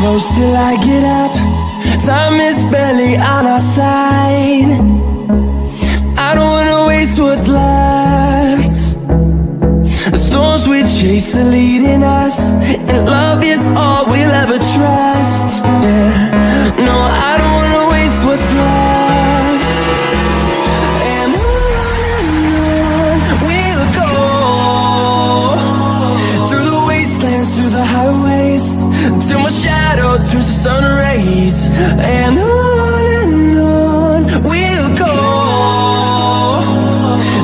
close till I get up. Time is barely on our side. I don't wanna waste what's left. The storms we chase are leading us, and love is all we'll ever trust. Yeah. No, I don't wanna waste what's left. And on we'll go, through the wastelands, through the highways, till my shadow turns to sun rays. And on we'll go,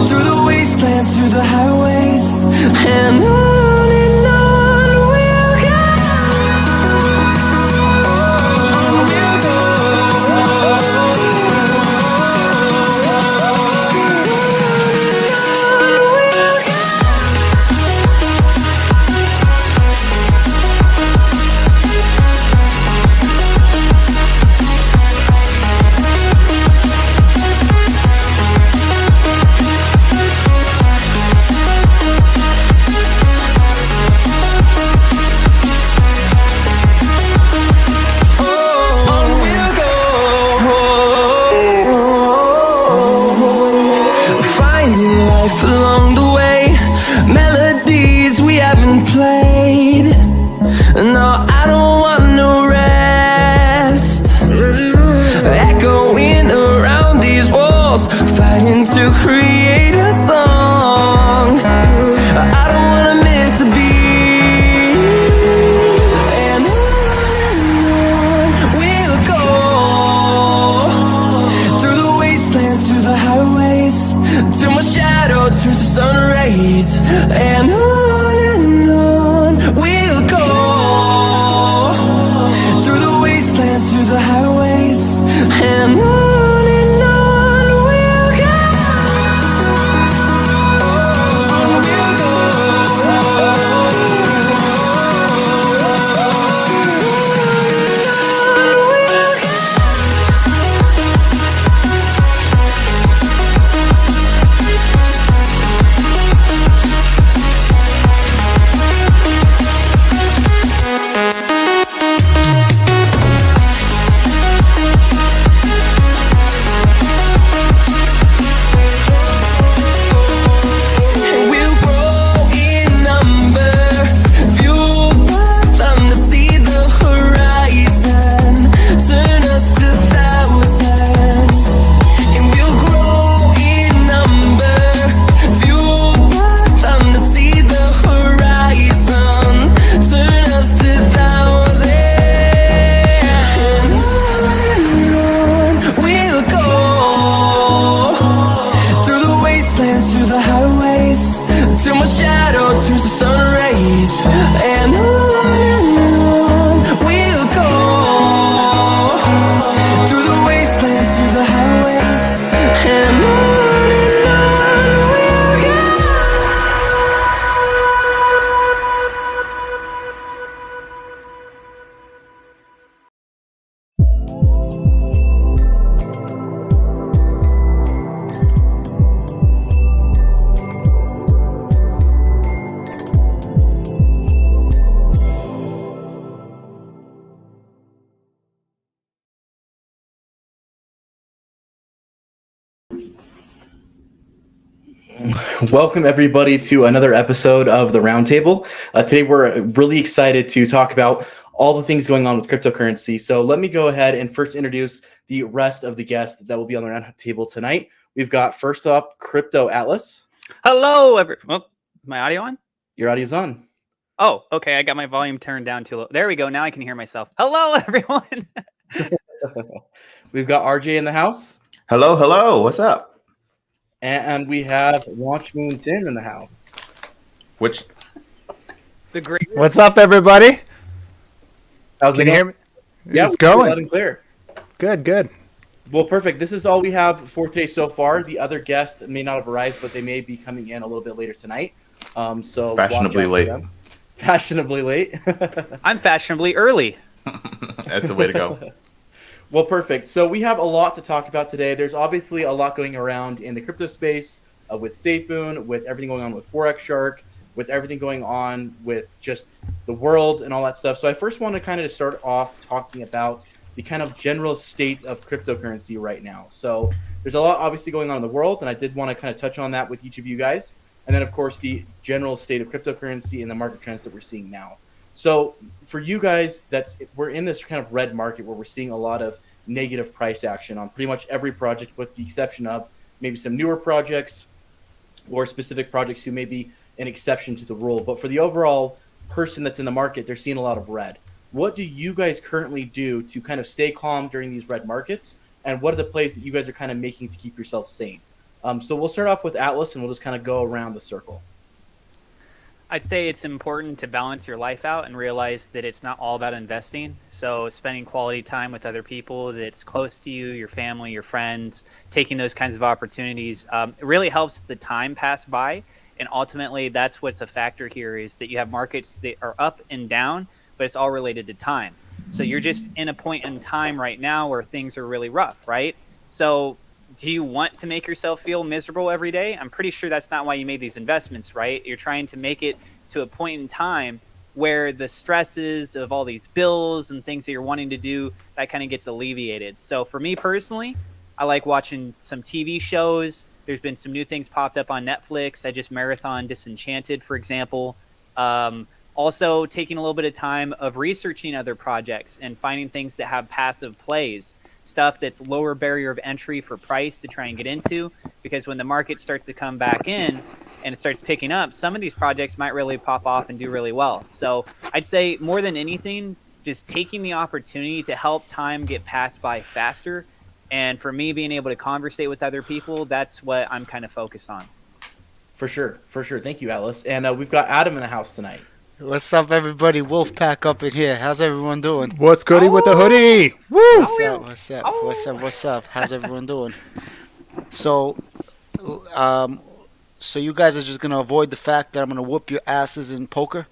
through the wastelands, through the highways, and on we'll go. Along the way, melodies we haven't played. No, I don't want no rest. Echoing around these walls, fighting to create a song. I don't wanna miss a beat. And on we'll go, through the wastelands, through the highways, till my shadow turns to sun rays. And on we'll go, through the wastelands, through the highways, and on we'll go. We'll go. We'll grow in number, fueled by them to see the horizon, turn us to thousands. And we'll grow in number, fueled by them to see the horizon, turn us to thousands. And on we'll go, through the wastelands, through the highways, till my shadow turns to sun rays. And on we'll go, through the wastelands, through the highways, and on we'll go. Welcome everybody to another episode of the Roundtable. Today we're really excited to talk about all the things going on with cryptocurrency. So let me go ahead and first introduce the rest of the guests that will be on the Roundtable tonight. We've got first up Crypto Atlas. Hello, everyone. Oh, my audio on? Your audio's on. Oh, okay. I got my volume turned down too low. There we go. Now I can hear myself. Hello, everyone. We've got RJ in the house. Hello, hello. What's up? And we have Watch Moon Tin in the house. Which? The great. What's up, everybody? How's it Can you going? hear me? Yeah, It's we're going. loud and clear. Good, good. Well, perfect. This is all we have for today so far. The other guests may not have arrived, but they may be coming in a little bit later tonight. So Fashionably late. Fashionably late. I'm fashionably early. That's the way to go. Well, perfect. So we have a lot to talk about today. There's obviously a lot going around in the crypto space with SafeMoon, with everything going on with Forex Shark, with everything going on with just the world and all that stuff. So I first want to kind of start off talking about the kind of general state of cryptocurrency right now. So there's a lot obviously going on in the world, and I did want to kind of touch on that with each of you guys. And then, of course, the general state of cryptocurrency and the market trends that we're seeing now. So for you guys, we're in this kind of red market where we're seeing a lot of negative price action on pretty much every project, with the exception of maybe some newer projects or specific projects who may be an exception to the rule. But for the overall person that's in the market, they're seeing a lot of red. What do you guys currently do to kind of stay calm during these red markets? And what are the plays that you guys are kind of making to keep yourself sane? So we'll start off with Atlas, and we'll just kind of go around the circle. I'd say it's important to balance your life out and realize that it's not all about investing. So spending quality time with other people that's close to you, your family, your friends, taking those kinds of opportunities, it really helps the time pass by. And ultimately, that's what's a factor here, is that you have markets that are up and down, but it's all related to time. So you're just in a point in time right now where things are really rough, right? So do you want to make yourself feel miserable every day? I'm pretty sure that's not why you made these investments, right? You're trying to make it to a point in time where the stresses of all these bills and things that you're wanting to do, that kind of gets alleviated. So for me personally, I like watching some TV shows. There's been some new things popped up on Netflix. I just marathon Disenchanted, for example. Also taking a little bit of time of researching other projects and finding things that have passive plays, stuff that's lower barrier of entry for price to try and get into, because when the market starts to come back in and it starts picking up, some of these projects might really pop off and do really well. So I'd say more than anything, just taking the opportunity to help time get passed by faster. And for me, being able to conversate with other people, that's what I'm kind of focused on. For sure. Thank you, Atlas. And we've got Adam in the house tonight. What's up, everybody? Wolfpack up in here. How's everyone doing? What's goody with the hoodie? Woo! What's up? How's everyone doing? So you guys are just gonna avoid the fact that I'm gonna whoop your asses in poker?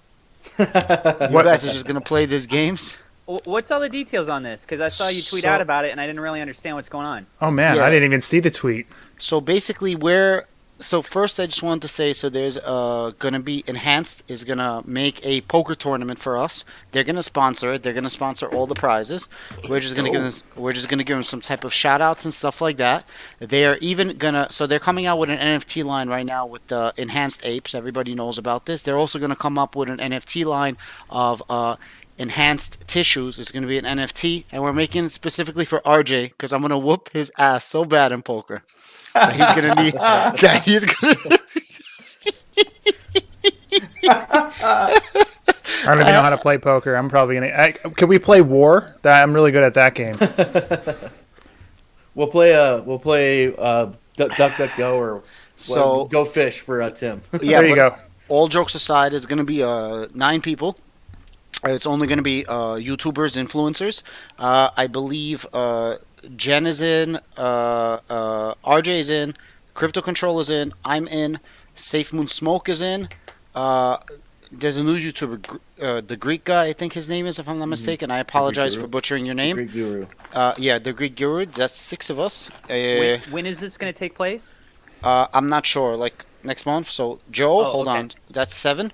You guys are just gonna play these games? What's all the details on this? Because I saw you tweet out about it, and I didn't really understand what's going on. Oh, man, yeah. I didn't even see the tweet. So basically, first I just wanted to say, so there's going to be Enhanced is going to make a poker tournament for us. They're going to sponsor it. They're going to sponsor all the prizes. We're just going to give them some type of shout outs and stuff like that. They're even going to, so they're coming out with an NFT line right now with the Enhanced Apes. Everybody knows about this. They're also going to come up with an NFT line of Enhanced Tissues. It's going to be an NFT, and we're making it specifically for RJ, because I'm going to whoop his ass so bad in poker that he's going to need that he's going to I don't even know how to play poker. I'm probably going to... Can we play War? I'm really good at that game. We'll play Duck Go, or Go Fish for Tim. Yeah, there you go. All jokes aside, it's going to be 9 people. It's only going to be YouTubers, influencers. I believe Jen is in, RJ is in, Crypto Control is in, I'm in, SafeMoon Smoke is in. There's a new YouTuber, the Greek guy, I think his name is, if I'm not mistaken. I apologize for butchering your name. The Greek Guru. Yeah, the Greek Guru. That's 6 of us. When is this going to take place? I'm not sure. Like next month. So Joe, hold on. That's 7.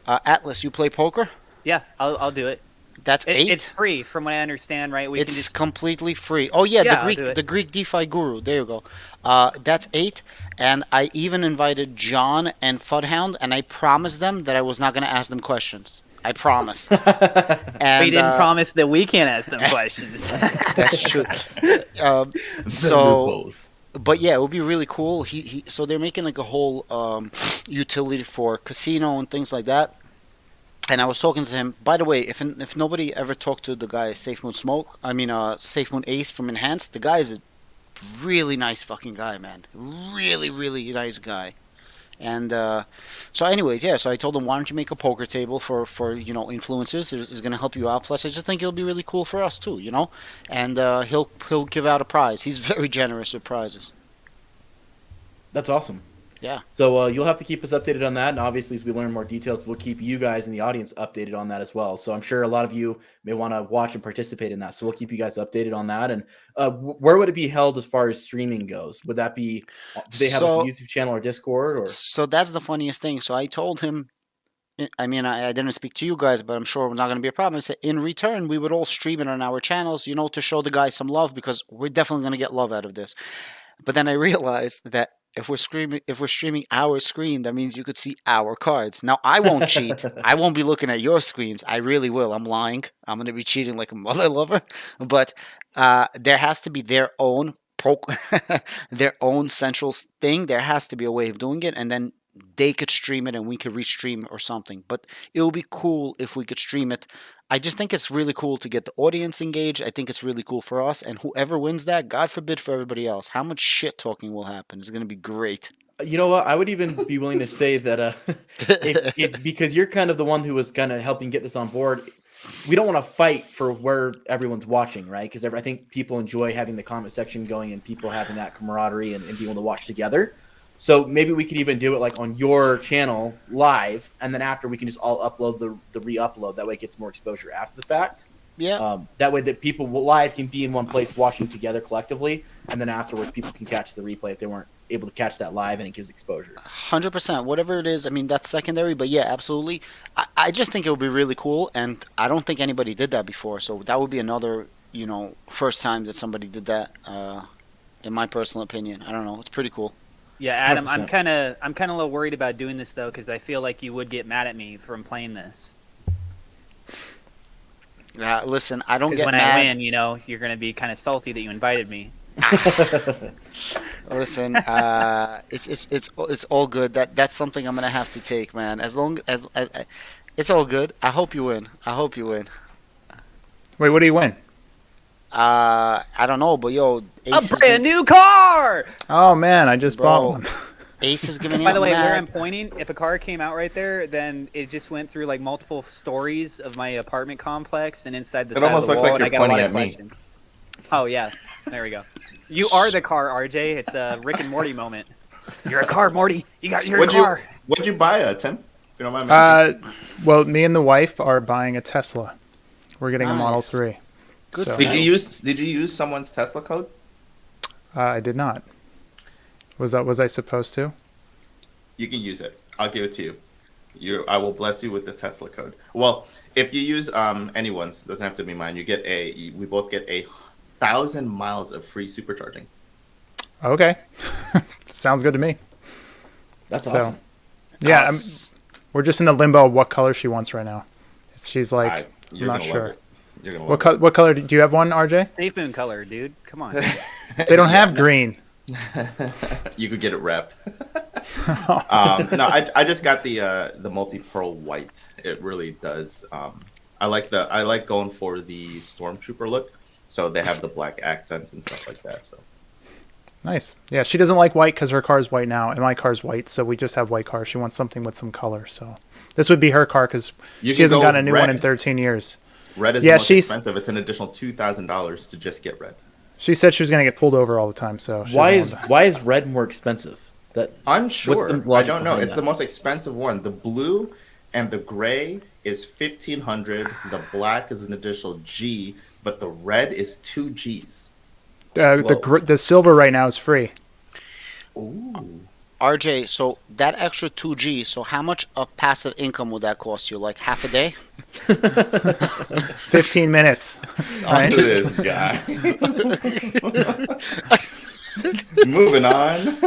Atlas, you play poker? Yeah, I'll do it. That's 8. It's free, from what I understand, right? It's completely free. Oh yeah, the Greek DeFi guru. There you go. That's 8, and I even invited John and Fudhound, and I promised them that I was not going to ask them questions. I promised. And we didn't promise that we can't ask them questions. That's true. But yeah, it would be really cool. So they're making like a whole utility for casino and things like that. And I was talking to him. By the way, if nobody ever talked to the guy SafeMoon Ace from Enhanced, the guy is a really nice fucking guy, man. Really, really nice guy. And so anyways, yeah, so I told him, why don't you make a poker table for influencers? It's going to help you out. Plus, I just think it'll be really cool for us too, And he'll give out a prize. He's very generous with prizes. That's awesome. Yeah. So you'll have to keep us updated on that, and obviously as we learn more details, we'll keep you guys in the audience updated on that as well. So I'm sure a lot of you may want to watch and participate in that. So we'll keep you guys updated on that. And where would it be held as far as streaming goes? Would that be? Do they have a YouTube channel or Discord? Or so that's the funniest thing. So I told him I mean, I didn't speak to you guys, but I'm sure it's not going to be a problem. I said, in return, we would all stream it on our channels, to show the guys some love because we're definitely going to get love out of this. But then I realized that if we're streaming our screen, that means you could see our cards. Now, I won't cheat. I won't be looking at your screens. I really will. I'm lying. I'm going to be cheating like a mother lover. But there has to be their own their own central thing. There has to be a way of doing it, and then they could stream it and we could restream or something. But it would be cool if we could stream it. I just think it's really cool to get the audience engaged. I think it's really cool for us, and whoever wins that, God forbid for everybody else, how much shit talking will happen. It's going to be great. You know what? I would even be willing to say that because you're kind of the one who was kind of helping get this on board, we don't want to fight for where everyone's watching, right? Because I think people enjoy having the comment section going and people having that camaraderie and being able to watch together. So maybe we could even do it like on your channel live, and then after we can just all upload the re-upload. That way it gets more exposure after the fact. Yeah. That way that people live can be in one place watching together collectively, and then afterwards people can catch the replay if they weren't able to catch that live, and it gives exposure. 100%. Whatever it is, I mean, that's secondary, but yeah, absolutely. I just think it would be really cool, and I don't think anybody did that before, so that would be another, first time that somebody did that, in my personal opinion. I don't know. It's pretty cool. Yeah, Adam, 100%. I'm kind of a little worried about doing this though, because I feel like you would get mad at me from playing this. Listen, I don't get when mad. I win, you're going to be kind of salty that you invited me. Listen, it's all good. That's something I'm gonna have to take, man. As long as it's all good. I hope you win. Wait, what do you win? I don't know, but yo, Ace A brand new car! Oh man, I just bought one. Ace is giving me. By the way, where I'm pointing, if a car came out right there, then it just went through like multiple stories of my apartment complex and inside the It side almost of the looks wall, like and you're I got a lot pointing of at me. questions. Oh yeah, there we go. You are the car, RJ. It's a Rick and Morty moment. You're a car, Morty. You're a car. What'd you buy, Tim? If you don't mind me asking. Well, me and the wife are buying a Tesla. We're getting a Model Nice. 3. Good So- for Did you use someone's Tesla code? I did not. Was I supposed to? You can use it. I'll give it to you. I will bless you with the Tesla code. Well, if you use anyone's, doesn't have to be mine. We both get 1,000 miles of free supercharging. Okay. Sounds good to me. That's So- awesome. Yeah, we're just in the limbo of what color she wants right now. She's like, I'm You're not gonna sure. love it. You're gonna love What color do you have one, RJ? SafeMoon color, dude. Come on. They don't have green. You could get it wrapped. No, I just got the multi-pearl white. It really does. I like going for the stormtrooper look. So they have the black accents and stuff like that. So Nice. Yeah, she doesn't like white because her car's white now, and my car's white, so we just have white cars. She wants something with some color, so this would be her car because You she can hasn't go gotten a with new red. one in 13 years. red is Yeah, the most she's- expensive. It's an additional $2,000 to just get red. She said she was going to get pulled over all the time, so she Why doesn't is want why is red more expensive? That Unsure. What's the I logic don't know. behind It's that? the most expensive one. The blue and the gray is $1,500. The black is an additional G, but the red is 2 Gs. the silver right now is free. Ooh. RJ, so that extra 2G, so how much of passive income would that cost you? Like half a day? 15 minutes. Right? To this guy. Moving on.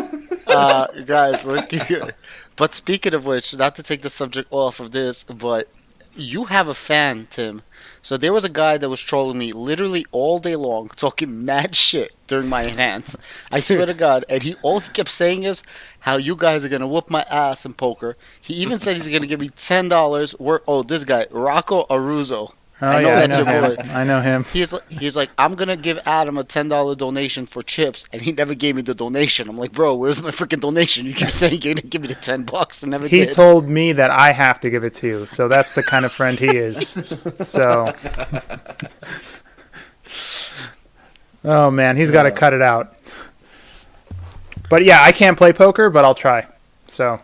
Guys, let's keep it. But speaking of which, not to take the subject off of this, but you have a fan, Tim. So there was a guy that was trolling me literally all day long, talking mad shit during my enhance. I swear to God. And all he kept saying is how you guys are gonna whoop my ass in poker. He even said he's gonna give me $10. This guy, Rocco Aruzo. Oh, I know yeah, that's your him. boy. I know him. He's like, I'm gonna give Adam a $10 donation for chips, and he never gave me the donation. I'm like, bro, where's my freaking donation? You keep saying you're gonna give me the $10 and never He did. told me that I have to give it to you, so that's the kind of friend he is. So, oh man, he's got to cut it out. But yeah, I can't play poker, but I'll try. So,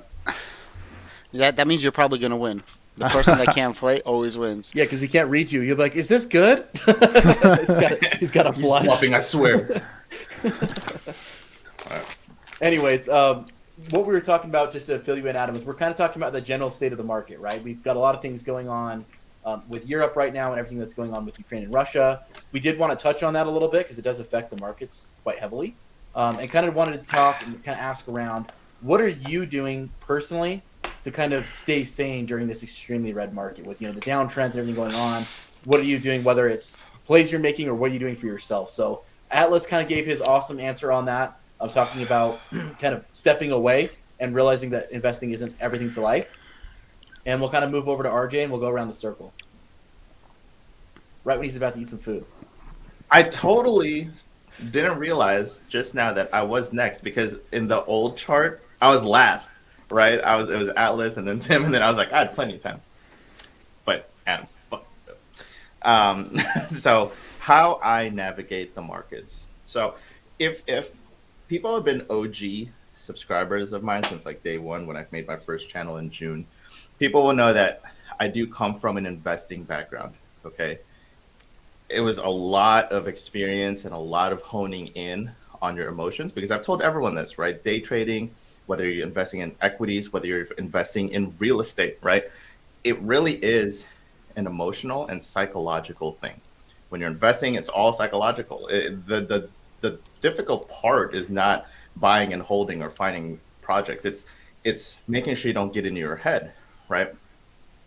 That means you're probably gonna win. The person that can't play always wins. yeah, because we can't read you. You'll be like, "Is this good?" he's got a He's blush. bluffing, I swear. Anyways, what we were talking about, just to fill you in, Adam, is we're kind of talking about the general state of the market, right? We've got a lot of things going on with Europe right now and everything that's going on with Ukraine and Russia. We did want to touch on that a little bit because it does affect the markets quite heavily. And kind of wanted to talk and kind of ask around, what are you doing personally to kind of stay sane during this extremely red market with, the downtrends and everything going on? What are you doing, whether it's plays you're making or what are you doing for yourself? So Atlas kind of gave his awesome answer on that. I'm talking about kind of stepping away and realizing that investing isn't everything to life. And we'll kind of move over to RJ and we'll go around the circle. Right when he's about to eat some food. I totally didn't realize just now that I was next, because in the old chart, I was last, right? It was Atlas and then Tim, and then I was like, I had plenty of time. But Adam, fuck. So how I navigate the markets. So if people have been OG subscribers of mine since like day one when I made my first channel in June, people will know that I do come from an investing background, okay? It was a lot of experience and a lot of honing in on your emotions, because I've told everyone this, right? Day trading, whether you're investing in equities, whether you're investing in real estate, right? It really is an emotional and psychological thing. When you're investing, it's all psychological. The difficult part is not buying and holding or finding projects. It's making sure you don't get into your head, right?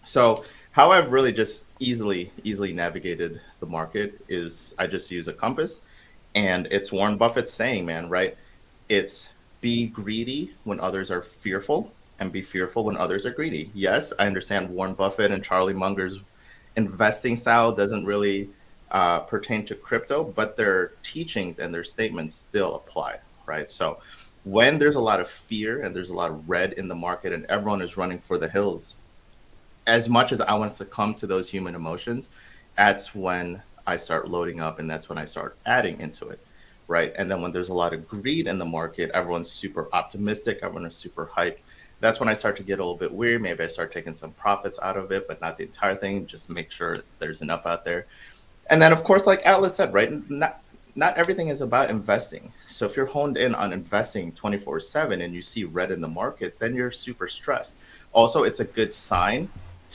So how I've really just easily navigated the market is I just use a compass, and it's Warren Buffett's saying, man, right? It's be greedy when others are fearful and be fearful when others are greedy. Yes, I understand Warren Buffett and Charlie Munger's investing style doesn't really pertain to crypto, but their teachings and their statements still apply, right? So when there's a lot of fear and there's a lot of red in the market and everyone is running for the hills, as much as I want to succumb to those human emotions, that's when I start loading up, and that's when I start adding into it, right? And then when there's a lot of greed in the market, everyone's super optimistic, everyone is super hyped. That's when I start to get a little bit weird. Maybe I start taking some profits out of it, but not the entire thing. Just make sure there's enough out there. And then, of course, like Atlas said, right? Not everything is about investing. So if you're honed in on investing 24/7 and you see red in the market, then you're super stressed. Also, it's a good sign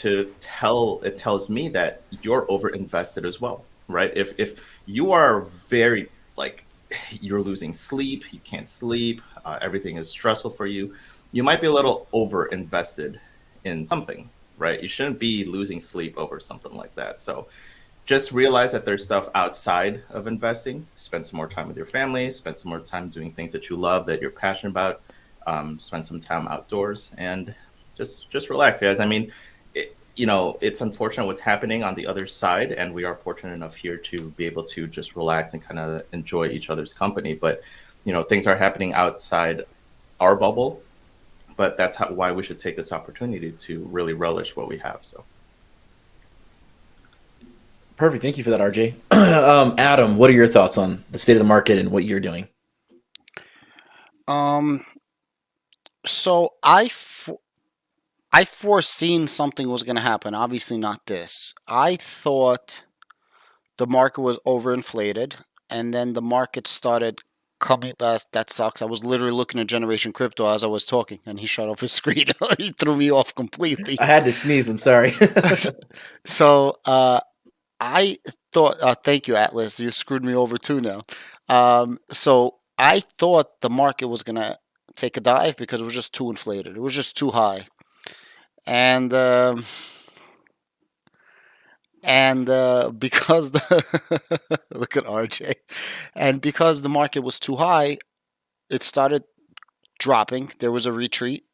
it tells me that you're over invested as well, right? If you are very like you're losing sleep, you can't sleep, everything is stressful for you, you might be a little over invested in something, right? You shouldn't be losing sleep over something like that. So just realize that there's stuff outside of investing. Spend some more time with your family, spend some more time doing things that you love, that you're passionate about, spend some time outdoors, and just relax, guys. I mean, it's unfortunate what's happening on the other side, and we are fortunate enough here to be able to just relax and kind of enjoy each other's company. But, things are happening outside our bubble, but that's why we should take this opportunity to really relish what we have. So. Perfect. Thank you for that, RJ. Adam, what are your thoughts on the state of the market and what you're doing? So I foreseen something was going to happen. Obviously not this. I thought the market was overinflated, and then the market started coming. That sucks. I was literally looking at Generation Crypto as I was talking, and he shut off his screen. He threw me off completely. I had to sneeze. I'm sorry. So I thought, thank you, Atlas. You screwed me over too now. So I thought the market was going to take a dive because it was just too inflated. It was just too high. And because look at RJ, and because the market was too high, it started dropping. There was a retreat,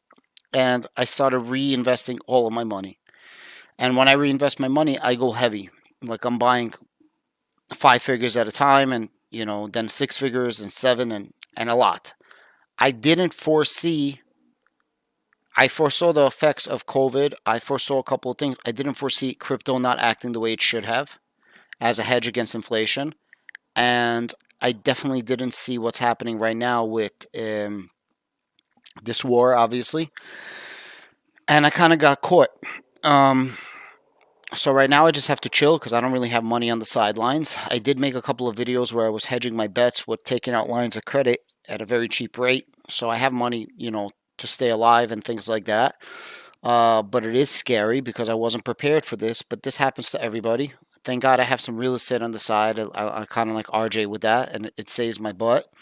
and I started reinvesting all of my money. And when I reinvest my money, I go heavy. Like I'm buying 5 figures at a time, and then 6 figures and 7 and a lot. I foresaw the effects of COVID. I foresaw a couple of things. I didn't foresee crypto not acting the way it should have as a hedge against inflation. And I definitely didn't see what's happening right now with this war, obviously. And I kind of got caught. So right now I just have to chill because I don't really have money on the sidelines. I did make a couple of videos where I was hedging my bets with taking out lines of credit at a very cheap rate. So I have money, stay alive and things like that. But it is scary because I wasn't prepared for this. But this happens to everybody. Thank God I have some real estate on the side. I kind of like RJ with that, and it saves my butt.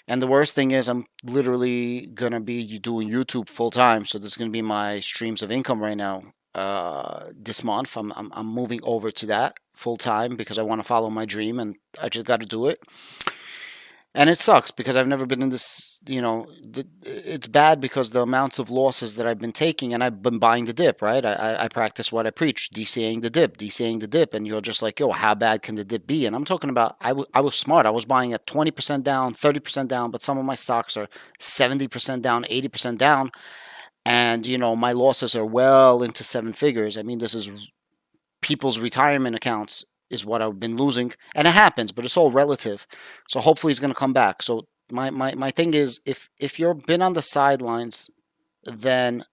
And the worst thing is, I'm literally gonna be doing YouTube full time, so this is gonna be my streams of income right now. This month, I'm moving over to that full time because I want to follow my dream, and I just got to do it. And it sucks because I've never been in this, it's bad because the amounts of losses that I've been taking, and I've been buying the dip, right? I practice what I preach, DCAing the dip. And you're just like, yo, how bad can the dip be? And I'm talking about, I was smart. I was buying at 20% down, 30% down, but some of my stocks are 70% down, 80% down. And, my losses are well into seven figures. I mean, this is people's retirement accounts is what I've been losing, and it happens, but it's all relative. So hopefully it's going to come back. So my thing is, if you've been on the sidelines, then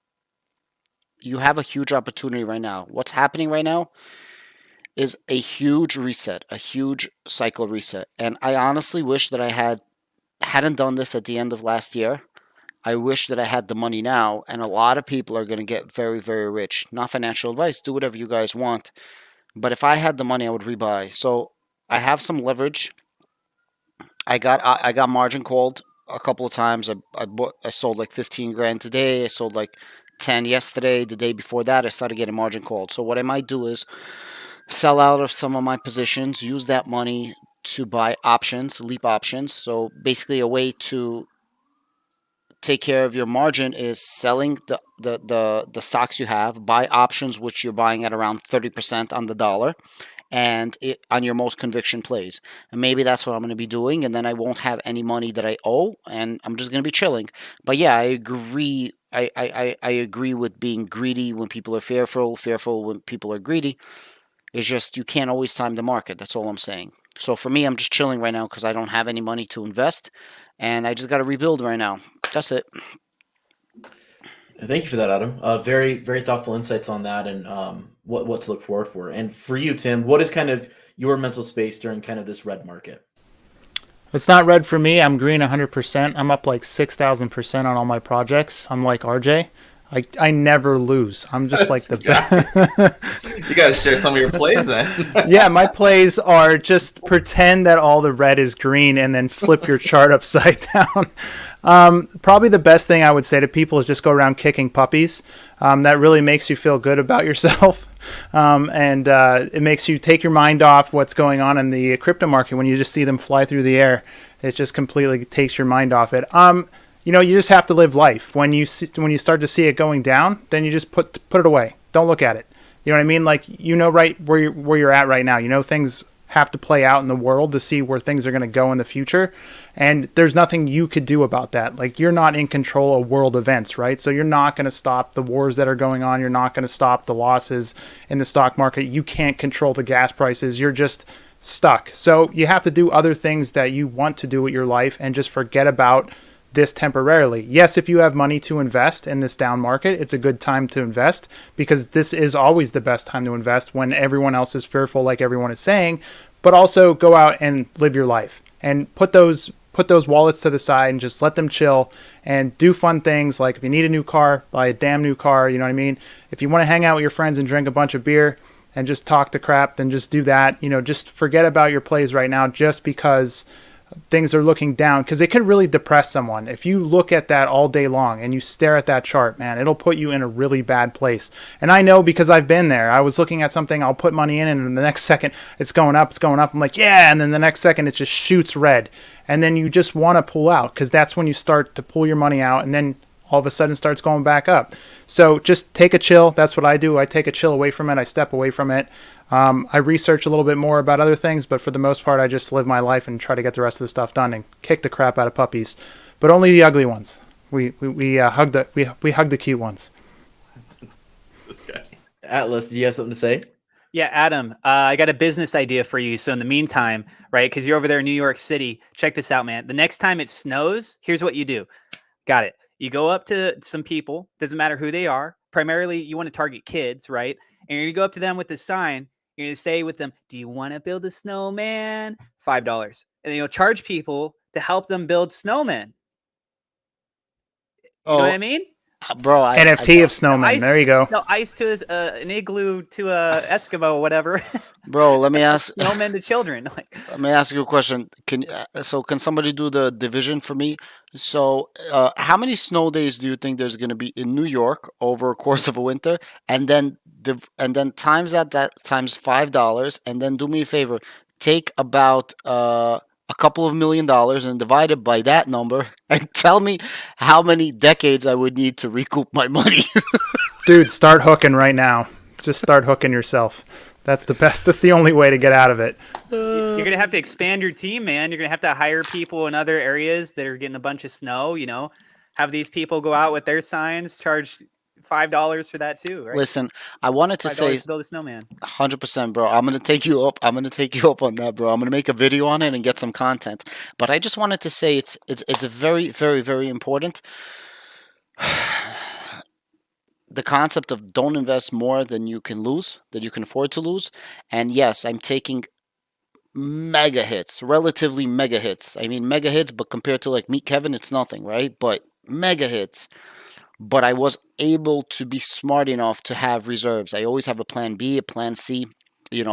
you have a huge opportunity right now. What's happening right now is a huge reset, a huge cycle reset. And I honestly wish that I hadn't done this at the end of last year. I wish that I had the money now, and a lot of people are going to get very, very rich. Not financial advice, do whatever you guys want. But if I had the money, I would rebuy. So I have some leverage. I got margin called a couple of times. I sold like 15 grand today. I sold like 10 yesterday. The day before that, I started getting margin called. So what I might do is sell out of some of my positions, use that money to buy options, leap options. So basically a way to take care of your margin is selling the stocks you have, buy options which you're buying at around 30% on the dollar, and on your most conviction plays. And maybe that's what I'm going to be doing, and then I won't have any money that I owe, and I'm just going to be chilling. But yeah, I agree. I agree with being greedy when people are fearful when people are greedy. It's just you can't always time the market. That's all I'm saying. So for me, I'm just chilling right now because I don't have any money to invest, and I just got to rebuild right now. That's it. Thank you for that, Adam. Very, very thoughtful insights on that, and what to look forward for. And for you, Tim, what is kind of your mental space during kind of this red market? It's not red for me. I'm green 100%. I'm up like 6,000% on all my projects. I'm like RJ. I never lose. I'm just like the best. You gotta share some of your plays then. Yeah, my plays are just pretend that all the red is green and then flip your chart upside down. Probably the best thing I would say to people is just go around kicking puppies. That really makes you feel good about yourself. And it makes you take your mind off what's going on in the crypto market when you just see them fly through the air. It just completely takes your mind off it. You just have to live life. When you start to see it going down, then you just put it away. Don't look at it. You know what I mean? Like, right where you're at right now. Things have to play out in the world to see where things are going to go in the future. And there's nothing you could do about that. Like, you're not in control of world events, right? So you're not going to stop the wars that are going on. You're not going to stop the losses in the stock market. You can't control the gas prices. You're just stuck. So you have to do other things that you want to do with your life and just forget about this temporarily. Yes, if you have money to invest in this down market, it's a good time to invest because this is always the best time to invest when everyone else is fearful, like everyone is saying. But also go out and live your life and put those wallets to the side and just let them chill and do fun things. Like if you need a new car, buy a damn new car. You know what I mean? If you want to hang out with your friends and drink a bunch of beer and just talk to crap, then just do that. Just forget about your plays right now just because things are looking down, because it could really depress someone. If you look at that all day long and you stare at that chart, man, it'll put you in a really bad place. And I know because I've been there. I was looking at something, I'll put money in, and the next second it's going up. I'm like, yeah, and then the next second it just shoots red. And then you just want to pull out, because that's when you start to pull your money out, and then all of a sudden starts going back up. So just take a chill. That's what I do. I take a chill away from it. I step away from it. I research a little bit more about other things, but for the most part, I just live my life and try to get the rest of the stuff done and kick the crap out of puppies, but only the ugly ones. We hug the cute ones. This guy. Atlas, do you have something to say? Yeah, Adam, I got a business idea for you. So in the meantime, right, because you're over there in New York City, check this out, man. The next time it snows, here's what you do. Got it. You go up to some people, doesn't matter who they are. Primarily, you want to target kids, right? And you're going to go up to them with the sign. You're going to say with them, do you want to build a snowman? $5. And then you'll charge people to help them build snowmen. You know what I mean? Bro, NFT of snowmen. Ice, There you go. No, ice to an igloo to a Eskimo, whatever. Bro, let me ask. Snowmen to children. Like, Let me ask you a question. Can somebody do the division for me? So, how many snow days do you think there's going to be in New York over a course of a winter? And then times that times $5, and then do me a favor, take about a couple of $1,000,000 and divide it by that number, and tell me how many decades I would need to recoup my money. Dude, start hooking right now. Just start hooking yourself. That's the best. That's the only way to get out of it. you're going to have to expand your team, man. You're going to have to hire people in other areas that are getting a bunch of snow, have these people go out with their signs, charge $5 for that too, right? Listen, I wanted to say to build a snowman. 100%, bro. I'm gonna take you up. I'm gonna take you up on that, bro. I'm gonna make a video on it and get some content. But I just wanted to say it's a very, very, very important. The concept of don't invest more than you can lose, that you can afford to lose. And yes, I'm taking mega hits, relatively mega hits. I mean mega hits, but compared to like Meet Kevin, it's nothing, right? But mega hits. But I was able to be smart enough to have reserves. I always have a plan B, a plan C,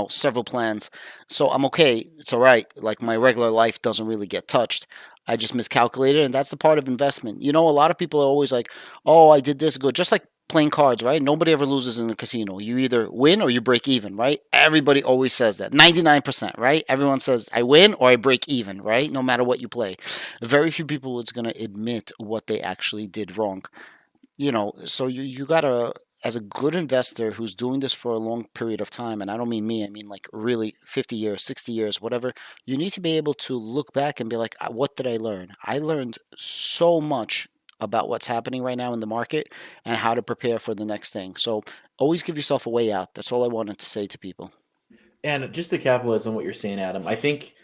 several plans. So I'm okay. It's all right. Like my regular life doesn't really get touched. I just miscalculated, and that's the part of investment. A lot of people are always like, oh, I did this good. Just like playing cards, right? Nobody ever loses in the casino. You either win or you break even, right? Everybody always says that. 99%, right? Everyone says, I win or I break even, right? No matter what you play. Very few people is going to admit what they actually did wrong. So you gotta, as a good investor who's doing this for a long period of time, and I don't mean me, I mean like really 50 years, 60 years, whatever, you need to be able to look back and be like, what did I learn? I learned so much about what's happening right now in the market and how to prepare for the next thing. So always give yourself a way out. That's all I wanted to say to people. And just to capitalize on what you're saying, Adam, I think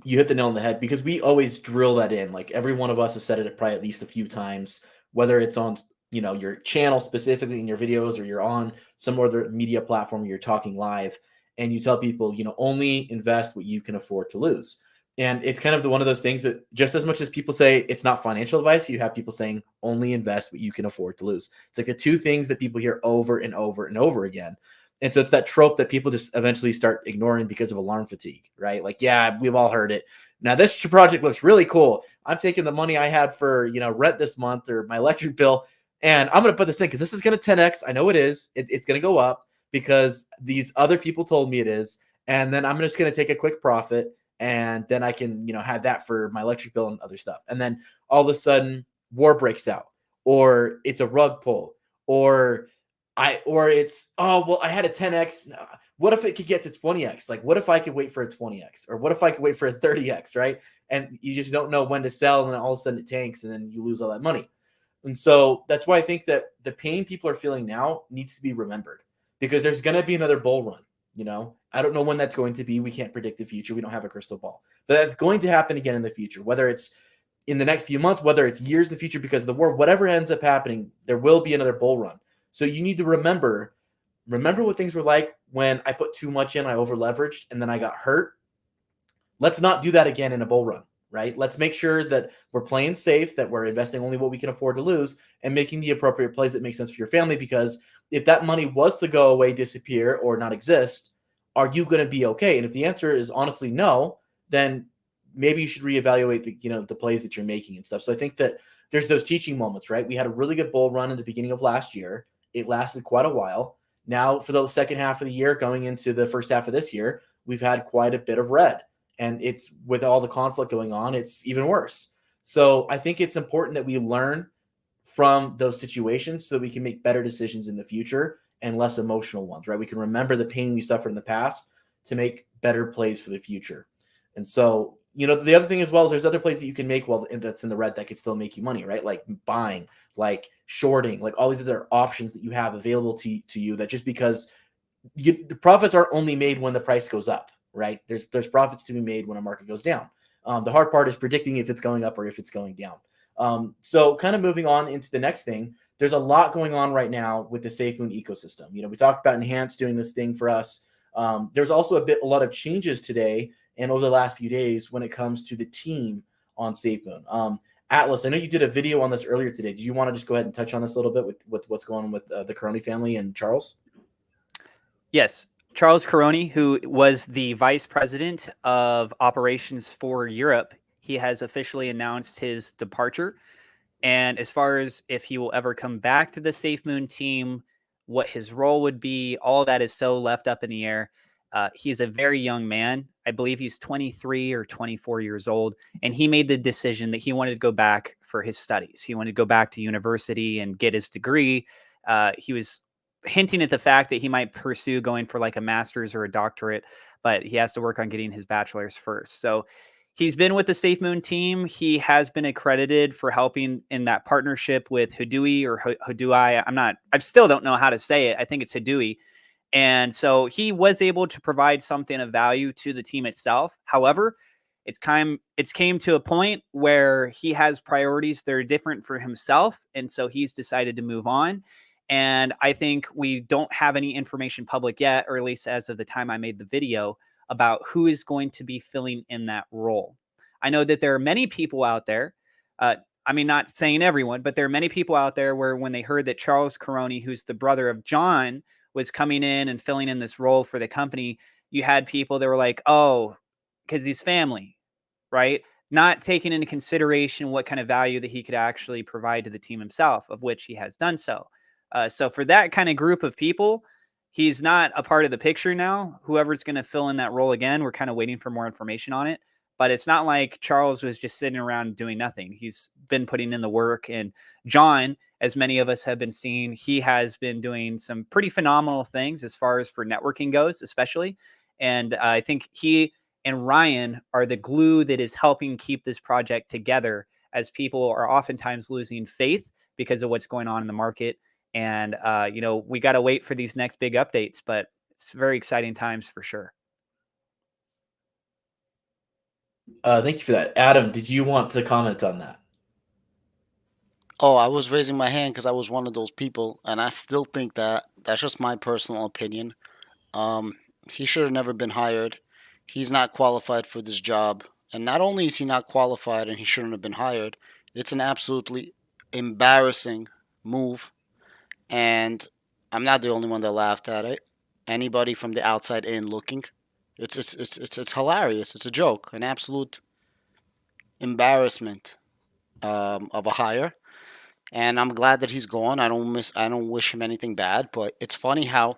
you hit the nail on the head because we always drill that in. Like every one of us has said it probably at least a few times, whether it's on your channel specifically in your videos, or you're on some other media platform, you're talking live, and you tell people, only invest what you can afford to lose. And it's kind of one of those things that just as much as people say it's not financial advice, you have people saying only invest what you can afford to lose. It's like the two things that people hear over and over and over again. And so it's that trope that people just eventually start ignoring because of alarm fatigue, right? Like, yeah, we've all heard it. Now this project looks really cool. I'm taking the money I had for, rent this month or my electric bill, and I'm going to put this in because this is going to 10x. I know it is. It's going to go up because these other people told me it is. And then I'm just going to take a quick profit, and then I can, have that for my electric bill and other stuff. And then all of a sudden war breaks out, or it's a rug pull, or it's, oh, well, I had a 10x. What if it could get to 20x? Like, what if I could wait for a 20x, or what if I could wait for a 30x, right? And you just don't know when to sell. And then all of a sudden it tanks, and then you lose all that money. And so that's why I think that the pain people are feeling now needs to be remembered, because there's going to be another bull run. I don't know when that's going to be. We can't predict the future. We don't have a crystal ball, but that's going to happen again in the future, whether it's in the next few months, whether it's years in the future, because of the war, whatever ends up happening, there will be another bull run. So you need to remember what things were like when I put too much in, I over leveraged, and then I got hurt. Let's not do that again in a bull run. Right? Let's make sure that we're playing safe, that we're investing only what we can afford to lose, and making the appropriate plays that make sense for your family. Because if that money was to go away, disappear, or not exist, are you going to be okay? And if the answer is honestly no, then maybe you should reevaluate the plays that you're making and stuff. So I think that there's those teaching moments, right? We had a really good bull run in the beginning of last year. It lasted quite a while. Now for the second half of the year, going into the first half of this year, we've had quite a bit of red. And it's, with all the conflict going on, it's even worse. So I think it's important that we learn from those situations so that we can make better decisions in the future and less emotional ones, right? We can remember the pain we suffered in the past to make better plays for the future. And so, the other thing as well is there's other plays that you can make that's in the red that could still make you money, right? Like buying, like shorting, like all these other options that you have available to you, that just because the profits are only made when the price goes up. Right? There's profits to be made when a market goes down. The hard part is predicting if it's going up or if it's going down. So kind of moving on into the next thing, there's a lot going on right now with the SafeMoon ecosystem. We talked about Enhance doing this thing for us. There's also a lot of changes today and over the last few days when it comes to the team on SafeMoon. Atlas, I know you did a video on this earlier today. Do you want to just go ahead and touch on this a little bit with what's going on with the Caroni family and Charles? Yes. Charles Caroni, who was the vice president of operations for Europe, he has officially announced his departure. And as far as if he will ever come back to the SafeMoon team, what his role would be, all that is so left up in the air. He's a very young man. I believe he's 23 or 24 years old. And he made the decision that he wanted to go back for his studies. He wanted to go back to university and get his degree. He was hinting at the fact that he might pursue going for like a master's or a doctorate, but he has to work on getting his bachelor's first. So he's been with the SafeMoon team. He has been accredited for helping in that partnership with Hudui or Hudui. I still don't know how to say it. I think it's Hudui. And so he was able to provide something of value to the team itself. However, it's came to a point where he has priorities that are different for himself. And so he's decided to move on. And I think we don't have any information public yet, or at least as of the time I made the video, about who is going to be filling in that role. I know that there are many people out there, not saying everyone, but there are many people out there where when they heard that Charles Caroni, who's the brother of John, was coming in and filling in this role for the company, you had people that were like, oh, because he's family, right? Not taking into consideration what kind of value that he could actually provide to the team himself, of which he has done so. So for that kind of group of people, he's not a part of the picture now. Whoever's going to fill in that role again, we're kind of waiting for more information on it. But it's not like Charles was just sitting around doing nothing. He's been putting in the work. And John, as many of us have been seeing, he has been doing some pretty phenomenal things as far as for networking goes, especially. And I think he and Ryan are the glue that is helping keep this project together, as people are oftentimes losing faith because of what's going on in the market. And, we got to wait for these next big updates, but it's very exciting times for sure. Thank you for that. Adam, did you want to comment on that? Oh, I was raising my hand because I was one of those people, and I still think that that's just my personal opinion. He should have never been hired. He's not qualified for this job. And not only is he not qualified and he shouldn't have been hired, it's an absolutely embarrassing move. And I'm not the only one that laughed at it. Anybody from the outside in looking, it's hilarious. It's a joke, an absolute embarrassment of a hire. And I'm glad that he's gone. I don't wish him anything bad, but it's funny how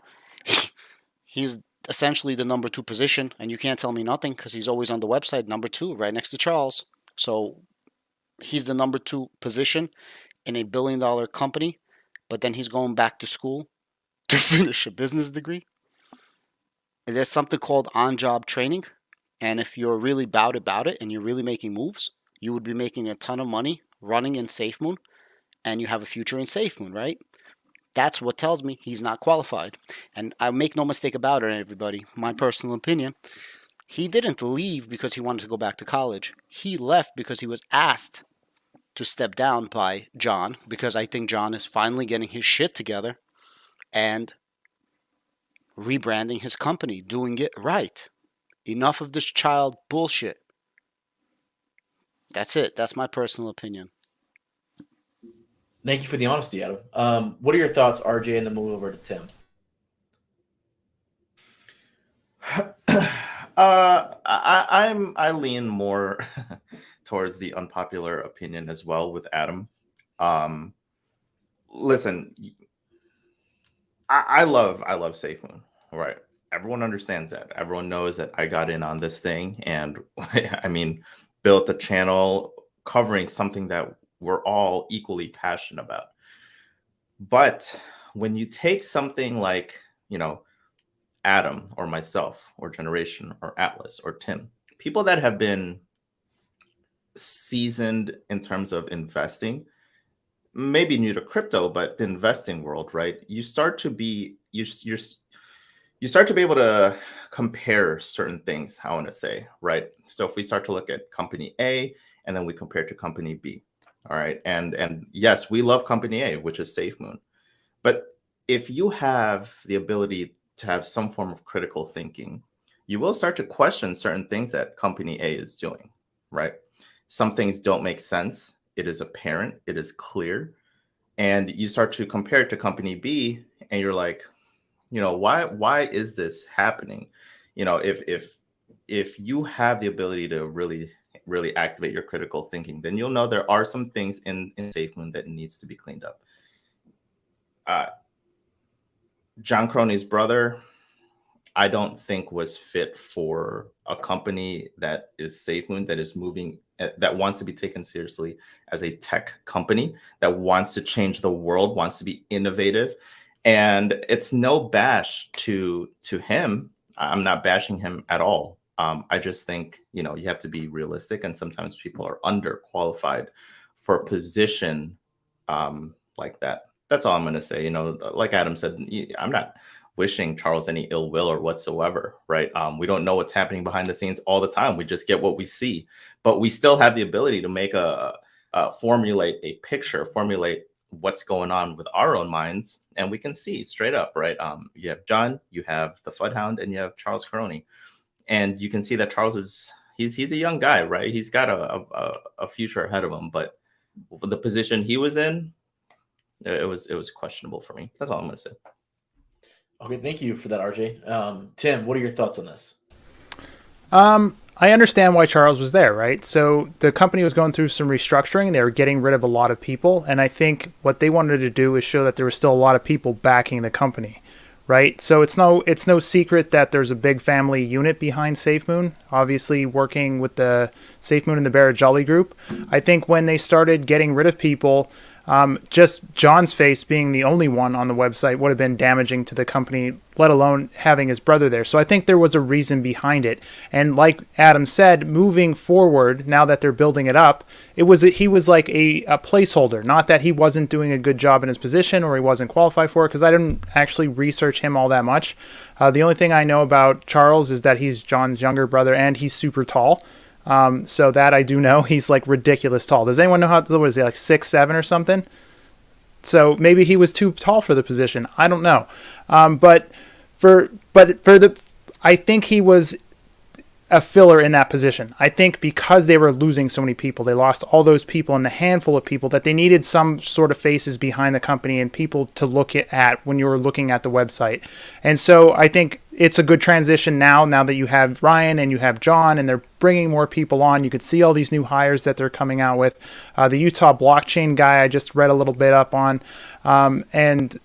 he's essentially the number 2 position, and you can't tell me nothing because he's always on the website, number 2, right next to Charles. So he's the number 2 position in a $1 billion company, but then he's going back to school to finish a business degree. And there's something called on-job training, and if you're really about it and you're really making moves, you would be making a ton of money running in SafeMoon, and you have a future in SafeMoon, right? That's what tells me he's not qualified. And I make no mistake about it, everybody. My personal opinion, he didn't leave because he wanted to go back to college. He left because he was asked to step down by John, because I think John is finally getting his shit together and rebranding his company, doing it right. Enough of this child bullshit. That's it. That's my personal opinion. Thank you for the honesty, Adam. What are your thoughts, RJ, and then we'll move over to Tim? I lean more towards the unpopular opinion as well with Adam. Listen, I love SafeMoon, right? Everyone understands that. Everyone knows that I got in on this thing, and built a channel covering something that we're all equally passionate about. But when you take something like, Adam or myself or Generation or Atlas or Tim, people that have been seasoned in terms of investing, maybe new to crypto, but the investing world, right? You start to be able to compare certain things, I want to say, right? So if we start to look at company A and then we compare to company B, all right. And yes, we love company A, which is SafeMoon. But if you have the ability to have some form of critical thinking, you will start to question certain things that company A is doing, right? Some things don't make sense it is apparent, it is clear, and you start to compare it to company B, and you're like, why is this happening? If you have the ability to really activate your critical thinking, then you'll know there are some things in SafeMoon that needs to be cleaned up. John Crony's brother, I don't think was fit for a company that is SafeMoon, that is moving, that wants to be taken seriously as a tech company, that wants to change the world, wants to be innovative. And it's no bash to him. I'm not bashing him at all. I just think, you have to be realistic, and sometimes people are underqualified for a position like that. That's all I'm going to say. Like Adam said, I'm not wishing Charles any ill will or whatsoever, right? We don't know what's happening behind the scenes all the time. We just get what we see, but we still have the ability to make formulate a picture, formulate what's going on with our own minds, and we can see straight up, right? You have John, you have the Fudhound, and you have Charles Crony, and you can see that Charles he's a young guy, right? He's got a future ahead of him, but the position he was in, it was questionable for me. That's all I'm going to say. Okay, thank you for that, RJ. Tim, what are your thoughts on this? I understand why Charles was there, right? So the company was going through some restructuring. They were getting rid of a lot of people. And I think what they wanted to do is show that there was still a lot of people backing the company, right? So it's no secret that there's a big family unit behind SafeMoon, obviously working with the SafeMoon and the Barrett-Jolly group. I think when they started getting rid of people, just John's face being the only one on the website would have been damaging to the company, let alone having his brother there. So I think there was a reason behind it. And like Adam said, moving forward, now that they're building it up, he was like a placeholder. Not that he wasn't doing a good job in his position or he wasn't qualified for it, because I didn't actually research him all that much. The only thing I know about Charles is that he's John's younger brother and he's super tall. So that I do know. He's like ridiculous tall. Does anyone know what is he, like 6'7" or something? So maybe he was too tall for the position. I don't know. I think he was a filler in that position. I think because they were losing so many people, they lost all those people and the handful of people, that they needed some sort of faces behind the company and people to look at when you were looking at the website. And so I think it's a good transition now that you have Ryan and you have John and they're bringing more people on. You could see all these new hires that they're coming out with. The Utah blockchain guy I just read a little bit up on. And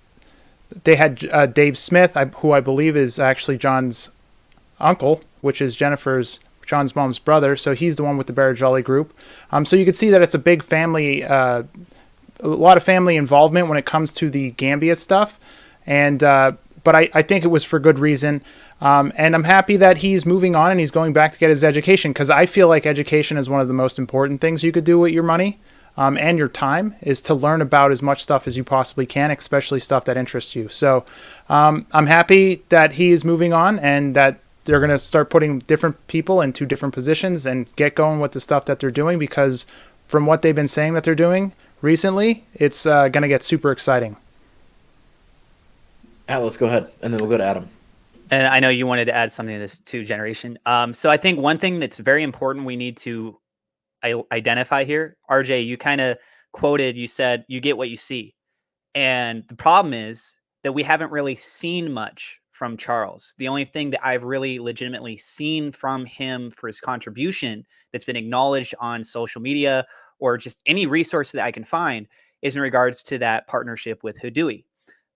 they had Dave Smith, who I believe is actually John's uncle, which is John's mom's brother. So he's the one with the Barrett-Jolly group. So you could see that it's a big family, a lot of family involvement when it comes to the Gambia stuff. And but I think it was for good reason. And I'm happy that he's moving on and he's going back to get his education, because I feel like education is one of the most important things you could do with your money and your time, is to learn about as much stuff as you possibly can, especially stuff that interests you. So I'm happy that he is moving on and that they're going to start putting different people into different positions and get going with the stuff that they're doing, because from what they've been saying that they're doing recently, it's going to get super exciting. Let's go ahead, and then we'll go to Adam. And I know you wanted to add something to this too, Generation. So I think one thing that's very important we need to identify here, RJ, you kind of quoted, you said, you get what you see. And the problem is that we haven't really seen much from Charles. The only thing that I've really legitimately seen from him for his contribution that's been acknowledged on social media or just any resource that I can find is in regards to that partnership with Hudui.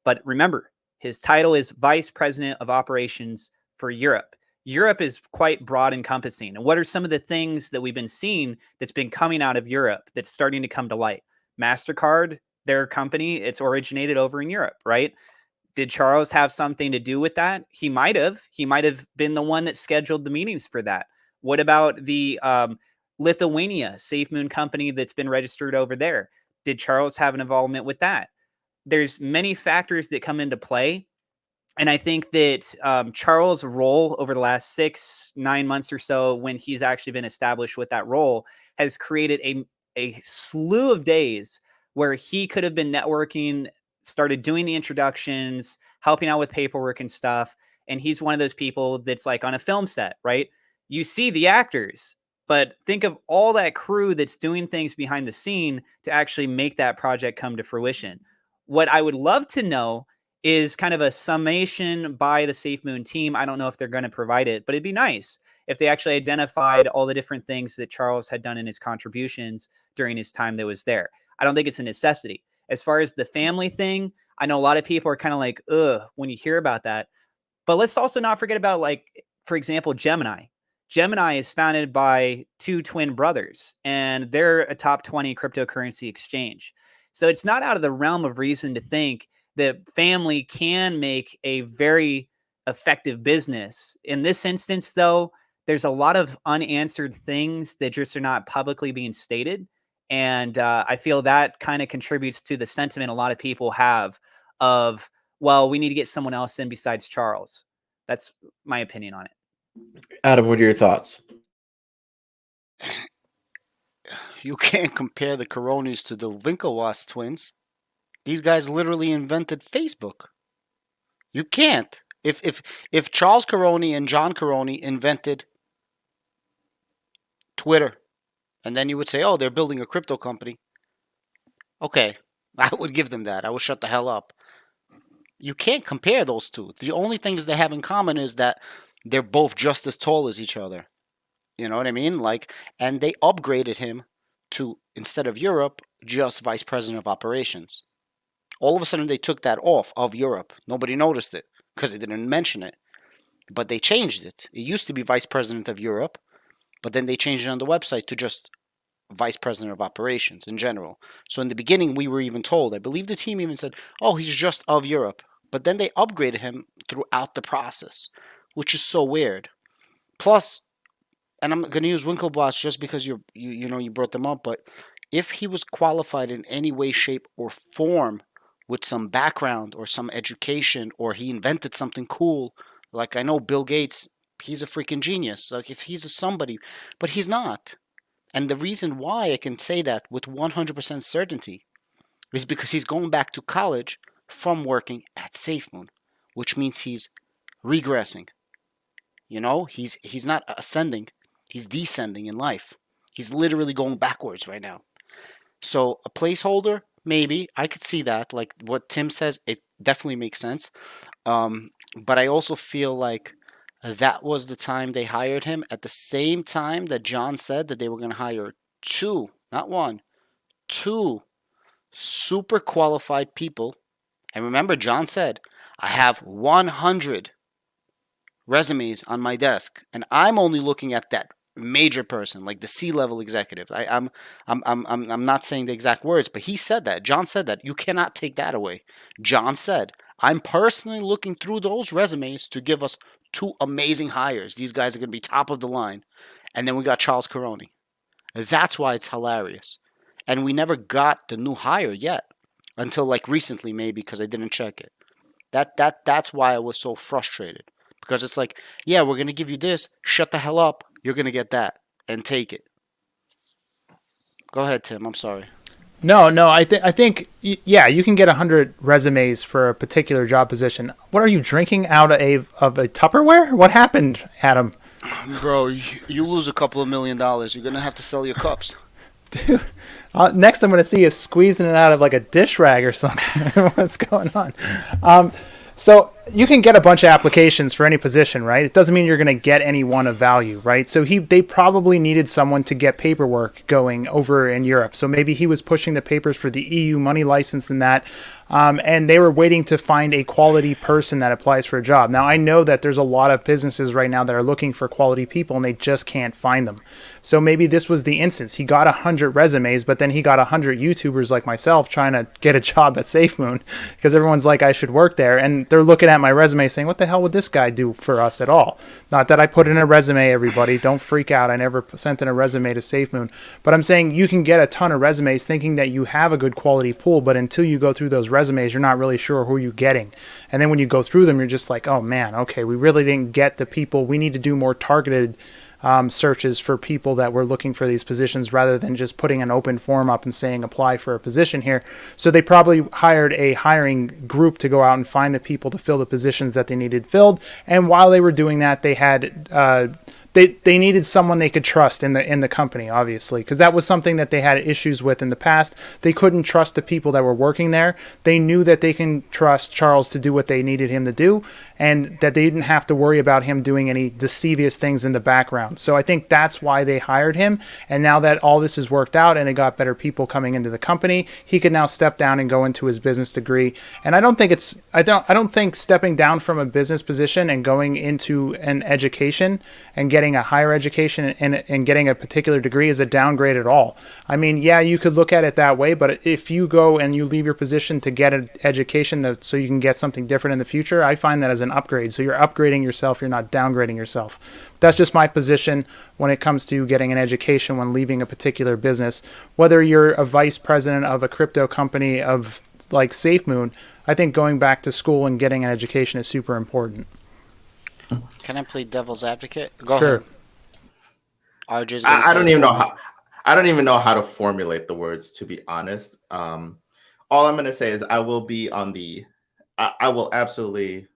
But remember, his title is Vice President of Operations for Europe. Europe is quite broad encompassing. And what are some of the things that we've been seeing that's been coming out of Europe that's starting to come to light? MasterCard, their company, it's originated over in Europe, right? Did Charles have something to do with that? He might have. He might have been the one that scheduled the meetings for that. What about the Lithuania SafeMoon company that's been registered over there? Did Charles have an involvement with that? There's many factors that come into play. And I think that Charles' role over the last 6-9 months or so, when he's actually been established with that role, has created a slew of days where he could have been networking, started doing the introductions, helping out with paperwork and stuff. And he's one of those people that's like on a film set, right? You see the actors, But think of all that crew that's doing things behind the scene to actually make that project come to fruition. What I would love to know is kind of a summation by the SafeMoon team. I don't know if they're going to provide it, but it'd be nice if they actually identified all the different things that Charles had done in his contributions during his time that was there. I don't think it's a necessity. As far as the family thing, I know a lot of people are kind of like, ugh, when you hear about that. But let's also not forget about, like, for example, Gemini. Gemini is founded by two twin brothers, and they're a top 20 cryptocurrency exchange. So it's not out of the realm of reason to think that family can make a very effective business. In this instance, though, there's a lot of unanswered things that just are not publicly being stated. And I feel that kind of contributes to the sentiment a lot of people have of, well, we need to get someone else in besides Charles. That's my opinion on it. Adam, what are your thoughts? You can't compare the Coronis to the Winklevoss twins. These guys literally invented Facebook. You can't. If Charles Caroni and John Caroni invented Twitter, and then you would say, oh, they're building a crypto company. Okay, I would give them that. I would shut the hell up. You can't compare those two. The only things they have in common is that they're both just as tall as each other. You know what I mean? Like, and they upgraded him to, instead of Europe, just vice president of operations. All of a sudden, they took that off of Europe. Nobody noticed it because they didn't mention it. But they changed it. It used to be vice president of Europe, but then they changed it on the website to just vice president of operations in general. So in the beginning, we were even told, I believe the team even said, oh, he's just of Europe. But then they upgraded him throughout the process, which is so weird. Plus, and I'm going to use Winklevoss just because you brought them up, but if he was qualified in any way, shape, or form with some background or some education, or he invented something cool, like I know Bill Gates, he's a freaking genius. Like if he's a somebody, but he's not. And the reason why I can say that with 100% certainty is because he's going back to college from working at SafeMoon, which means he's regressing. You know, he's not ascending, he's descending in life. He's literally going backwards right now. So a placeholder, maybe I could see that. Like what Tim says, it definitely makes sense. But I also feel like that was the time they hired him at the same time that John said that they were going to hire two, not one, two super qualified people. And remember, John said, I have 100 resumes on my desk, and I'm only looking at that major person, like the C-level executive. I'm not saying the exact words, but he said that. John said that. You cannot take that away. John said, I'm personally looking through those resumes to give us two amazing hires. These guys are going to be top of the line. And then we got Charles Caroni. That's why it's hilarious. And we never got the new hire yet. Until like recently, maybe, because I didn't check it. That's why I was so frustrated. Because it's like, yeah, we're going to give you this. Shut the hell up. You're going to get that. And take it. Go ahead, Tim. I'm sorry. No. I think, yeah, you can get 100 resumes for a particular job position. What are you drinking out of a Tupperware? What happened, Adam? Bro, you lose a couple of $1 million. You're going to have to sell your cups. Dude, next I'm going to see you squeezing it out of like a dish rag or something. What's going on? So you can get a bunch of applications for any position, right? It doesn't mean you're going to get any one of value, right? So they probably needed someone to get paperwork going over in Europe. So maybe he was pushing the papers for the EU money license and that. And they were waiting to find a quality person that applies for a job. Now, I know that there's a lot of businesses right now that are looking for quality people and they just can't find them. So maybe this was the instance. He got 100 resumes, but then he got 100 YouTubers like myself trying to get a job at SafeMoon because everyone's like, I should work there. And they're looking at my resume saying, what the hell would this guy do for us at all? Not that I put in a resume, everybody. Don't freak out. I never sent in a resume to SafeMoon. But I'm saying you can get a ton of resumes thinking that you have a good quality pool, but until you go through those resumes, you're not really sure who you're getting. And then when you go through them, you're just like, oh man, okay, we really didn't get the people. We need to do more targeted searches for people that were looking for these positions rather than just putting an open form up and saying apply for a position here. So they probably hired a hiring group to go out and find the people to fill the positions that they needed filled. And while they were doing that, they had they needed someone they could trust in the company, obviously, because that was something that they had issues with in the past. They couldn't trust the people that were working there. They knew that they can trust Charles to do what they needed him to do, and that they didn't have to worry about him doing any deceivious things in the background. So I think that's why they hired him. And now that all this has worked out and they got better people coming into the company, he can now step down and go into his business degree. And I don't think stepping down from a business position and going into an education and getting a higher education and getting a particular degree is a downgrade at all. I mean, yeah, you could look at it that way, but if you go and you leave your position to get an education so you can get something different in the future, I find that as an upgrade. So you're upgrading yourself, you're not downgrading yourself. That's just my position when it comes to getting an education when leaving a particular business. Whether you're a vice president of a crypto company of like SafeMoon, I think going back to school and getting an education is super important. Can I play devil's advocate? Go Sure. ahead. RJ's I don't even know how. I don't even know how to formulate the words, to be honest. All I'm going to say is I will be on the. I will absolutely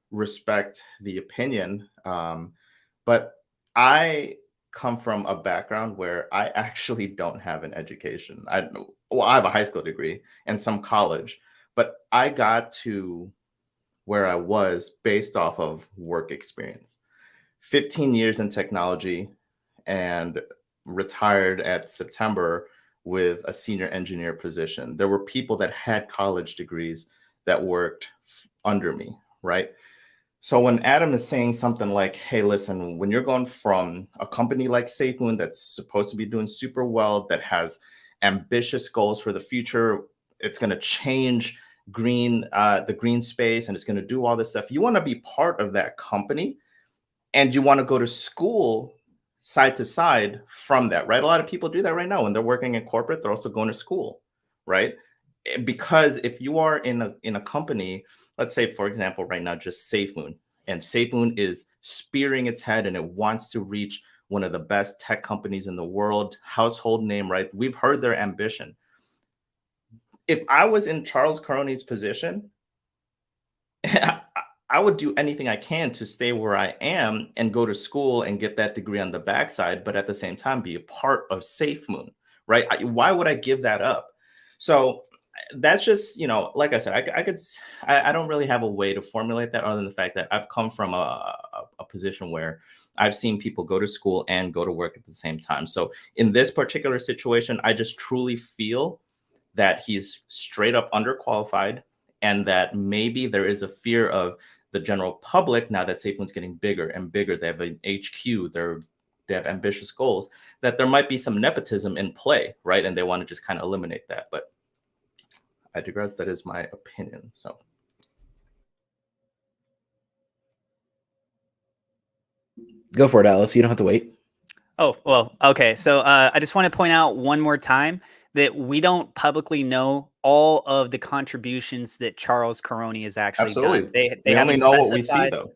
respect the opinion, but I come from a background where I actually don't have an education. I have a high school degree and some college, but I got to where I was based off of work experience. 15 years in technology and retired at September with a senior engineer position. There were people that had college degrees that worked under me, right? So when Adam is saying something like, hey, listen, when you're going from a company like SafeMoon that's supposed to be doing super well, that has ambitious goals for the future, it's going to change the green space, and it's going to do all this stuff. You want to be part of that company, and you want to go to school side to side from that, right? A lot of people do that right now when they're working in corporate. They're also going to school, right? Because if you are in a company, let's say, for example, right now, just SafeMoon, and SafeMoon is spearing its head and it wants to reach one of the best tech companies in the world, household name, right? We've heard their ambition. If I was in Charles Caroni's position, I would do anything I can to stay where I am and go to school and get that degree on the backside, but at the same time, be a part of SafeMoon, right? Why would I give that up? So that's just, like I said, I don't really have a way to formulate that other than the fact that I've come from a position where I've seen people go to school and go to work at the same time. So in this particular situation, I just truly feel that he's straight up underqualified, and that maybe there is a fear of the general public, now that SafeMoon's getting bigger and bigger, they have an HQ, they have ambitious goals, that there might be some nepotism in play, right? And they want to just kind of eliminate that. But I digress. That is my opinion. So. Go for it, Alice. You don't have to wait. Oh, well, okay. So I just want to point out one more time that we don't publicly know all of the contributions that Charles Caroni has actually done. They only know what we see, though.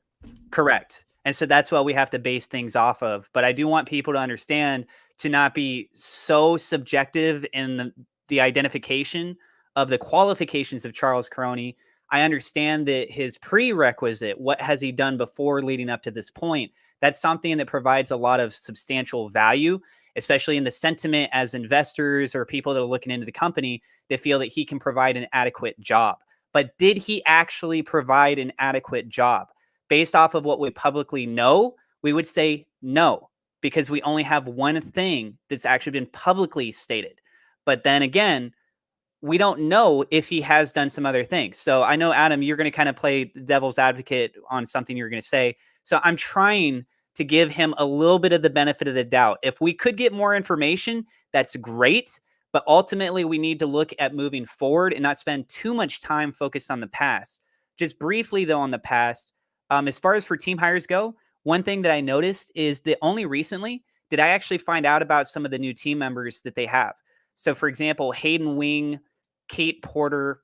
Correct. And so that's what we have to base things off of. But I do want people to understand to not be so subjective in the identification of the qualifications of Charles Caroni. I understand that his prerequisite, what has he done before leading up to this point, that's something that provides a lot of substantial value, especially in the sentiment as investors or people that are looking into the company to feel that he can provide an adequate job. But did he actually provide an adequate job? Based off of what we publicly know, we would say no, because we only have one thing that's actually been publicly stated. But then again, we don't know if he has done some other things. So I know, Adam, you're going to kind of play devil's advocate on something you're going to say. So I'm trying to give him a little bit of the benefit of the doubt. If we could get more information, that's great. But ultimately, we need to look at moving forward and not spend too much time focused on the past. Just briefly, though, on the past, as far as for team hires go, one thing that I noticed is that only recently did I actually find out about some of the new team members that they have. So, for example, Hayden Wing, Kate Porter,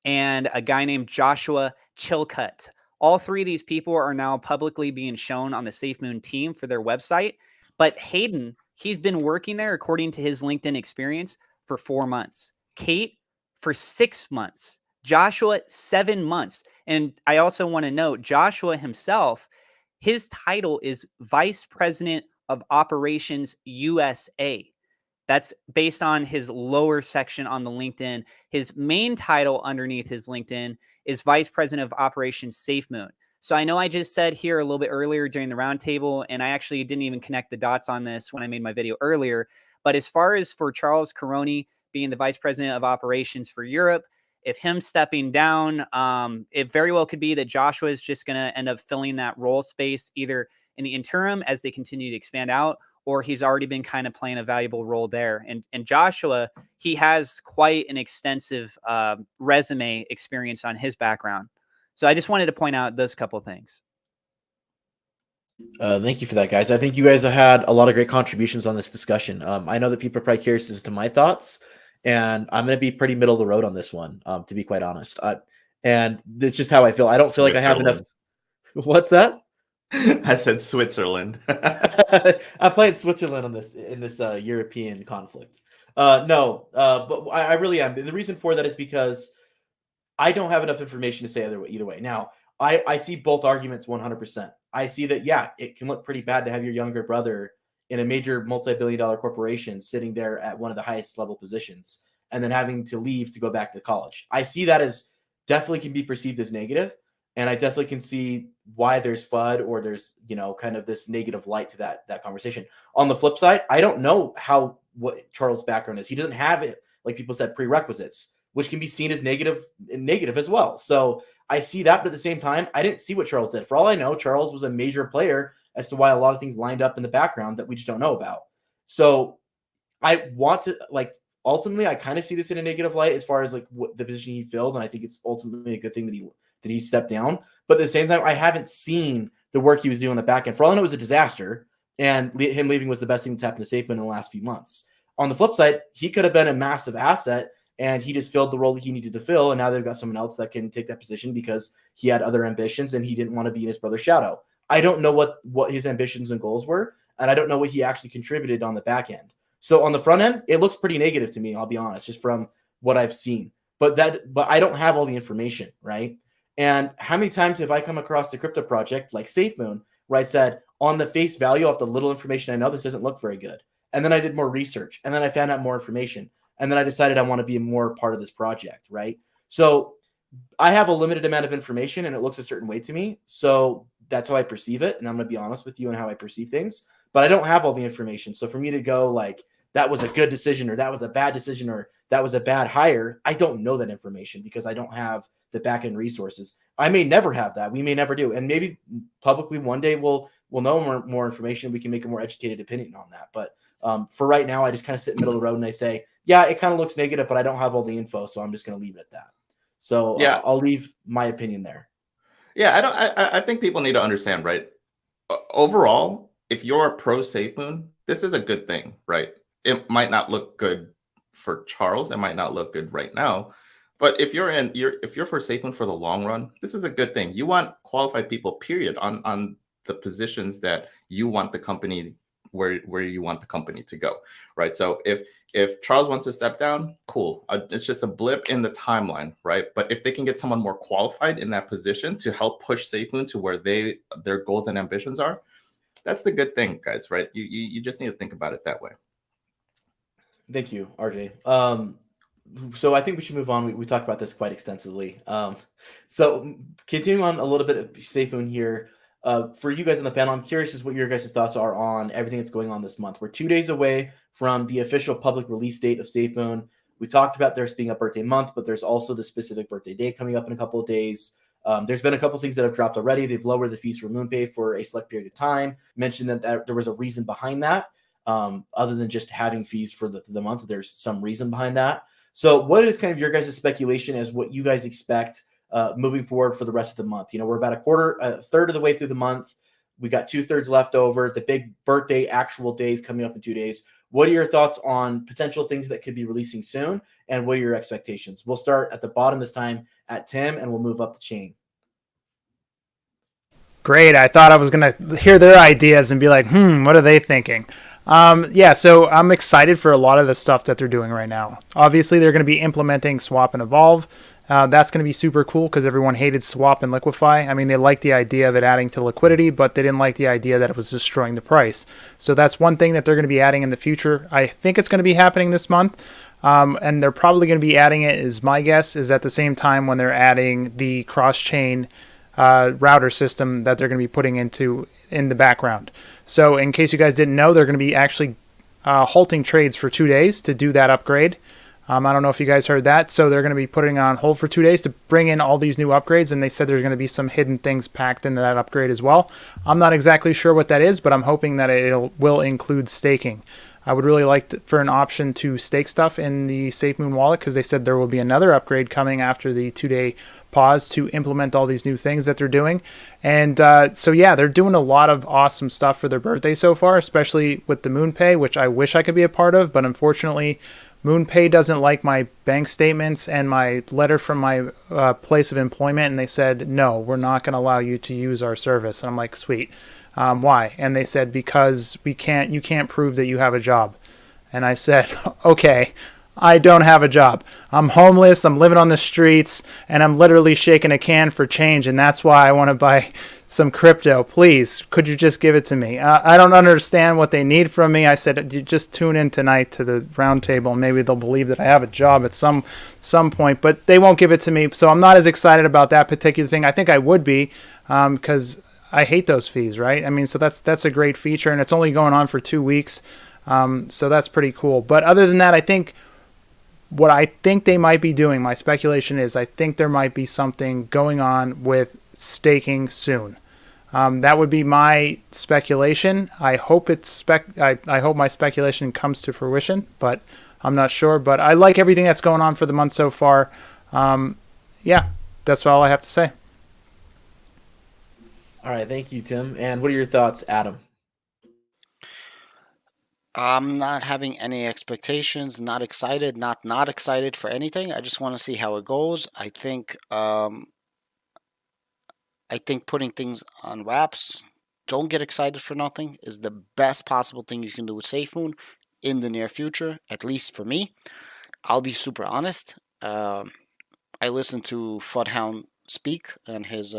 and a guy named Joshua Chilcutt. All three of these people are now publicly being shown on the SafeMoon team for their website. But Hayden, he's been working there, according to his LinkedIn experience, for 4 months. Kate, for 6 months. Joshua, 7 months. And I also want to note, Joshua himself, his title is Vice President of Operations USA. That's based on his lower section on the LinkedIn. His main title underneath his LinkedIn is Vice President of Operations SafeMoon. So I know I just said here a little bit earlier during the roundtable, and I actually didn't even connect the dots on this when I made my video earlier. But as far as for Charles Caroni being the Vice President of Operations for Europe, if him stepping down, it very well could be that Joshua is just going to end up filling that role space either in the interim as they continue to expand out, or he's already been kind of playing a valuable role there. And Joshua, he has quite an extensive resume experience on his background. So I just wanted to point out those couple of things. Thank you for that, guys. I think you guys have had a lot of great contributions on this discussion. I know that people are probably curious as to my thoughts, and I'm going to be pretty middle of the road on this one, to be quite honest. And it's just how I feel. I don't feel like I have enough. What's that? I said Switzerland. I played Switzerland on this in this European conflict. No, but I really am. The reason for that is because I don't have enough information to say either way. Now, I see both arguments 100%. I see that, yeah, it can look pretty bad to have your younger brother in a major multi-billion-dollar corporation sitting there at one of the highest level positions and then having to leave to go back to college. I see that as definitely can be perceived as negative, and I definitely can see why there's FUD or there's, kind of this negative light to that conversation. On the flip side, I don't know what Charles' background is. He doesn't have it, like people said, prerequisites, which can be seen as negative as well. So I see that, but at the same time, I didn't see what Charles did. For all I know, Charles was a major player as to why a lot of things lined up in the background that we just don't know about. So I want to, ultimately, I kind of see this in a negative light as far as what the position he filled, and I think it's ultimately a good thing that he stepped down. But at the same time, I haven't seen the work he was doing on the back end. For all I know, it was a disaster, and him leaving was the best thing that's happened to SafeMoon in the last few months. On the flip side, he could have been a massive asset, and he just filled the role that he needed to fill, and now they've got someone else that can take that position because he had other ambitions and he didn't want to be in his brother's shadow. I don't know what his ambitions and goals were, and I don't know what he actually contributed on the back end. So on the front end, it looks pretty negative to me, I'll be honest, just from what I've seen. But I don't have all the information, right? And how many times have I come across a crypto project like SafeMoon where I said, on the face value of the little information I know, this doesn't look very good. And then I did more research, and then I found out more information. And then I decided I want to be more part of this project, right? So I have a limited amount of information, and it looks a certain way to me. So that's how I perceive it. And I'm going to be honest with you on how I perceive things. But I don't have all the information. So for me to go that was a good decision, or that was a bad decision, or that was a bad hire, I don't know that information because I don't have the back-end resources. I may never have that. We may never do. And maybe publicly one day we'll know more information. We can make a more educated opinion on that. But for right now, I just kind of sit in the middle of the road and I say, yeah, it kind of looks negative, but I don't have all the info, so I'm just going to leave it at that. So yeah, I'll leave my opinion there. Yeah, I think people need to understand, right? Overall, if you're a pro SafeMoon, this is a good thing, right? It might not look good for Charles, it might not look good right now, but if you're for SafeMoon for the long run, this is a good thing. You want qualified people, period, on the positions that you want the company where you want the company to go, right? So if Charles wants to step down, cool. It's just a blip in the timeline, right? But if they can get someone more qualified in that position to help push SafeMoon to where their goals and ambitions are, that's the good thing, guys, right? You just need to think about it that way. Thank you, RJ. So I think we should move on. We talked about this quite extensively. So continuing on a little bit of SafeMoon here. For you guys on the panel, I'm curious as what your guys' thoughts are on everything that's going on this month. We're 2 days away from the official public release date of SafeMoon. We talked about there being a birthday month, but there's also the specific birthday day coming up in a couple of days. There's been a couple of things that have dropped already. They've lowered the fees for MoonPay for a select period of time. Mentioned that there was a reason behind that. Other than just having fees for the month, there's some reason behind that. So what is kind of your guys' speculation as what you guys expect moving forward for the rest of the month? We're about a third of the way through the month. We got 2/3 left over. The big birthday actual days coming up in 2 days. What are your thoughts on potential things that could be releasing soon? And what are your expectations? We'll start at the bottom this time at Tim, and we'll move up the chain. Great. I thought I was going to hear their ideas and be like, what are they thinking? So I'm excited for a lot of the stuff that they're doing right now. Obviously, they're going to be implementing swap and evolve. That's going to be super cool because everyone hated swap and liquefy. I mean, they liked the idea of it adding to liquidity, but they didn't like the idea that it was destroying the price. So that's one thing that they're going to be adding in the future. I think it's going to be happening this month. And they're probably going to be adding it, is my guess, is at the same time when they're adding the cross-chain router system that they're going to be putting in the background. So in case you guys didn't know, they're going to be actually halting trades for 2 days to do that upgrade. I don't know if you guys heard that. So they're going to be putting it on hold for 2 days to bring in all these new upgrades. And they said there's going to be some hidden things packed into that upgrade as well. I'm not exactly sure what that is, but I'm hoping that it will include staking. I would really like for an option to stake stuff in the SafeMoon wallet because they said there will be another upgrade coming after the 2-day pause to implement all these new things that they're doing. And so, yeah, they're doing a lot of awesome stuff for their birthday so far, especially with the MoonPay, which I wish I could be a part of. But unfortunately, MoonPay doesn't like my bank statements and my letter from my place of employment. And they said, no, we're not going to allow you to use our service. And I'm like, sweet. Why? And they said, because you can't prove that you have a job. And I said, okay, I don't have a job. I'm homeless. I'm living on the streets and I'm literally shaking a can for change. And that's why I want to buy some crypto. Please, could you just give it to me? I don't understand what they need from me. I said, you just tune in tonight to the round table and maybe they'll believe that I have a job at some point, but they won't give it to me. So I'm not as excited about that particular thing. I think I would be because I hate those fees, right? I mean, so that's a great feature, and it's only going on for 2 weeks, so that's pretty cool. But other than that, I think what I think they might be doing, my speculation is, I think there might be something going on with staking soon. That would be my speculation. I hope I hope my speculation comes to fruition, but I'm not sure. But I like everything that's going on for the month so far. Yeah, that's all I have to say. All right, thank you, Tim. And what are your thoughts, Adam? I'm not having any expectations, not excited, not excited for anything. I just want to see how it goes. I think putting things on wraps, don't get excited for nothing, is the best possible thing you can do with SafeMoon in the near future, at least for me. I'll be super honest. I listened to Fudhound speak and his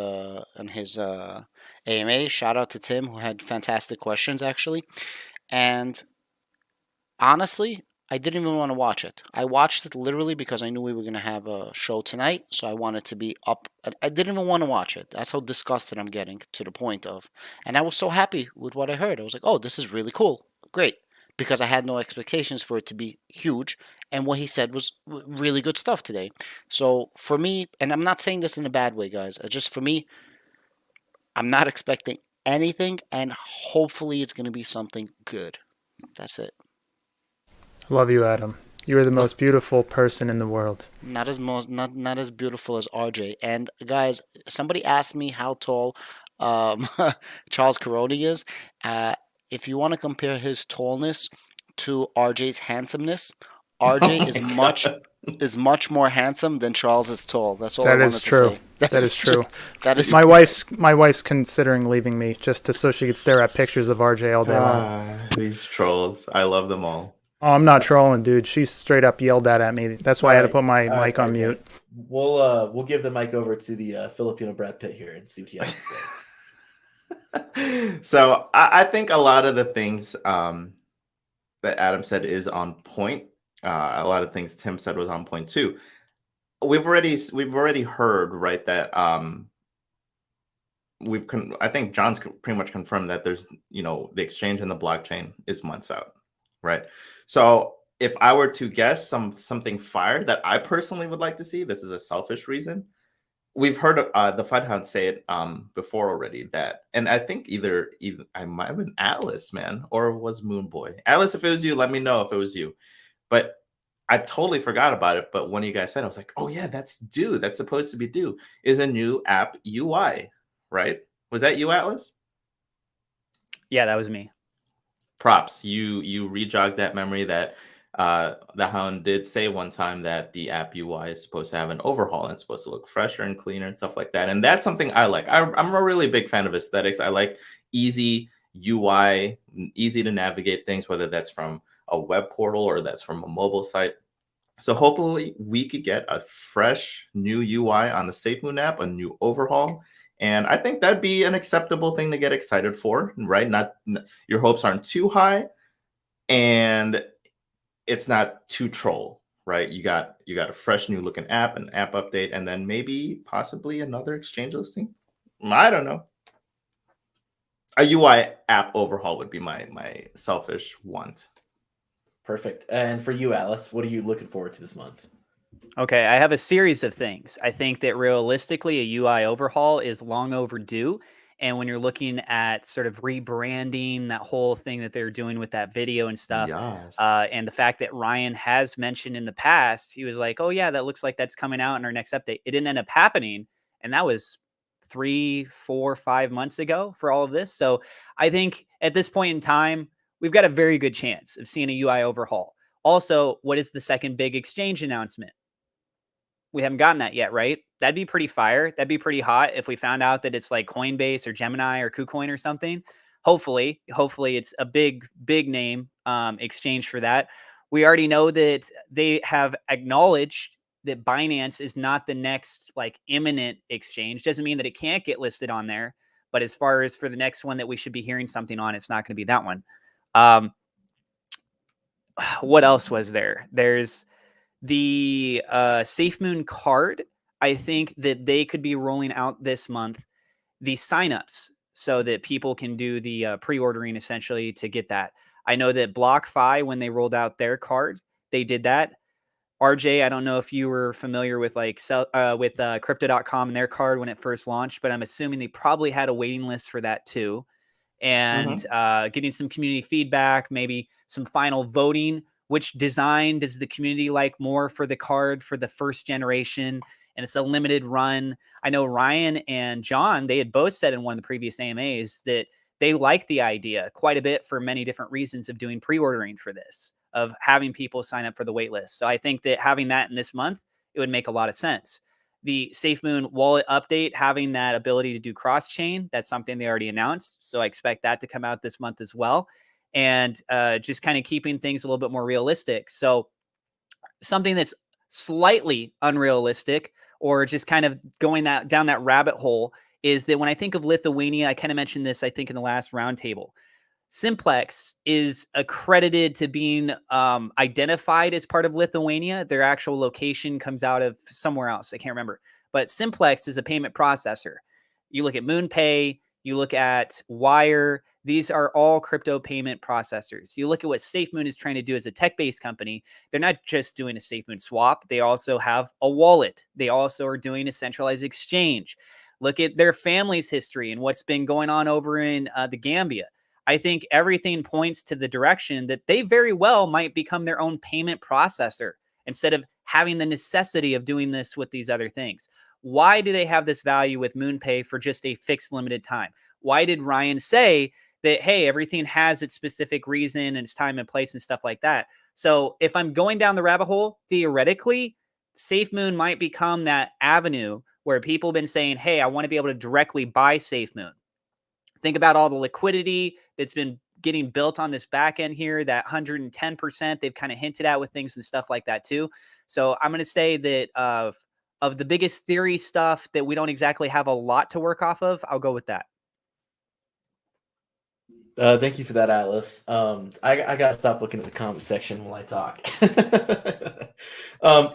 AMA. Shout out to Tim, who had fantastic questions actually. And honestly, I didn't even want to watch it. I watched it literally because I knew we were going to have a show tonight, so I wanted to be up. I didn't even want to watch it. That's how disgusted I'm getting, to the point of. And I was so happy with what I heard. I was like, oh, this is really cool. Great. Because I had no expectations for it to be huge. And what he said was really good stuff today. So for me, and I'm not saying this in a bad way, guys. Just for me, I'm not expecting anything, and hopefully it's going to be something good. That's it. Love you, Adam. You are the most beautiful person in the world. Not as beautiful as RJ. And guys, somebody asked me how tall Charles Caroni is. If you want to compare his tallness to RJ's handsomeness, RJ is much more handsome than Charles is tall. That's all I wanted to say. That is true. That is my wife's considering leaving me just so she could stare at pictures of RJ all day long. These trolls. I love them all. Oh, I'm not trolling, dude. She straight up yelled that at me. That's why I had to put my mic on mute. We'll give the mic over to the Filipino Brad Pitt here and see what he has to say. So I think a lot of the things that Adam said is on point. A lot of things Tim said was on point too. We've already heard, right, that I think John's pretty much confirmed that there's, the exchange and the blockchain is months out, right? So if I were to guess something fire that I personally would like to see, this is a selfish reason. We've heard the Fudhound say it before already, that, and I think either I might have been Atlas, man, or was Moonboy. Atlas, if it was you, let me know if it was you. But I totally forgot about it. But when you guys said, I was like, oh yeah, that's due. That's supposed to be due. Is a new app UI, right? Was that you, Atlas? Yeah, that was me. Props. You rejogged that memory that the Hound did say one time that the app UI is supposed to have an overhaul and it's supposed to look fresher and cleaner and stuff like that. And that's something I like. I'm a really big fan of aesthetics. I like easy UI, easy to navigate things, whether that's from a web portal or that's from a mobile site. So hopefully we could get a fresh new UI on the SafeMoon app, a new overhaul. And I think that'd be an acceptable thing to get excited for, right? Your hopes aren't too high and it's not too troll, right? You got a fresh new looking app, an app update, and then maybe possibly another exchange listing. I don't know. A UI app overhaul would be my selfish want. Perfect. And for you, Alice, what are you looking forward to this month? Okay, I have a series of things. I think that realistically, a UI overhaul is long overdue. And when you're looking at sort of rebranding that whole thing that they're doing with that video and stuff, Yes. and the fact that Ryan has mentioned in the past, he was like, "Oh yeah, that looks like that's coming out in our next update." It didn't end up happening, and that was 3, 4, 5 months ago for all of this. So I think at this point in time, we've got a very good chance of seeing a UI overhaul. Also, what is the second big exchange announcement? We haven't gotten that yet, right? That'd be pretty fire. That'd be pretty hot if we found out that it's like Coinbase or Gemini or KuCoin or something. Hopefully it's a big name exchange for that. We already know that they have acknowledged that Binance is not the next like imminent exchange. Doesn't mean that it can't get listed on there, but as far as for the next one that we should be hearing something on, it's not going to be that one. What else was there? There's the SafeMoon card. I think that they could be rolling out this month the signups so that people can do the pre-ordering essentially to get that. I know that BlockFi, when they rolled out their card, they did that. RJ, I don't know if you were familiar with like crypto.com and their card when it first launched, but I'm assuming they probably had a waiting list for that too. And getting some community feedback, maybe some final voting. Which design does the community like more for the card for the first generation? And it's a limited run. I know Ryan and John, they had both said in one of the previous AMAs that they liked the idea quite a bit for many different reasons of doing pre-ordering for this, of having people sign up for the wait list. So I think that having that in this month, it would make a lot of sense. The SafeMoon wallet update, having that ability to do cross-chain, that's something they already announced. So I expect that to come out this month as well. And just kind of keeping things a little bit more realistic. So something that's slightly unrealistic or just kind of going down that rabbit hole is that when I think of Lithuania, I kind of mentioned this, I think, in the last roundtable. Simplex is accredited to being identified as part of Lithuania. Their actual location comes out of somewhere else. I can't remember. But Simplex is a payment processor. You look at MoonPay, you look at Wire. These are all crypto payment processors. You look at what SafeMoon is trying to do as a tech-based company. They're not just doing a SafeMoon swap. They also have a wallet. They also are doing a centralized exchange. Look at their family's history and what's been going on over in the Gambia. I think everything points to the direction that they very well might become their own payment processor instead of having the necessity of doing this with these other things. Why do they have this value with MoonPay for just a fixed limited time? Why did Ryan say that, hey, everything has its specific reason and its time and place and stuff like that? So if I'm going down the rabbit hole, theoretically, SafeMoon might become that avenue where people have been saying, hey, I want to be able to directly buy SafeMoon. Think about all the liquidity that's been getting built on this back end here, that 110% they've kind of hinted at with things and stuff like that too. So I'm going to say that of the biggest theory stuff that we don't exactly have a lot to work off of, I'll go with that. Thank you for that, Atlas. I gotta stop looking at the comment section while I talk.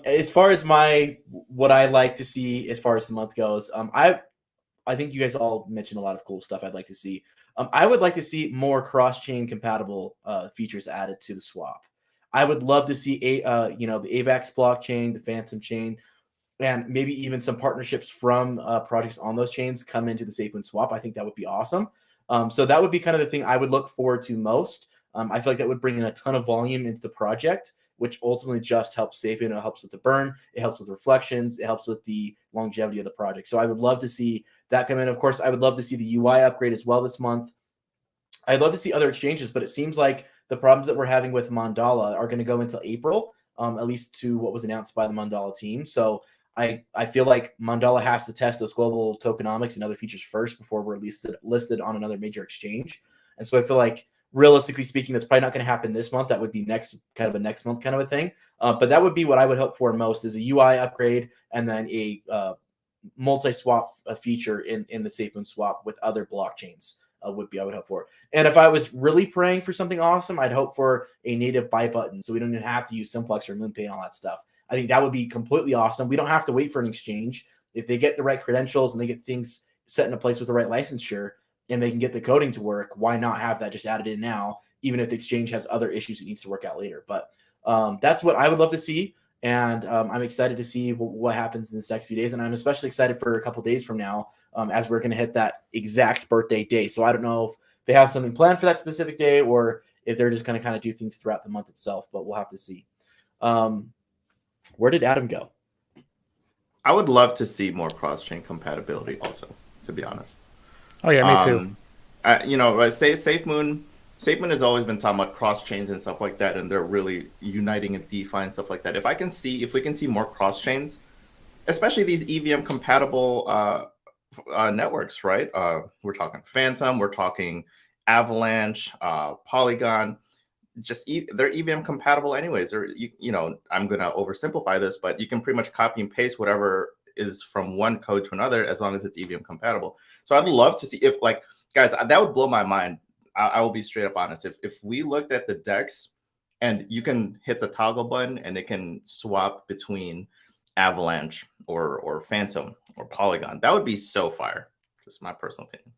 As far as what I like to see as far as the month goes, I think you guys all mentioned a lot of cool stuff I'd like to see. I would like to see more cross-chain compatible features added to the swap. I would love to see the AVAX blockchain, the Phantom chain, and maybe even some partnerships from projects on those chains come into the SafeMoon swap. I think that would be awesome. So that would be kind of the thing I would look forward to most. I feel like that would bring in a ton of volume into the project, which ultimately just helps SafeMoon. It helps with the burn. It helps with reflections. It helps with the longevity of the project. So I would love to see that come in. Of course, I would love to see the UI upgrade as well this month. I'd love to see other exchanges, but it seems like the problems that we're having with Mandala are going to go until April, at least to what was announced by the Mandala team. So I feel like Mandala has to test those global tokenomics and other features first before we're listed on another major exchange. And so I feel like realistically speaking, that's probably not going to happen this month. That would be next month kind of a thing. But that would be what I would hope for most, is a UI upgrade and then a multi-swap feature in the SafeMoon swap with other blockchains. I would hope for. And if I was really praying for something awesome, I'd hope for a native buy button, so we don't even have to use Simplex or MoonPay and all that stuff. I think that would be completely awesome. We don't have to wait for an exchange. If they get the right credentials and they get things set into place with the right licensure and they can get the coding to work, why not have that just added in now, even if the exchange has other issues it needs to work out later. But that's what I would love to see. And I'm excited to see what happens in this next few days. And I'm especially excited for a couple days from now, as we're going to hit that exact birthday day. So I don't know if they have something planned for that specific day or if they're just going to kind of do things throughout the month itself, but we'll have to see. Where did Adam go? I would love to see more cross-chain compatibility also, to be honest. Oh, yeah, me too. I say SafeMoon has always been talking about cross chains and stuff like that, and they're really uniting in DeFi and stuff like that. If we can see more cross chains, especially these EVM compatible networks, right? We're talking Phantom, we're talking Avalanche, Polygon. They're EVM compatible anyways. I'm gonna oversimplify this, but you can pretty much copy and paste whatever is from one code to another as long as it's EVM compatible. So I'd love to see if, like, guys, that would blow my mind. I will be straight up honest. If we looked at the DEX and you can hit the toggle button and it can swap between Avalanche or Phantom or Polygon, that would be so fire. Just my personal opinion.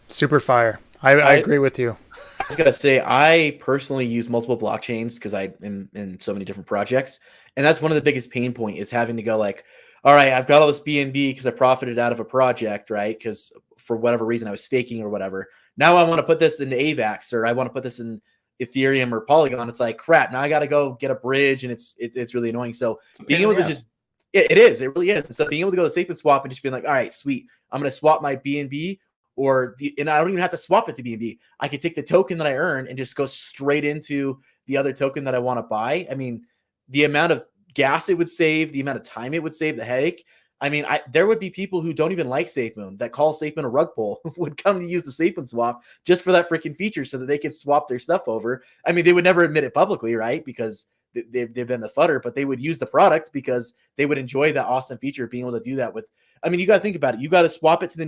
Super fire. I agree with you. I was going to say, I personally use multiple blockchains because I am in so many different projects. And that's one of the biggest pain point, is having to go like, all right, I've got all this BNB because I profited out of a project, right? Because for whatever reason I was staking or whatever. Now I want to put this into AVAX, or I want to put this in Ethereum or Polygon. It's like, crap, now I got to go get a bridge, and it's really annoying. So being able to just, it is, it really is. And so being able to go to SafeMoon swap and just being like, all right, sweet, I'm going to swap my BNB, and I don't even have to swap it to BNB. I can take the token that I earn and just go straight into the other token that I want to buy. I mean, the amount of gas it would save, the amount of time it would save, the headache. I mean, there would be people who don't even like SafeMoon that call SafeMoon a rug pull would come to use the SafeMoon swap just for that freaking feature so that they could swap their stuff over. I mean, they would never admit it publicly, right? Because they've been the fudder, but they would use the product because they would enjoy that awesome feature of being able to do that with. I mean, you got to think about it. You got to swap it to the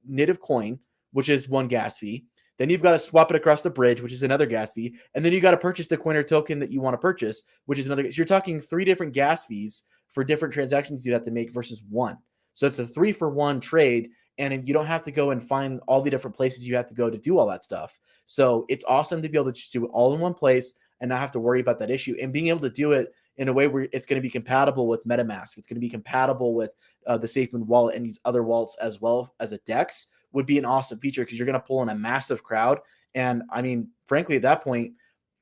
native coin, which is one gas fee. Then you've got to swap it across the bridge, which is another gas fee. And then you got to purchase the coin or token that you want to purchase, which is another. So you're talking 3 different gas fees for different transactions you'd have to make versus one. So it's a 3-for-1 trade, and you don't have to go and find all the different places you have to go to do all that stuff. So it's awesome to be able to just do it all in one place and not have to worry about that issue, and being able to do it in a way where it's going to be compatible with MetaMask. It's going to be compatible with the SafeMoon wallet and these other wallets as well as a DEX would be an awesome feature, because you're going to pull in a massive crowd. And I mean, frankly, at that point,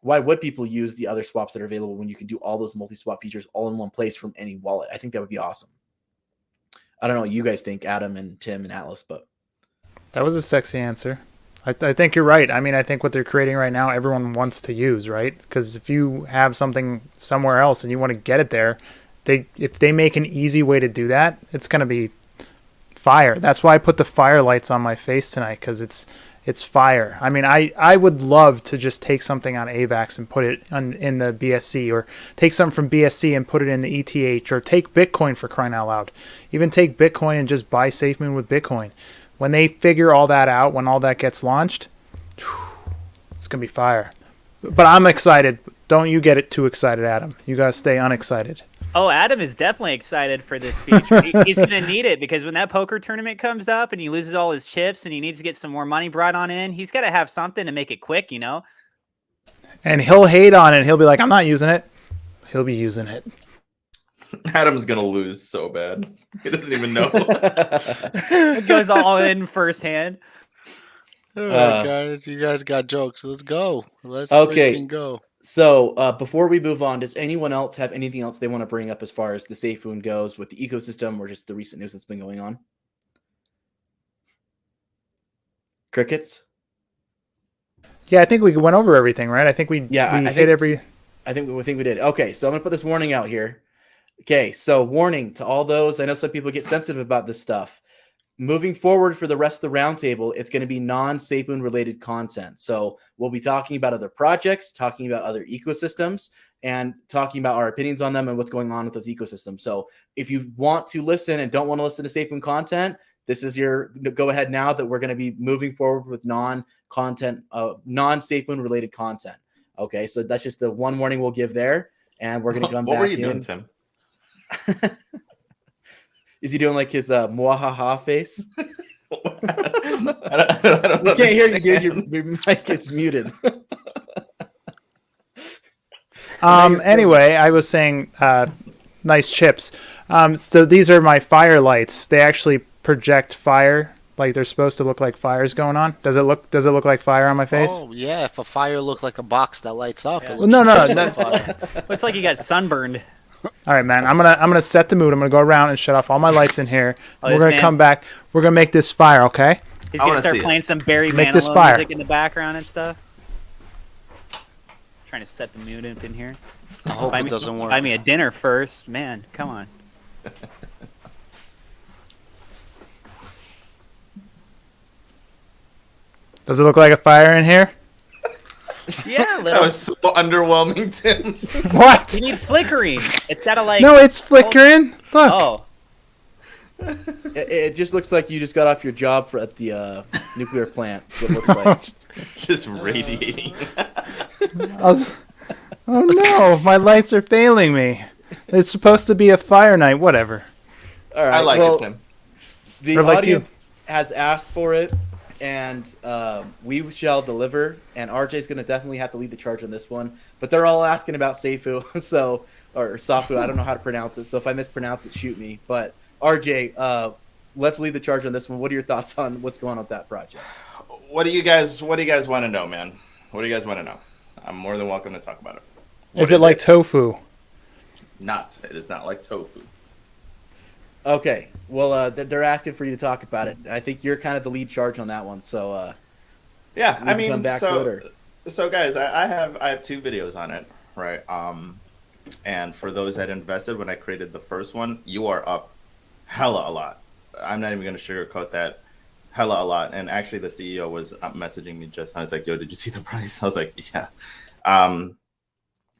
why would people use the other swaps that are available when you can do all those multi-swap features all in one place from any wallet? I think that would be awesome. I don't know what you guys think, Adam and Tim and Atlas, but that was a sexy answer. I think you're right. I mean, I think what they're creating right now, everyone wants to use, right? Because if you have something somewhere else and you want to get it there, if they make an easy way to do that, it's going to be fire. That's why I put the fire lights on my face tonight, because it's fire. I mean, I would love to just take something on AVAX and put it in the BSC, or take something from BSC and put it in the ETH, or take Bitcoin, for crying out loud. Even take Bitcoin and just buy SafeMoon with Bitcoin. When they figure all that out, when all that gets launched, it's going to be fire. But I'm excited. Don't you get it too excited, Adam. You got to stay unexcited. Oh, Adam is definitely excited for this feature. He's going to need it, because when that poker tournament comes up and he loses all his chips and he needs to get some more money brought on in, he's got to have something to make it quick, you know? And he'll hate on it. He'll be like, I'm not using it. He'll be using it. Adam's going to lose so bad. He doesn't even know. It goes all in firsthand. All right, guys. You guys got jokes. Let's go. Let's okay. Go. So before we move on, does anyone else have anything else they want to bring up as far as the SafeMoon goes with the ecosystem, or just the recent news that's been going on? Crickets? Yeah, I think we went over everything, right? I think we hit every... I think we did. Okay, so I'm going to put this warning out here. Okay, so warning to all those. I know some people get sensitive about this stuff. moving forward for the rest of the roundtable, it's going to be non-SafeMoon related content. So we'll be talking about other projects, talking about other ecosystems, and talking about our opinions on them and what's going on with those ecosystems. So if you want to listen and don't want to listen to SafeMoon content, this is your go ahead now that we're going to be moving forward with non-SafeMoon related content. Okay, so that's just the one warning we'll give there, and we're going to come What back were you in. doing, Tim? Is he doing like his mwahaha face? I don't We can't hear you, dude. understand. Your mic is muted. Anyway, I was saying nice chips. So these are my fire lights. They actually project fire. Like they're supposed to look like fire's going on. Does it look like fire on my face? Oh yeah, if a fire looked like a box that lights up. Yeah. It Well, looks no, just no. like fire. Looks like you got sunburned. All right, man. I'm gonna set the mood. I'm gonna go around and shut off all my lights in here. Oh, We're this gonna man- come back. We're gonna make this fire, okay? He's I gonna wanna start see it. playing some Barry Make this Manilow fire. music in the background and stuff. Trying to set the mood up in here. I hope Buy it me, doesn't work. buy me a dinner first, man. Come on. Does it look like a fire in here? Yeah, That little. was so underwhelming, Tim. What? You need flickering. It's gotta like. No, it's flickering. Look. Oh, It just looks like you just got off your job at the nuclear plant. What it looks like. Just radiating. Oh no, my lights are failing me. It's supposed to be a fire night. Whatever. All right. I like well, it, Tim. The What about audience has asked for it, and we shall deliver. And RJ's going to definitely have to lead the charge on this one. But they're all asking about Seifu, so or Safu. I don't know how to pronounce it, so if I mispronounce it, shoot me. But RJ, let's lead the charge on this one. What are your thoughts on what's going on with that project? What do you guys want to know, man? What do you guys want to know? I'm more than welcome to talk about it. Is it like tofu? Not. It is not like tofu. Okay. Well, they're asking for you to talk about it. I think you're kind of the lead charge on that one. So Yeah, we I can mean, come back to it, or- so guys, I have 2 videos on it, right? And for those that invested when I created the first one, you are up hella a lot. I'm not even gonna sugarcoat that, hella a lot. And actually, the CEO was messaging me just. I was like, "Yo, did you see the price?" I was like, "Yeah."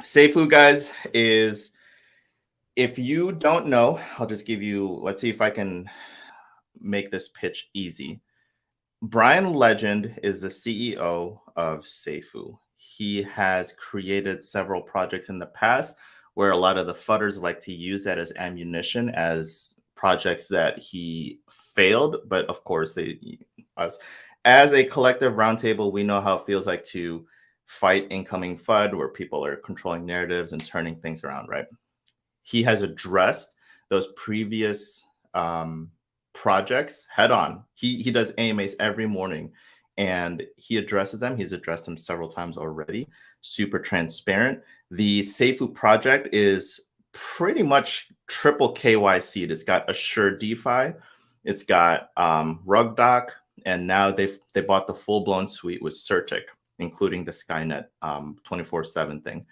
Seifu, guys, is, if you don't know, I'll just give you. Let's see if I can make this pitch easy. Brian Legend is the CEO of Seifu. He has created several projects in the past where a lot of the fudders like to use that as ammunition, as projects that he failed. But of course, us as a collective roundtable, we know how it feels like to fight incoming FUD where people are controlling narratives and turning things around, right? He has addressed those previous projects head on. He does AMAs every morning and he addresses them. He's addressed them several times already. Super transparent. The Seifu project is pretty much triple KYC. It's got Assure DeFi. It's got RugDoc, and now they bought the full-blown suite with Certic, including the Skynet 24/7 thing.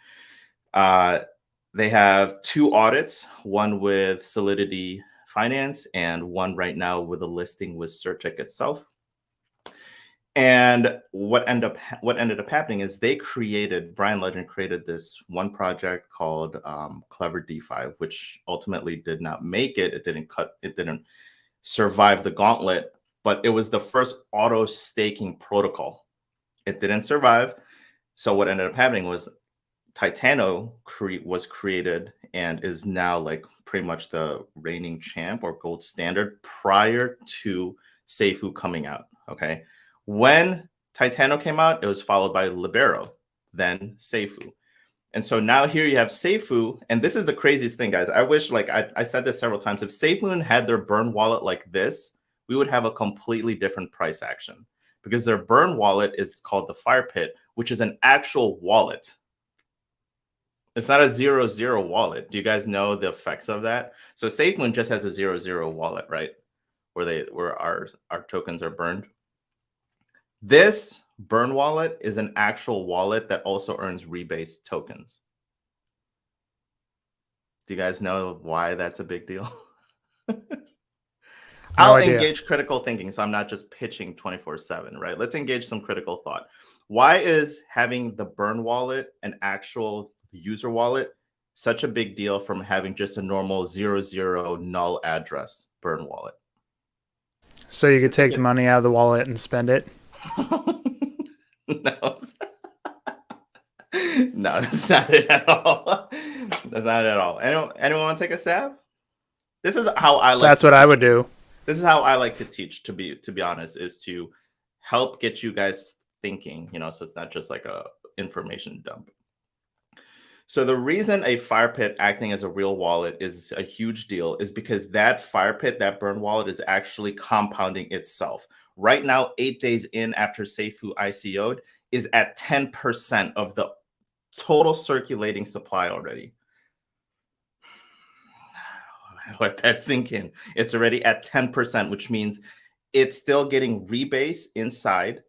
They have 2 audits, one with Solidity Finance and one right now with a listing with Certic itself. And what ended up happening is Brian Legend created this one project called Clever DeFi, which ultimately did not make it. It didn't survive the gauntlet, but it was the first auto staking protocol. It didn't survive. So what ended up happening was Titano was created and is now like pretty much the reigning champ or gold standard prior to Seifu coming out. Okay. When Titano came out, it was followed by Libero, then Seifu. And so now here you have Seifu, and this is the craziest thing, guys. I wish, like I said this several times, if SafeMoon had their burn wallet like this, we would have a completely different price action, because their burn wallet is called the Fire Pit, which is an actual wallet. It's not a 0-0 wallet. Do you guys know the effects of that? So SafeMoon just has a 0-0 wallet, right? Where our tokens are burned. This burn wallet is an actual wallet that also earns rebase tokens. Do you guys know why that's a big deal? I'll idea. engage critical thinking, so I'm not just pitching 24/7, right? Let's engage some critical thought. Why is having the burn wallet an actual user wallet such a big deal from having just a normal 00 null address burn wallet? So you could take the money out of the wallet and spend it. No. No, that's not it at all. That's not it at all. Anyone want to take a stab? This is how I like. That's what I would do. This is how I like to teach. To be honest, is to help get you guys thinking. So it's not just like a information dump. So the reason a fire pit acting as a real wallet is a huge deal is because that fire pit, that burn wallet, is actually compounding itself. Right now, 8 days in after Seifu ICO'd, is at 10% of the total circulating supply already. Let that sink in. It's already at 10%, which means it's still getting rebase inside.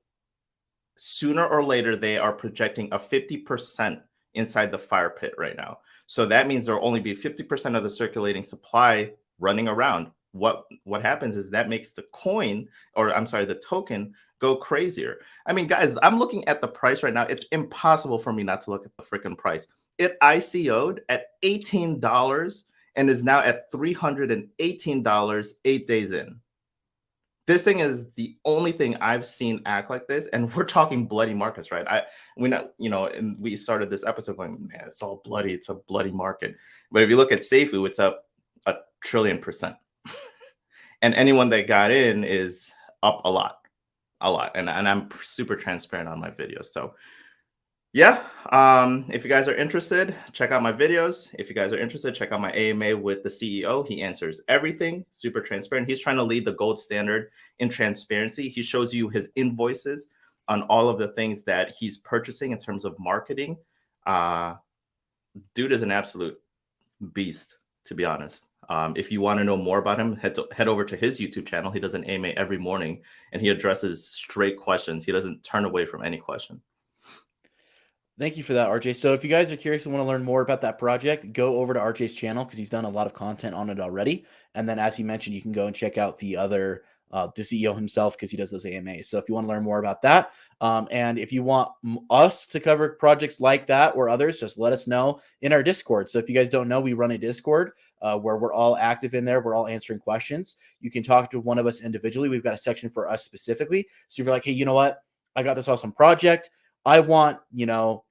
Sooner or later, they are projecting a 50% inside the fire pit right now. So that means there will only be 50% of the circulating supply running around. What happens is that makes the coin, or I'm sorry, the token, go crazier. I mean, guys, I'm looking at the price right now. It's impossible for me not to look at the freaking price. It ICO'd at $18 and is now at $318 8 days in. This thing is the only thing I've seen act like this, and we're talking bloody markets, right? And we started this episode going, man, it's all bloody. It's a bloody market. But if you look at Seifu, it's up 1 trillion%. And anyone that got in is up a lot. And I'm super transparent on my videos. So yeah, if you guys are interested, check out my videos. If you guys are interested, check out my AMA with the CEO. He answers everything, super transparent. He's trying to lead the gold standard in transparency. He shows you his invoices on all of the things that he's purchasing in terms of marketing. Dude is an absolute beast, to be honest. If you want to know more about him, head over to his YouTube channel. He does an AMA every morning, and he addresses straight questions. He doesn't turn away from any question. Thank you for that, RJ. So if you guys are curious and want to learn more about that project, go over to RJ's channel because he's done a lot of content on it already. And then, as he mentioned, you can go and check out the other, the CEO himself, because he does those AMAs. So if you want to learn more about that, and if you want us to cover projects like that or others, just let us know in our Discord. So if you guys don't know, we run a Discord where we're all active in there. We're all answering questions. You can talk to one of us individually. We've got a section for us specifically. So if you're like, hey, you know what? I got this awesome project. I want,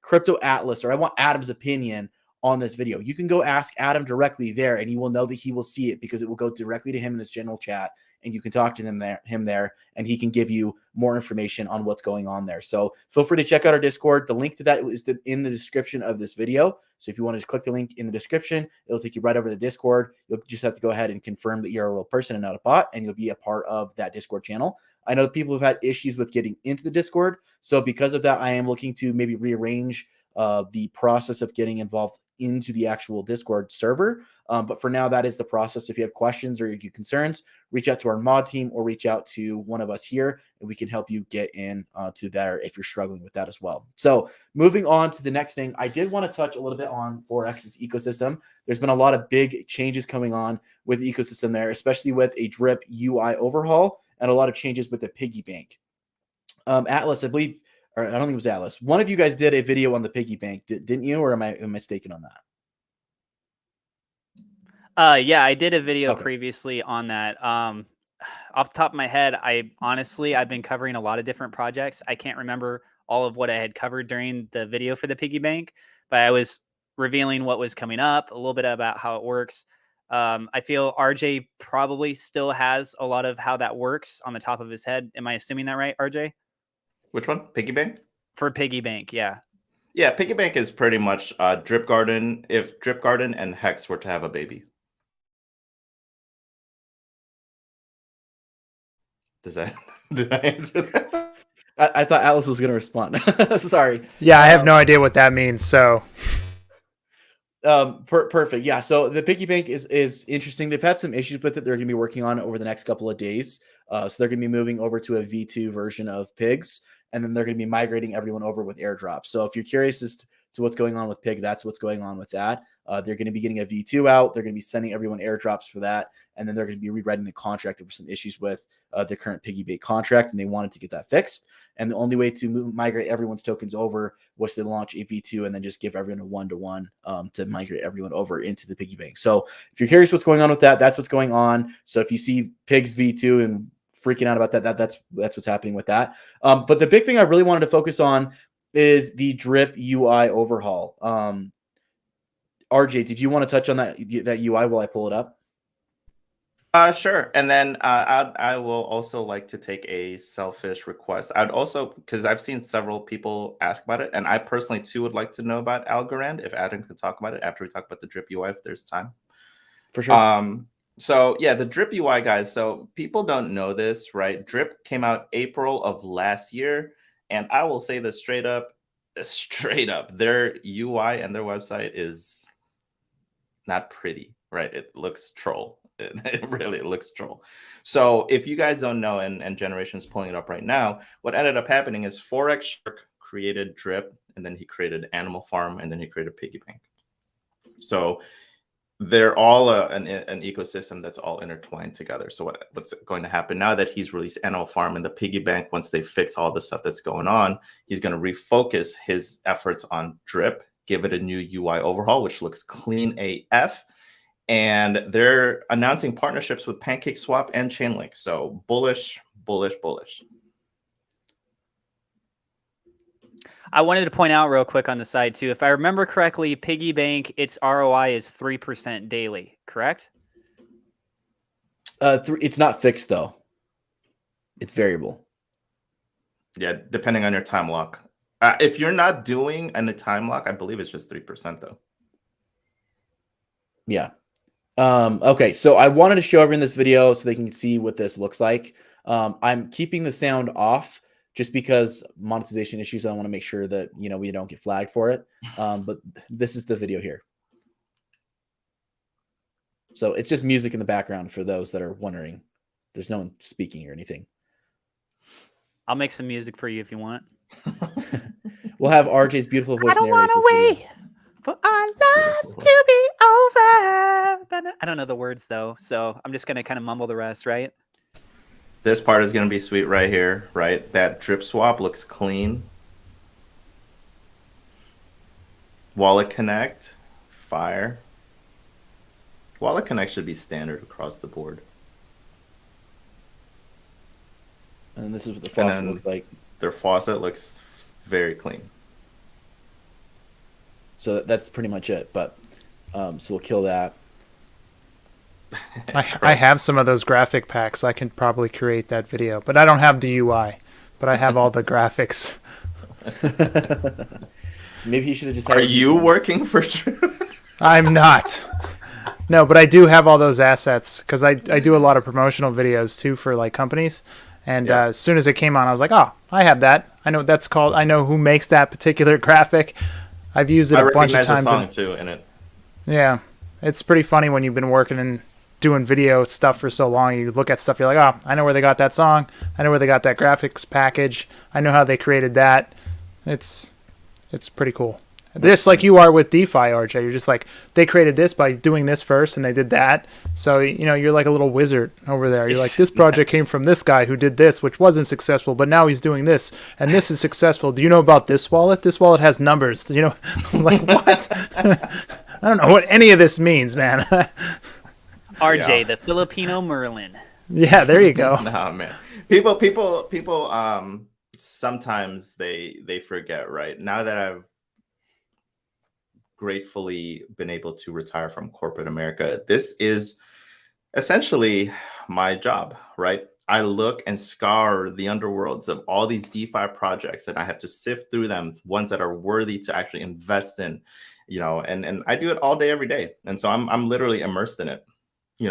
Crypto Atlas, or I want Adam's opinion on this video. You can go ask Adam directly there, and you will know that he will see it because it will go directly to him in his general chat, and you can talk to him there, and he can give you more information on what's going on there. So feel free to check out our Discord. The link to that is in the description of this video. So if you want to just click the link in the description, it'll take you right over to the Discord. You'll just have to go ahead and confirm that you're a real person and not a bot, and you'll be a part of that Discord channel. I know people have had issues with getting into the Discord. So because of that, I am looking to maybe rearrange the process of getting involved into the actual Discord server. But for now, that is the process. If you have questions or you concerns, reach out to our mod team or reach out to one of us here, and we can help you get in to there if you're struggling with that as well. So moving on to the next thing, I did want to touch a little bit on Forex's ecosystem. There's been a lot of big changes coming on with the ecosystem there, especially with a drip UI overhaul and a lot of changes with the piggy bank. Atlas, I believe, or I don't think it was Atlas. One of you guys did a video on the piggy bank, didn't you? Or am I mistaken on that? Yeah, I did a video previously on that. Off the top of my head, I've been covering a lot of different projects. I can't remember all of what I had covered during the video for the piggy bank, but I was revealing what was coming up, a little bit about how it works. I feel RJ probably still has a lot of how that works on the top of his head. Am I assuming that right, RJ? Which one? Piggy bank? For piggy bank, yeah. Yeah, piggy bank is pretty much Drip Garden if Drip Garden and Hex were to have a baby. Did I answer that? I thought Atlas was going to respond. Sorry. Yeah, I have no idea what that means. So perfect. Yeah. So the piggy bank is interesting. They've had some issues with it. They're going to be working on it over the next couple of days. So they're going to be moving over to a V2 version of pigs. and then they're going to be migrating everyone over with airdrops. So if you're curious as to what's going on with Pig, that's what's going on with that. They're going to be getting a V2 out. They're going to be sending everyone airdrops for that. And then they're going to be rewriting the contract. There were some issues with the current Piggy Bank contract, and they wanted to get that fixed. And the only way to migrate everyone's tokens over was to launch a V2 and then just give everyone a one-to-one to migrate everyone over into the Piggy Bank. So if you're curious what's going on with that, that's what's going on. So if you see Pig's V2 and freaking out about that's what's happening with that. But the big thing I really wanted to focus on is the drip UI overhaul. RJ, did you want to touch on that UI while I pull it up? Sure. And then I will also like to take a selfish request. I'd also, because I've seen several people ask about it, and I personally too would like to know about Algorand. If Adam could talk about it after we talk about the drip UI, if there's time. For sure. So yeah, the drip UI guys. So people don't know this, right? Drip came out April of last year, and I will say this straight up, their UI and their website is not pretty, right? It looks troll. It really looks troll. So if you guys don't know, and Generation's pulling it up right now, what ended up happening is Forex Shark created Drip, and then he created Animal Farm, and then he created Piggy Bank. So they're all an ecosystem that's all intertwined together. So what's going to happen now that he's released Animal Farm and the Piggy Bank, once they fix all the stuff that's going on, he's going to refocus his efforts on Drip, give it a new UI overhaul, which looks clean AF. And they're announcing partnerships with PancakeSwap and Chainlink. So bullish, bullish, bullish. I wanted to point out real quick on the side too. If I remember correctly, Piggy Bank, its ROI is 3% daily, correct? It's not fixed though. It's variable. Yeah, depending on your time lock. If you're not doing a time lock, I believe it's just 3% though. Yeah. Okay, so I wanted to show everyone this video so they can see what this looks like. I'm keeping the sound off just because monetization issues. I want to make sure that we don't get flagged for it. But this is the video here. So it's just music in the background for those that are wondering. There's no one speaking or anything. I'll make some music for you if you want. We'll have RJ's beautiful voice. I don't want to wait for our lives to be over. I don't know the words though, so I'm just gonna kind of mumble the rest, right? This part is gonna be sweet right here, right? That drip swap looks clean. Wallet Connect, fire. Wallet Connect should be standard across the board. And this is what the faucet looks like. Their faucet looks very clean. So that's pretty much it. But so we'll kill that. I have some of those graphic packs. I can probably create that video, but I don't have the UI. But I have all the graphics. Maybe he should have just. Are you working for Drip? I'm not. No, but I do have all those assets because I do a lot of promotional videos too for like companies. And as soon as it came on, I was like, oh, I have that. I know what that's called. I know who makes that particular graphic. I've used it a bunch of times. I recognize the song too in it. Yeah, it's pretty funny when you've been working and doing video stuff for so long. You look at stuff, you're like, oh, I know where they got that song. I know where they got that graphics package. I know how they created that. It's pretty cool. Just like you are with DeFi, RJ. You're just like, they created this by doing this first, and they did that. So, you're like a little wizard over there. You're like, this project came from this guy who did this, which wasn't successful, but now he's doing this, and this is successful. Do you know about this wallet? This wallet has numbers. Like, what? I don't know what any of this means, man. RJ, the Filipino Merlin. Yeah, there you go. Nah, man. People, sometimes they forget, right? Now that I've gratefully been able to retire from corporate America, this is essentially my job, right? I look and scour the underworlds of all these DeFi projects, and I have to sift through them, ones that are worthy to actually invest in, and I do it all day, every day. And so I'm literally immersed in it.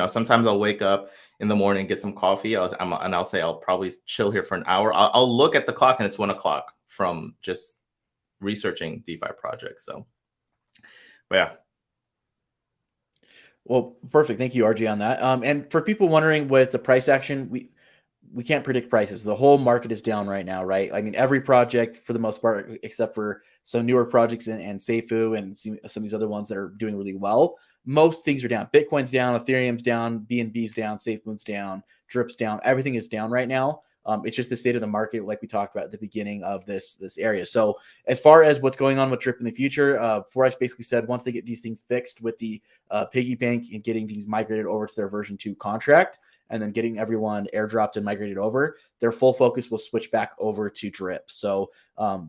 Sometimes I'll wake up in the morning, get some coffee, and I'll say I'll probably chill here for an hour. I'll look at the clock and it's 1 o'clock from just researching DeFi projects. So, but yeah. Well, perfect. Thank you, RJ, on that. And for people wondering with the price action, we can't predict prices. The whole market is down right now, right? I mean, every project for the most part, except for some newer projects and Seifu and some of these other ones that are doing really well, most things are down. Bitcoin's down, Ethereum's down, BNB's down, SafeMoon's down, Drip's down. Everything is down right now. It's just the state of the market, like we talked about at the beginning of this area. So as far as what's going on with Drip in the future, Forex basically said once they get these things fixed with the piggy bank and getting these migrated over to their version 2 contract, and then getting everyone airdropped and migrated over, their full focus will switch back over to Drip. So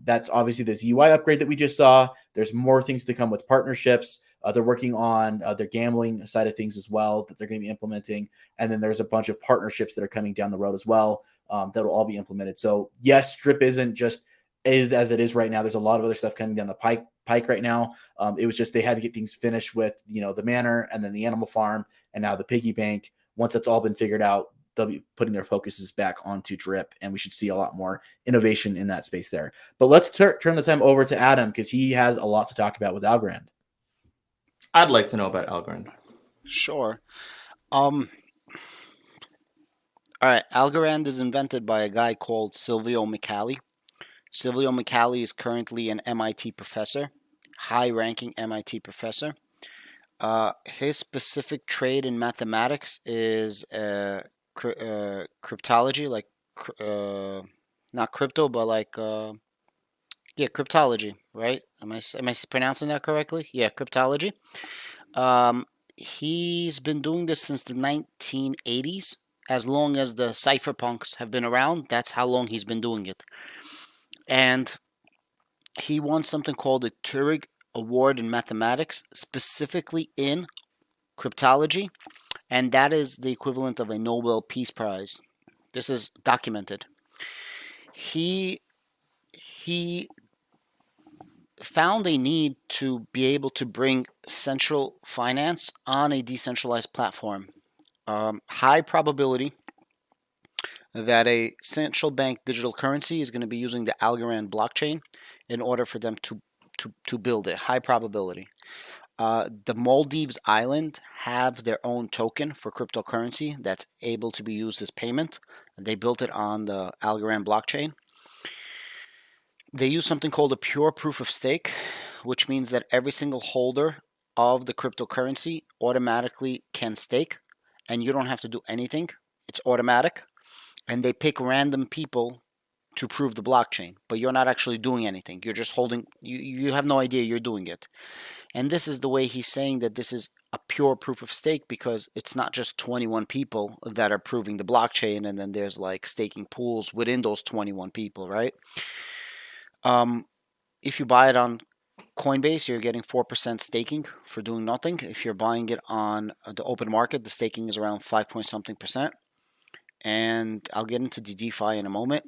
that's obviously this UI upgrade that we just saw. There's more things to come with partnerships. They're working on their gambling side of things as well that they're going to be implementing. And then there's a bunch of partnerships that are coming down the road as well that will all be implemented. So yes, Drip isn't just is as it is right now. There's a lot of other stuff coming down the pike right now. It was just they had to get things finished with, the manor and then the animal farm and now the piggy bank. Once that's all been figured out, they'll be putting their focuses back onto Drip, and we should see a lot more innovation in that space there. But let's turn the time over to Adam because he has a lot to talk about with Algorand. I'd like to know about Algorand. Sure. All right. Algorand is invented by a guy called Silvio Micali. Silvio Micali is currently an MIT professor, high-ranking MIT professor. His specific trade in mathematics is cryptology, like not crypto, but like cryptology, right? Am I pronouncing that correctly? Yeah, cryptology. He's been doing this since the 1980s. As long as the cypherpunks have been around, that's how long he's been doing it. And he won something called a Turing Award in mathematics, specifically in cryptology, and that is the equivalent of a Nobel Peace Prize. This is documented. He found a need to be able to bring central finance on a decentralized platform. High probability that a central bank digital currency is going to be using the Algorand blockchain in order for them to build it. High probability. The Maldives Island have their own token for cryptocurrency that's able to be used as payment. They built it on the Algorand blockchain. They use something called a pure proof of stake, which means that every single holder of the cryptocurrency automatically can stake, and you don't have to do anything. It's automatic. And they pick random people to prove the blockchain, but you're not actually doing anything. You're just holding, you have no idea you're doing it. And this is the way he's saying that this is a pure proof of stake, because it's not just 21 people that are proving the blockchain and then there's like staking pools within those 21 people, right? If you buy it on Coinbase, you're getting 4% staking for doing nothing. If you're buying it on the open market, the staking is around 5 point something percent. And I'll get into the DeFi in a moment.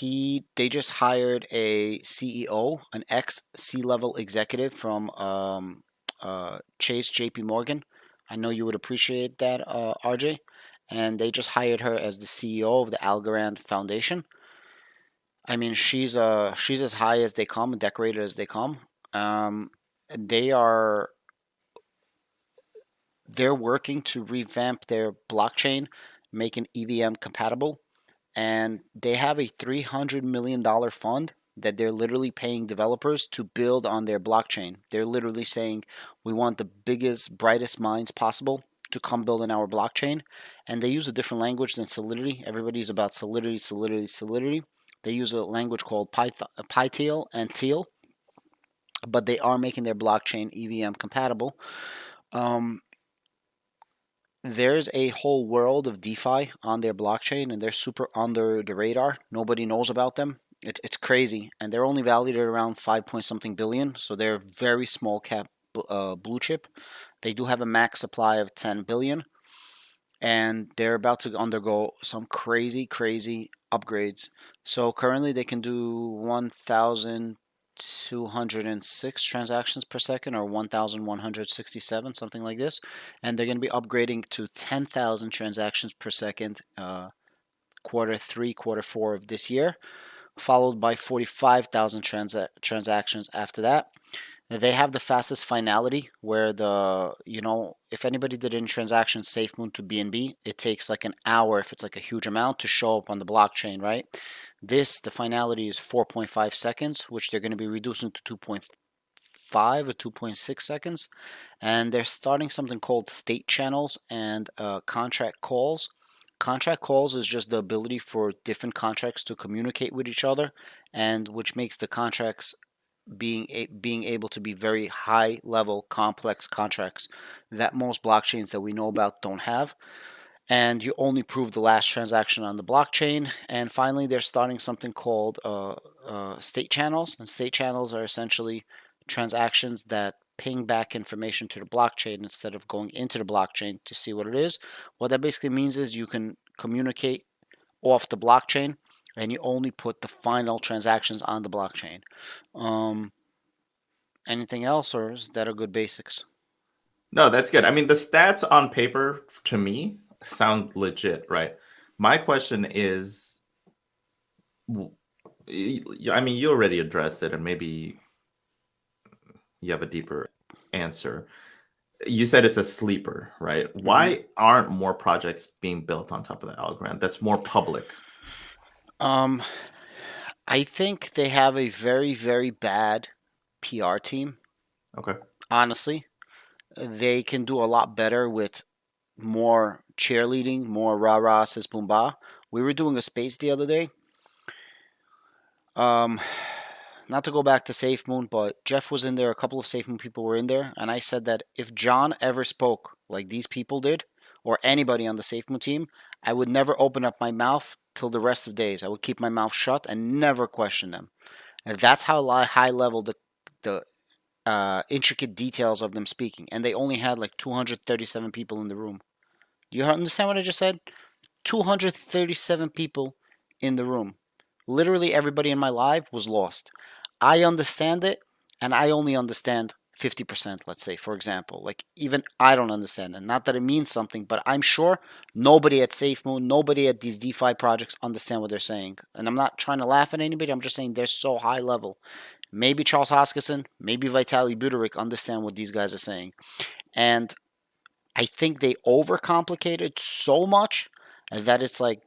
They just hired a CEO, an ex-C-level executive from Chase JP Morgan. I know you would appreciate that, RJ. And they just hired her as the CEO of the Algorand Foundation. I mean, she's as high as they come, decorated as they come. They're working to revamp their blockchain, make it EVM compatible, and they have a $300 million fund that they're literally paying developers to build on their blockchain. They're literally saying, we want the biggest, brightest minds possible to come build in our blockchain, and they use a different language than Solidity. Everybody's about Solidity. They use a language called PyTeal and Teal, but they are making their blockchain EVM compatible. There's a whole world of DeFi on their blockchain, and they're super under the radar. Nobody knows about them. It's crazy, and they're only valued at around 5 point something billion, so they're very small cap blue chip. They do have a max supply of 10 billion, and they're about to undergo some crazy upgrades. So currently they can do 1,206 transactions per second, or 1,167, something like this. And they're going to be upgrading to 10,000 transactions per second Q3, Q4 of this year, followed by 45,000 transactions after that. They have the fastest finality where if anybody did any transactions SafeMoon to BNB, it takes like an hour if it's like a huge amount to show up on the blockchain, right? The finality is 4.5 seconds, which they're going to be reducing to 2.5 or 2.6 seconds. And they're starting something called state channels and contract calls. Contract calls is just the ability for different contracts to communicate with each other, and which makes the contracts being able to be very high level complex contracts that most blockchains that we know about don't have. And you only prove the last transaction on the blockchain. And finally, they're starting something called state channels, and state channels are essentially transactions that ping back information to the blockchain instead of going into the blockchain to see what it is. What that basically means is you can communicate off the blockchain, and you only put the final transactions on the blockchain. Anything else, or is that a good basics? No, that's good. I mean, the stats on paper to me sound legit, right? My question is, I mean, you already addressed it, and maybe you have a deeper answer. You said it's a sleeper, right? Why aren't more projects being built on top of the Algorand that's more public? I think they have a very, very bad PR team. Okay. Honestly, they can do a lot better with more cheerleading, more rah rah says boom bah. We were doing a space the other day. Not to go back to SafeMoon, but Jeff was in there. A couple of SafeMoon people were in there, and I said that if John ever spoke like these people did, or anybody on the SafeMoon team, I would never open up my mouth till the rest of days. I would keep my mouth shut and never question them. And that's how high level the intricate details of them speaking. And they only had like 237 people in the room. Do you understand what I just said? 237 people in the room. Literally everybody in my live was lost. I understand it, and I only understand 50%, let's say, for example. Like, even I don't understand it. Not that it means something, but I'm sure nobody at SafeMoon, nobody at these DeFi projects understand what they're saying. And I'm not trying to laugh at anybody. I'm just saying they're so high level. Maybe Charles Hoskinson, maybe Vitaly Buterin understand what these guys are saying. And I think they overcomplicate it so much that it's like,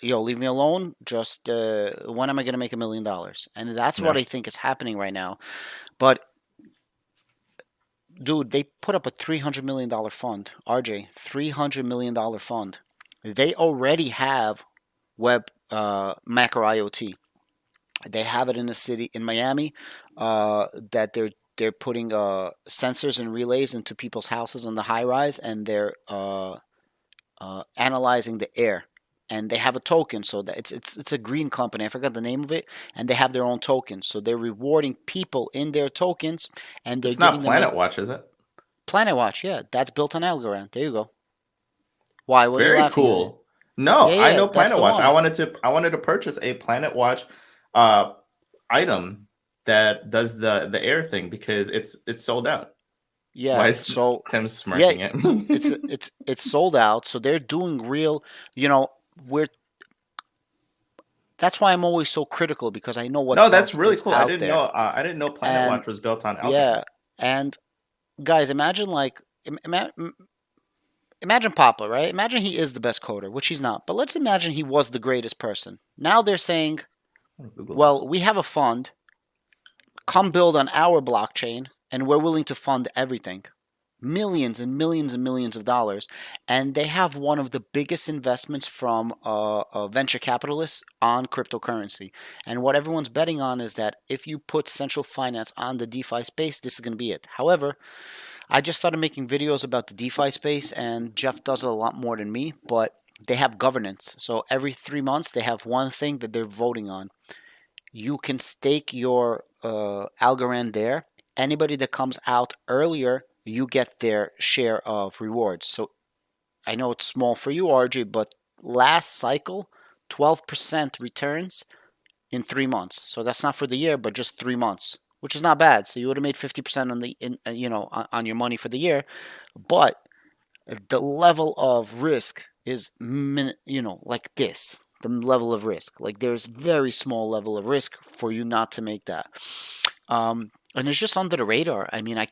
yo, leave me alone. Just when am I going to make $1 million? And that's what I think is happening right now. But dude, they put up a $300 million fund. RJ, $300 million fund. They already have web macro IoT. They have it in a city in Miami that they're putting sensors and relays into people's houses on the high rise, and they're analyzing the air. And they have a token, so that it's a green company. I forgot the name of it, and they have their own tokens. So they're rewarding people in their tokens, and they're it's not giving them Planetwatch, is it? Planetwatch, yeah, that's built on Algorand. There you go. Why? What are you Very laughing at? cool. No, Yeah, I know that's the Planetwatch. one. I wanted to purchase a Planetwatch item that does the air thing because it's sold out. Yeah, Why is so Tim smirking yeah, it? it's sold out. So they're doing real. We're That's why I'm always so critical, because I know what No, that's else really is cool. out there. I didn't know And Planetwatch was built on Algorand. yeah, and guys, imagine imagine Papa, right? Imagine he is the best coder, which he's not. But let's imagine he was the greatest person. Now they're saying, well, we have a fund. Come build on our blockchain, and we're willing to fund everything. Millions and millions and millions of dollars. And they have one of the biggest investments from venture capitalists on cryptocurrency. And what everyone's betting on is that if you put central finance on the DeFi space, this is going to be it. However, I just started making videos about the DeFi space, and Jeff does it a lot more than me, but they have governance. So every 3 months, they have one thing that they're voting on. You can stake your Algorand there. Anybody that comes out earlier, you get their share of rewards. So I know it's small for you, RJ, but last cycle, 12% returns in 3 months. So that's not for the year, but just 3 months, which is not bad. So you would have made 50% on your money for the year, but the level of risk is like this. The level of risk, like there's very small level of risk for you not to make that. And it's just under the radar. I mean, I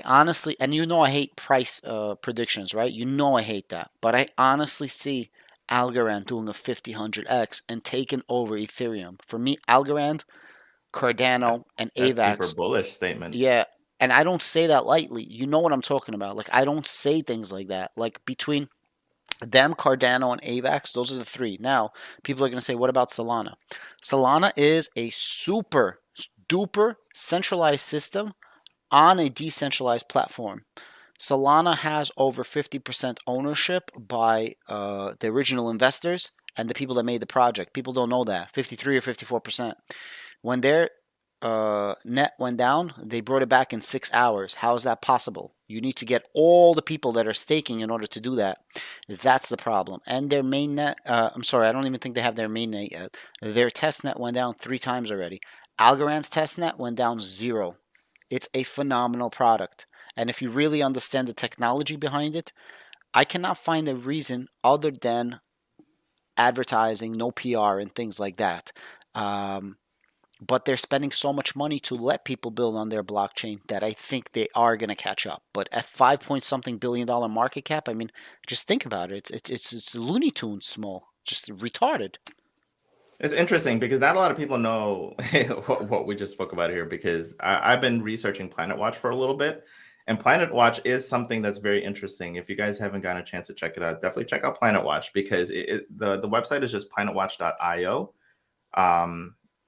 honestly, and you know I hate price predictions, right? You know I hate that. But I honestly see Algorand doing a 50-100x and taking over Ethereum. For me, Algorand, Cardano, and That's super AVAX, bullish statement. yeah. And I don't say that lightly. You know what I'm talking about. Like, I don't say things like that. Like, between them, Cardano, and AVAX, those are the three. Now, people are going to say, what about Solana? Solana is a super duper centralized system on a decentralized platform. Solana has over 50% ownership by the original investors and the people that made the project. People don't know that. 53 or 54%. When their net went down, they brought it back in 6 hours. How is that possible? You need to get all the people that are staking in order to do that. That's the problem. And their main net, I'm sorry, I don't even think they have their main net yet. Their test net went down 3 times already. Algorand's test net went down 0. It's a phenomenal product. And if you really understand the technology behind it, I cannot find a reason other than advertising, no PR, and things like that. But they're spending so much money to let people build on their blockchain that I think they are going to catch up. But at 5 point something billion dollar market cap, I mean, just think about it. It's Looney Tunes small, just retarded. It's interesting because not a lot of people know what we just spoke about here, because I've been researching Planetwatch for a little bit, and Planetwatch is something that's very interesting. If you guys haven't gotten a chance to check it out, definitely check out Planetwatch, because the website is just planetwatch.io.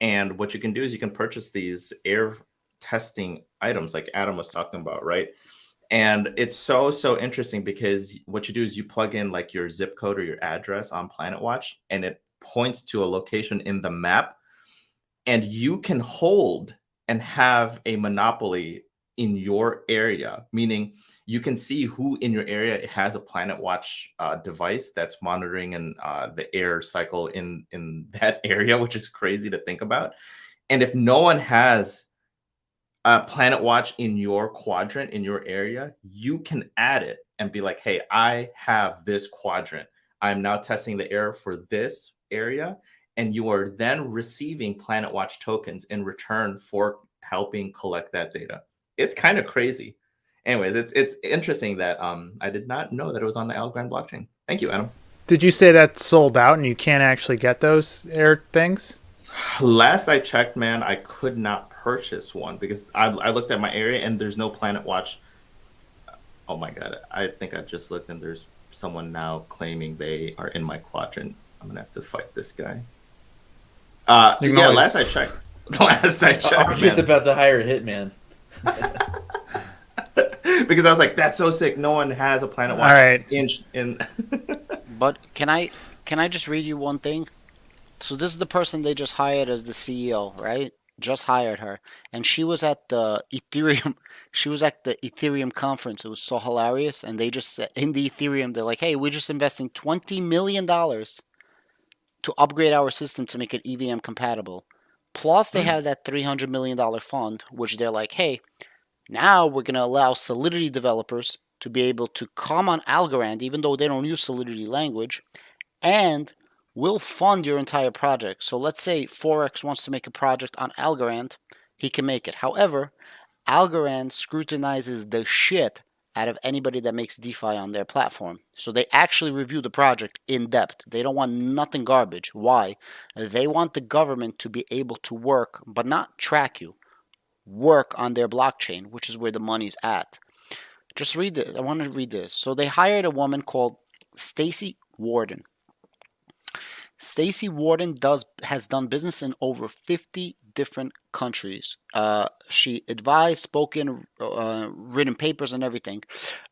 And what you can do is you can purchase these air testing items like Adam was talking about, right? And it's so interesting because what you do is you plug in like your zip code or your address on Planetwatch, and it points to a location in the map, and you can hold and have a monopoly in your area, meaning you can see who in your area has a Planetwatch device that's monitoring and the air cycle in that area, which is crazy to think about. And if no one has a Planetwatch in your quadrant, in your area, you can add it and be like, hey, I have this quadrant. I'm now testing the air for this area. And you are then receiving Planetwatch tokens in return for helping collect that data. It's kind of crazy. Anyways, it's interesting that I did not know that it was on the Algorand blockchain. Thank you, Adam. Did you say that sold out and you can't actually get those air things? Last I checked, man, I could not purchase one because I looked at my area and there's no Planetwatch. Oh my God. I think I just looked and there's someone now claiming they are in my quadrant. I'm going to have to fight this guy. Yeah, last I checked. I'm just about to hire a hitman. Because I was like, that's so sick. No one has a Planetwatch. All right. In But can I just read you one thing? So this is the person they just hired as the CEO, right? Just hired her, and she was at the Ethereum. She was at the Ethereum conference. It was so hilarious, and they just said in the Ethereum, they're like, "Hey, we're just investing $20 million to upgrade our system to make it EVM compatible." Plus, they have that $300 million fund, which they're like, "Hey, now we're gonna allow Solidity developers to be able to come on Algorand, even though they don't use Solidity language, and we'll fund your entire project." So let's say Forex wants to make a project on Algorand, he can make it. However, Algorand scrutinizes the shit out of anybody that makes DeFi on their platform. So they actually review the project in depth. They don't want nothing garbage. Why? They want the government to be able to work, but not track you, work on their blockchain, which is where the money's at. Just read this. I want to read this. So they hired a woman called Stacy Warden. Stacy Warden has done business in over 50 different countries. She advised, spoken, written papers and everything.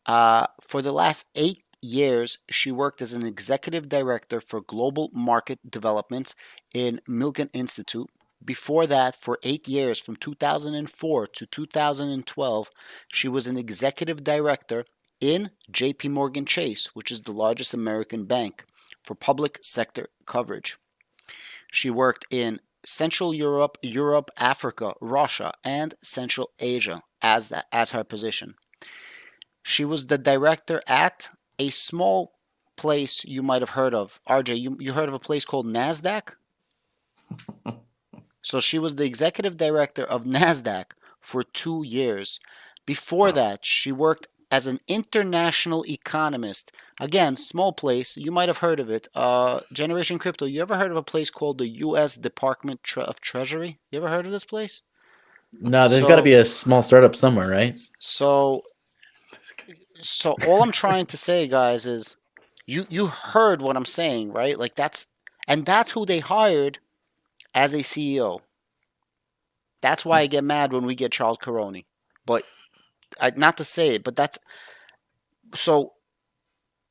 For the last 8 years, she worked as an executive director for global market developments in Milken Institute. Before that, for 8 years, from 2004 to 2012, she was an executive director in JP Morgan Chase, which is the largest American bank, for public sector coverage. She worked in Central Europe, Africa, Russia, and Central Asia as her position. She was the director at a small place you might have heard of. RJ, you heard of a place called NASDAQ? So she was the executive director of NASDAQ for 2 years. Before that, she worked as an international economist. Again, small place. You might have heard of it. Generation Crypto. You ever heard of a place called the U.S. Department of Treasury? You ever heard of this place? No, there's got to be a small startup somewhere, right? So all I'm trying to say, guys, is you heard what I'm saying, right? Like that's who they hired as a CEO. That's why I get mad when we get Charles Caroni. But not to say it, but that's so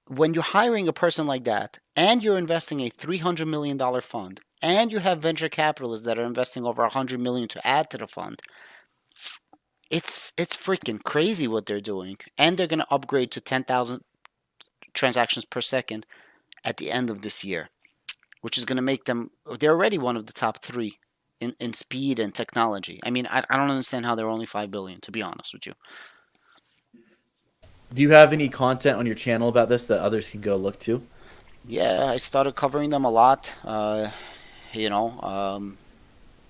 when you're hiring a person like that and you're investing a $300 million fund and you have venture capitalists that are investing over $100 million to add to the fund, it's freaking crazy what they're doing. And they're going to upgrade to 10,000 transactions per second at the end of this year, which is going to make them, they're already one of the top 3 in speed and technology. I mean, I don't understand how they're only 5 billion, to be honest with you. Do you have any content on your channel about this that others can go look to? Yeah, I started covering them a lot. I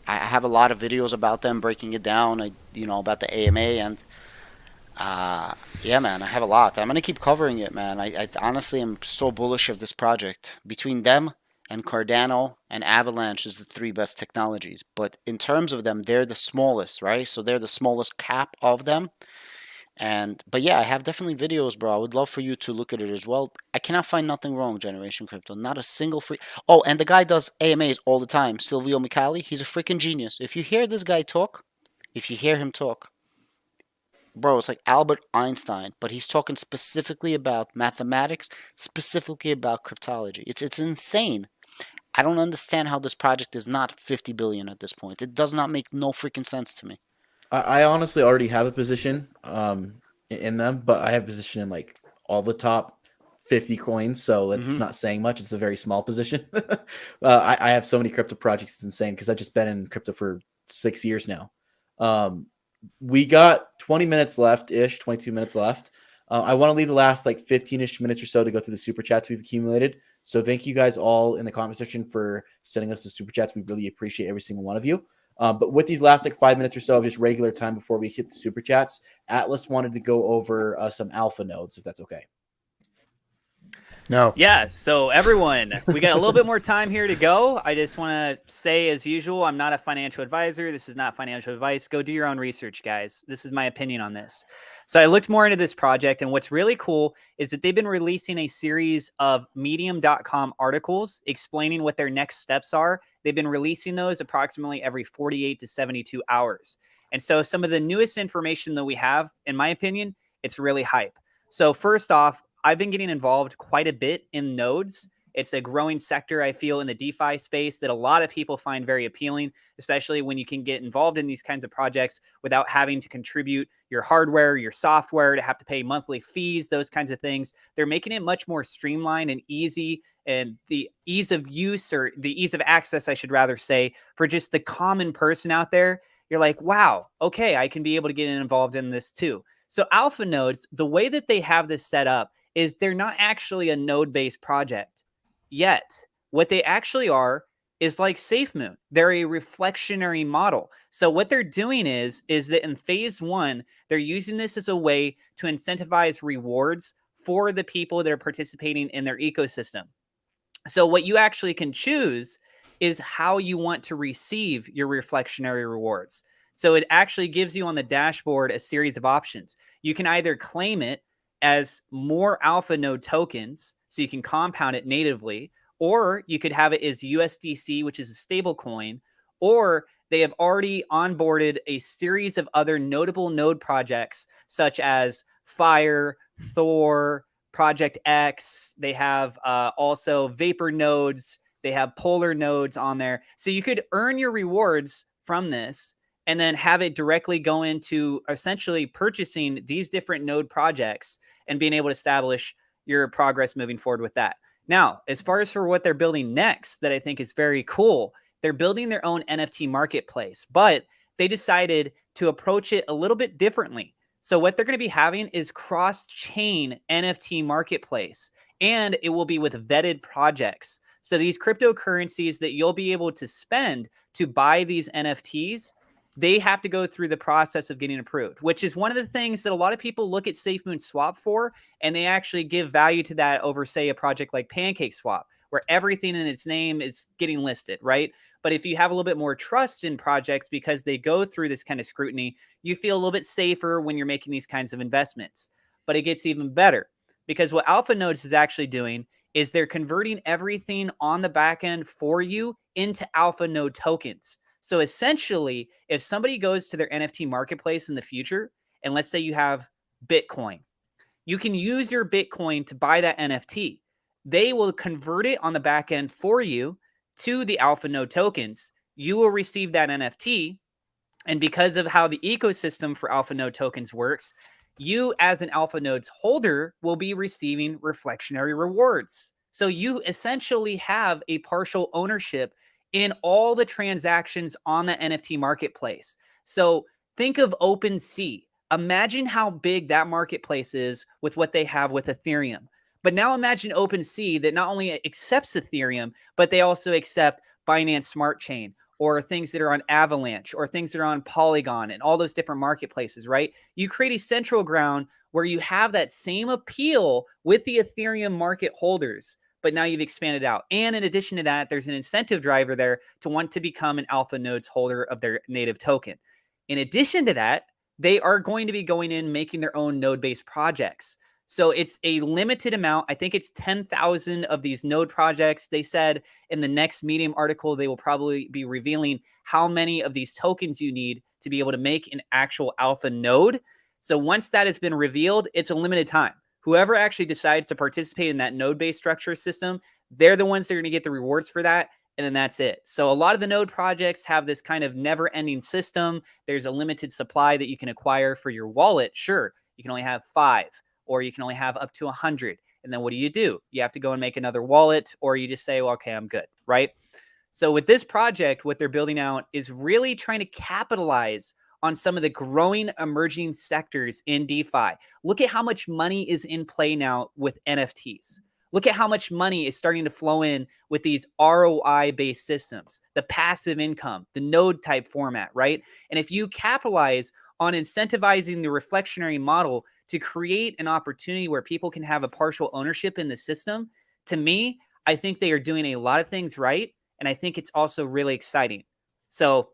have a lot of videos about them, breaking it down, about the AMA, and yeah, man, I have a lot. I'm going to keep covering it, man. I honestly am so bullish of this project. Between them and Cardano and Avalanche is the 3 best technologies. But in terms of them, they're the smallest, right? So they're the smallest cap of them. But yeah, I have definitely videos, bro. I would love for you to look at it as well. I cannot find nothing wrong, Generation Crypto. Not a single free. Oh, and the guy does AMAs all the time. Silvio Micali, he's a freaking genius. If you hear this guy talk, bro, it's like Albert Einstein, but he's talking specifically about mathematics, specifically about cryptology. It's insane. I don't understand how this project is not 50 billion at this point. It does not make no freaking sense to me. I honestly already have a position in them, but I have a position in like all the top 50 coins, so it's not saying much. It's a very small position. I have so many crypto projects, it's insane because I've just been in crypto for 6 years now. We got 20 minutes left-ish, 22 minutes left. I want to leave the last like 15-ish minutes or so to go through the super chats we've accumulated. So thank you guys all in the comment section for sending us the super chats. We really appreciate every single one of you. But with these last like 5 minutes or so of just regular time before we hit the super chats, Atlas wanted to go over some alpha nodes, if that's okay. No. Yeah, so everyone, we got a little bit more time here to go. I just want to say, as usual, I'm not a financial advisor. This is not financial advice. Go do your own research, guys. This is my opinion on this. So I looked more into this project, and what's really cool is that they've been releasing a series of medium.com articles explaining what their next steps are. They've been releasing those approximately every 48 to 72 hours. And so some of the newest information that we have, in my opinion, it's really hype. So first off, I've been getting involved quite a bit in nodes. It's a growing sector, I feel, in the DeFi space that a lot of people find very appealing, especially when you can get involved in these kinds of projects without having to contribute your hardware, your software, to have to pay monthly fees, those kinds of things. They're making it much more streamlined and easy, and the ease of use, or the ease of access, I should rather say, for just the common person out there. You're like, wow, okay, I can be able to get involved in this too. So alpha nodes, the way that they have this set up is they're not actually a node-based project yet. What they actually are is like SafeMoon. They're a reflectionary model. So what they're doing is that in phase 1, they're using this as a way to incentivize rewards for the people that are participating in their ecosystem. So what you actually can choose is how you want to receive your reflectionary rewards. So it actually gives you on the dashboard a series of options. You can either claim it as more alpha node tokens, so you can compound it natively, or you could have it as USDC, which is a stable coin, or they have already onboarded a series of other notable node projects such as Fire, Thor, Project X. They have also Vapor nodes. They have Polar nodes on there. So you could earn your rewards from this and then have it directly go into essentially purchasing these different node projects and being able to establish your progress moving forward with that. Now, as far as for what they're building next, that I think is very cool, they're building their own NFT marketplace, but they decided to approach it a little bit differently. So what they're going to be having is cross-chain NFT marketplace, and it will be with vetted projects. So these cryptocurrencies that you'll be able to spend to buy these NFTs, they have to go through the process of getting approved, which is one of the things that a lot of people look at SafeMoon Swap for, and they actually give value to that over, say, a project like Pancake Swap, where everything in its name is getting listed, right? But if you have a little bit more trust in projects because they go through this kind of scrutiny, you feel a little bit safer when you're making these kinds of investments. But it gets even better, because what Alpha Nodes is actually doing is they're converting everything on the back end for you into Alpha Node tokens. So essentially, if somebody goes to their NFT marketplace in the future, and let's say you have Bitcoin, you can use your Bitcoin to buy that NFT. They will convert it on the back end for you to the Alpha Node tokens. You will receive that NFT. And because of how the ecosystem for Alpha Node tokens works, you as an Alpha Nodes holder will be receiving reflectionary rewards. So you essentially have a partial ownership in all the transactions on the NFT marketplace. So think of OpenSea. Imagine how big that marketplace is with what they have with Ethereum. But now imagine OpenSea that not only accepts Ethereum, but they also accept Binance Smart Chain, or things that are on Avalanche, or things that are on Polygon, and all those different marketplaces, right? You create a central ground where you have that same appeal with the Ethereum market holders, but now you've expanded out. And in addition to that, there's an incentive driver there to want to become an Alpha Nodes holder of their native token. In addition to that, they are going to be going in making their own node-based projects. So it's a limited amount. I think it's 10,000 of these node projects. They said in the next Medium article, they will probably be revealing how many of these tokens you need to be able to make an actual alpha node. So once that has been revealed, it's a limited time. Whoever actually decides to participate in that node-based structure system, they're the ones that are going to get the rewards for that. And then that's it. So a lot of the node projects have this kind of never-ending system. There's a limited supply that you can acquire for your wallet. Sure, you can only have 5. Or you can only have up to 100. And then what do? You have to go and make another wallet, or you just say, well, okay, I'm good, right? So with this project, what they're building out is really trying to capitalize on some of the growing emerging sectors in DeFi. Look at how much money is in play now with NFTs. Look at how much money is starting to flow in with these ROI-based systems, the passive income, the node type format, right? And if you capitalize on incentivizing the reflectionary model to create an opportunity where people can have a partial ownership in the system, to me, I think they are doing a lot of things right. And I think it's also really exciting. So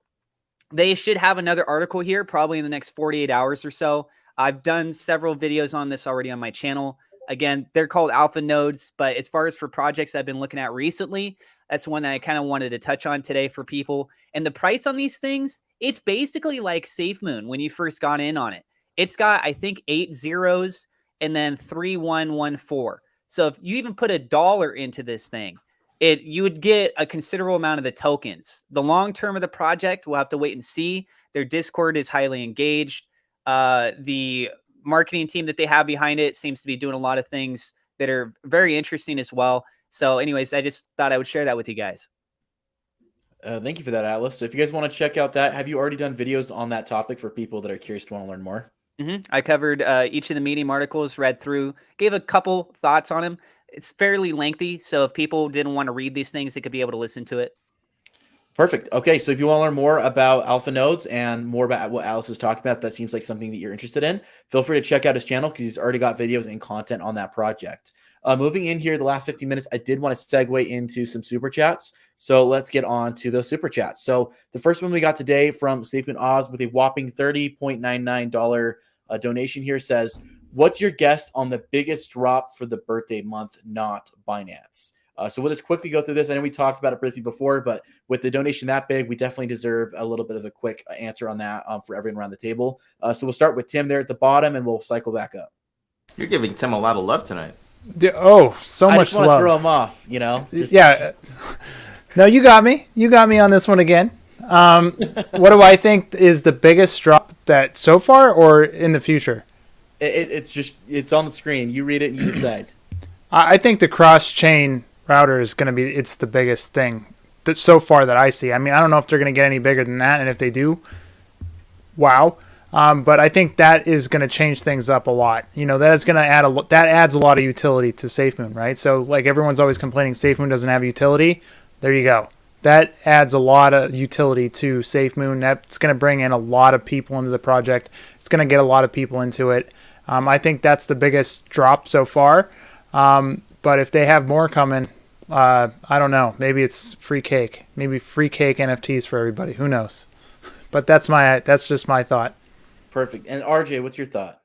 they should have another article here probably in the next 48 hours or so. I've done several videos on this already on my channel. Again, they're called alpha nodes, but as far as for projects I've been looking at recently, that's one that I kind of wanted to touch on today for people. And the price on these things, it's basically like SafeMoon when you first got in on it. It's got, I think, 8 zeros and then 3114. So if you even put $1 into this thing, you would get a considerable amount of the tokens. The long term of the project, we'll have to wait and see. Their Discord is highly engaged. The marketing team that they have behind it seems to be doing a lot of things that are very interesting as well. So anyways, I just thought I would share that with you guys. Thank you for that, Atlas. So if you guys want to check out that, have you already done videos on that topic for people that are curious to want to learn more? I covered each of the Medium articles, read through, gave a couple thoughts on them. It's fairly lengthy, so if people didn't want to read these things, they could be able to listen to it. Perfect. Okay, so if you want to learn more about alpha nodes and more about what Alice is talking about, that seems like something that you're interested in, feel free to check out his channel because he's already got videos and content on that project. Moving in here, the last 15 minutes, I did want to segue into some super chats. So let's get on to those super chats. So the first one we got today from SafeMoon Oz with a whopping $30.99 donation here says, what's your guess on the biggest drop for the birthday month, not Binance? So we'll just quickly go through this. I know we talked about it briefly before, but with the donation that big, we definitely deserve a little bit of a quick answer on that for everyone around the table. So we'll start with Tim there at the bottom, and we'll cycle back up. You're giving Tim a lot of love tonight. Oh, so much I just want love. to throw him off, you know? Yeah. No, you got me. You got me on this one again. What do I think is the biggest drop that so far or in the future? It's on the screen. You read it and you decide. I think the cross-chain router is going to be, it's the biggest thing that so far that I see. I mean, I don't know if they're going to get any bigger than that. And if they do, wow. But I think that is going to change things up a lot. You know, that is going to add that adds a lot of utility to SafeMoon, right? So like everyone's always complaining SafeMoon doesn't have utility. There you go. that adds a lot of utility to SafeMoon. That's going to bring in a lot of people into the project. It's going to get a lot of people into it. I think that's the biggest drop so far. But if they have more coming, I don't know. Maybe it's free cake. Maybe free cake NFTs for everybody. Who knows? But that's just my thought. Perfect. And RJ, what's your thought?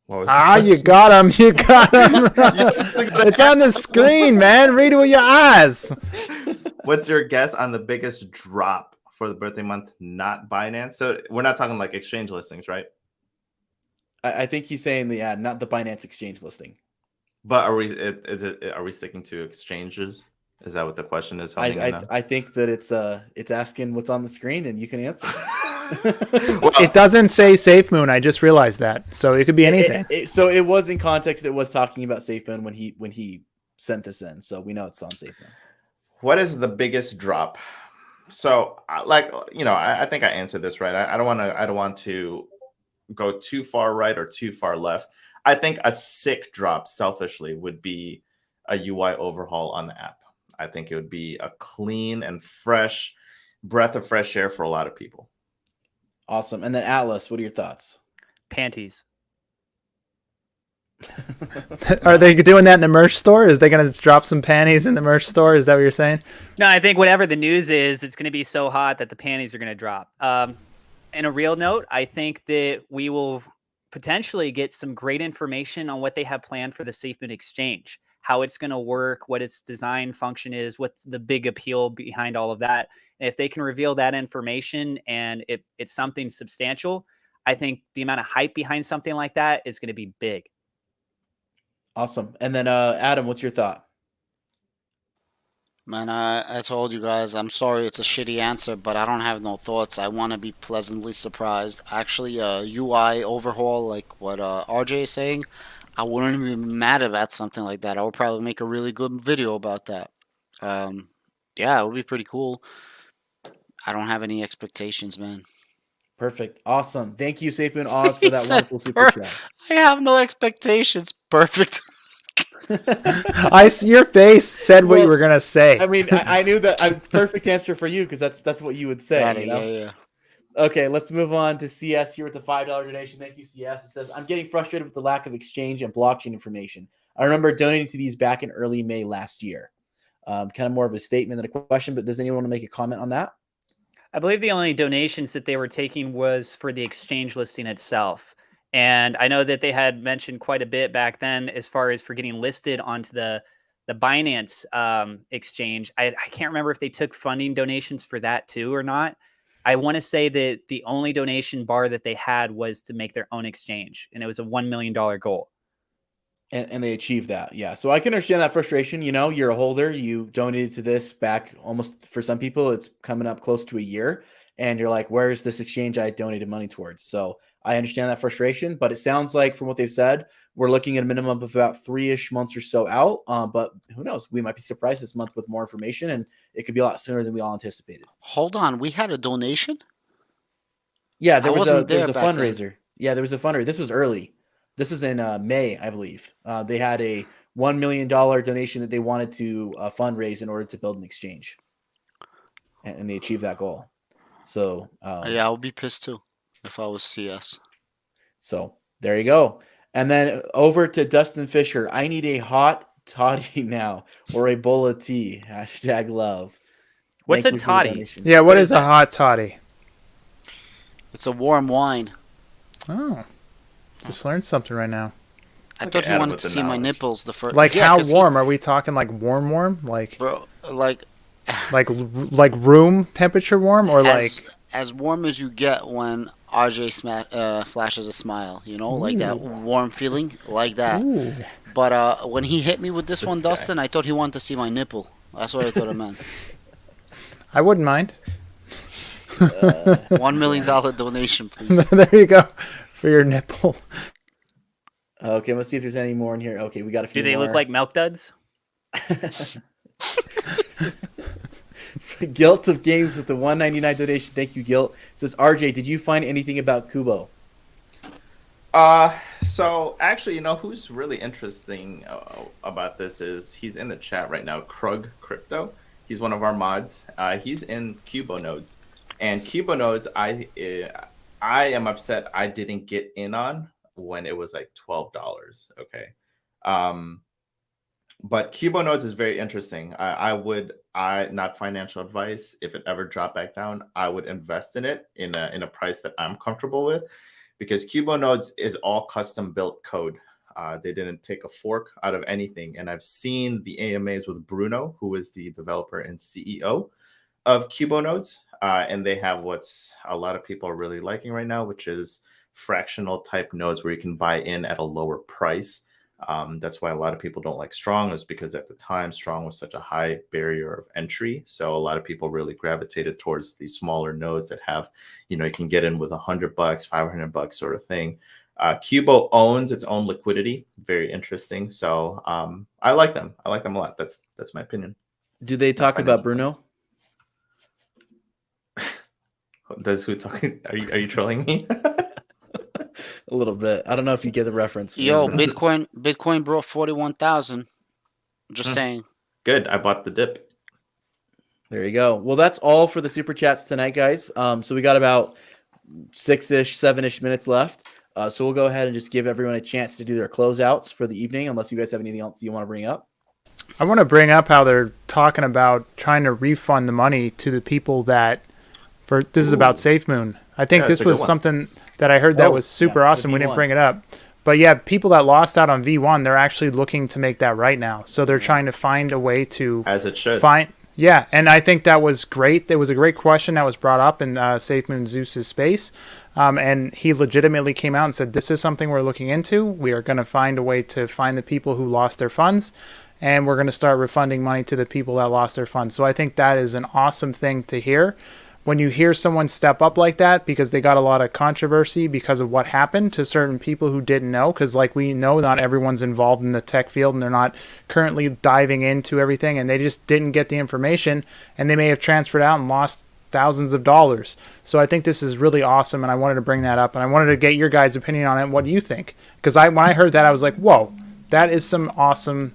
What was the question? You got him. You got him. It's on the screen, man. Read it with your eyes. What's your guess on the biggest drop for the birthday month, not Binance? So we're not talking like exchange listings, right? I think he's saying the ad, not the Binance exchange listing. But are we sticking to exchanges? Is that what the question is? I think that it's asking what's on the screen, and you can answer. Well, It doesn't say SafeMoon. I just realized that. So it could be anything. So it was in context. It was talking about SafeMoon when he sent this in. So we know it's on SafeMoon. what is the biggest drop? So, I think I answered this right. I don't want to go too far right or too far left. I think a sick drop, selfishly, would be a UI overhaul on the app. I think it would be a clean and fresh breath of fresh air for a lot of people. Awesome. And then Atlas, what are your thoughts? Panties. Are they doing that in the merch store? Is they going to drop some panties in the merch store? Is that what you're saying? No, I think whatever the news is, it's going to be so hot that the panties are going to drop. In a real note, I think that we will potentially get some great information on what they have planned for the SafeMoon exchange, how it's going to work, what its design function is, what's the big appeal behind all of that. And if they can reveal that information and it's something substantial, I think the amount of hype behind something like that is going to be big. Awesome. And then Adam, what's your thought? Man, I told you guys, I'm sorry it's a shitty answer, but I don't have no thoughts. I want to be pleasantly surprised. Actually, UI overhaul, like what RJ is saying, I wouldn't be mad about something like that. I would probably make a really good video about that. Yeah, it would be pretty cool. I don't have any expectations, man. Perfect. Awesome. Thank you, SafeMoon Oz, for He that said wonderful super chat. I have no expectations. Perfect. Your face said what you Well, were going to say. I mean, I knew that it's perfect answer for you because that's what you would say. Got You it, know? yeah. Okay, let's move on to CS here with the $5 donation. Thank you, CS. It says, I'm getting frustrated with the lack of exchange and blockchain information. I remember donating to these back in early May last year. Kind of more of a statement than a question, but does anyone want to make a comment on that? I believe the only donations that they were taking was for the exchange listing itself. And I know that they had mentioned quite a bit back then as far as for getting listed onto the Binance exchange. I can't remember if they took funding donations for that too or not. I want to say that the only donation bar that they had was to make their own exchange, and it was a $1 million goal. And they achieved that. Yeah. So I can understand that frustration. You know, you're a holder, you donated to this back almost, for some people, it's coming up close to a year. And you're like, where is this exchange I donated money towards? So I understand that frustration, but it sounds like from what they've said, we're looking at a minimum of about 3-ish months or so out. But who knows? We might be surprised this month with more information, and it could be a lot sooner than we all anticipated. Hold on, we had a donation? Yeah, there was a back then. fundraiser. Yeah, there was a fundraiser. This was early. This was in May, I believe. They had a $1 million donation that they wanted to fundraise in order to build an exchange. And they achieved that goal. So Yeah, I would be pissed too if I was CS. So there you go. And then over to Dustin Fisher. I need a hot toddy now or a bowl of tea. #love. What's Thank a you for the toddy? donation. Yeah, what is a hot toddy? It's a warm wine. Oh, just learned something right now. I Look thought at you Adam wanted with to the see my knowledge. nipples the first. Like Yeah, how 'cause warm? Are we talking like warm? Like bro, like room temperature warm or as warm as you get when RJ flashes a smile, you know, like that warm feeling, like that. Ooh. But when he hit me with this one, guy. Dustin, I thought he wanted to see my nipple. That's what I thought it meant. I wouldn't mind. $1 million donation, please. There you go for your nipple. Okay, let's see if there's any more in here. Okay, we got a few Do they more. look like milk duds? Guilt of Games with the $1.99 donation. Thank you, Guilt. It says, RJ, did you find anything about Kubo? So actually, who's really interesting about this is he's in the chat right now, Krug Crypto. He's one of our mods. He's in Cubo nodes, and Cubo nodes, I am upset I didn't get in on when it was like $12. Okay, but Cubo nodes is very interesting. I not financial advice. If it ever dropped back down, I would invest in it in a price that I'm comfortable with, because Cubo nodes is all custom built code. They didn't take a fork out of anything. And I've seen the AMAs with Bruno, who is the developer and CEO of Cubo nodes. And they have what's a lot of people are really liking right now, which is fractional type nodes where you can buy in at a lower price. That's why a lot of people don't like Strong, is because at the time Strong was such a high barrier of entry. So a lot of people really gravitated towards these smaller nodes that have, you can get in with $100, $500 sort of thing. Cubo owns its own liquidity. Very interesting. So I like them. I like them a lot. That's my opinion. Do they talk about Bruno? Does who talking? Are you trolling me? A little bit. I don't know if you get the reference. Yo, Bitcoin brought 41,000. Just saying. Good. I bought the dip. There you go. Well, that's all for the super chats tonight, guys. So we got about 6-ish, 7-ish minutes left. So we'll go ahead and just give everyone a chance to do their closeouts for the evening, unless you guys have anything else you want to bring up. I want to bring up how they're talking about trying to refund the money to the people that, this is about SafeMoon. I think this was something that I heard that was super awesome. We didn't bring it up. But yeah, people that lost out on V1, they're actually looking to make that right now. So they're trying to find a way to... As it should. Yeah, and I think that was great. There was a great question that was brought up in SafeMoon Zeus's space. And he legitimately came out and said, this is something we're looking into. We are going to find a way to find the people who lost their funds. And we're going to start refunding money to the people that lost their funds. So I think that is an awesome thing to hear. When you hear someone step up like that, because they got a lot of controversy because of what happened to certain people who didn't know, because like we know, not everyone's involved in the tech field and they're not currently diving into everything, and they just didn't get the information, and they may have transferred out and lost thousands of dollars. So I think this is really awesome, and I wanted to bring that up, and I wanted to get your guys' opinion on it. What do you think? Because when I heard that, I was like, whoa, that is some awesome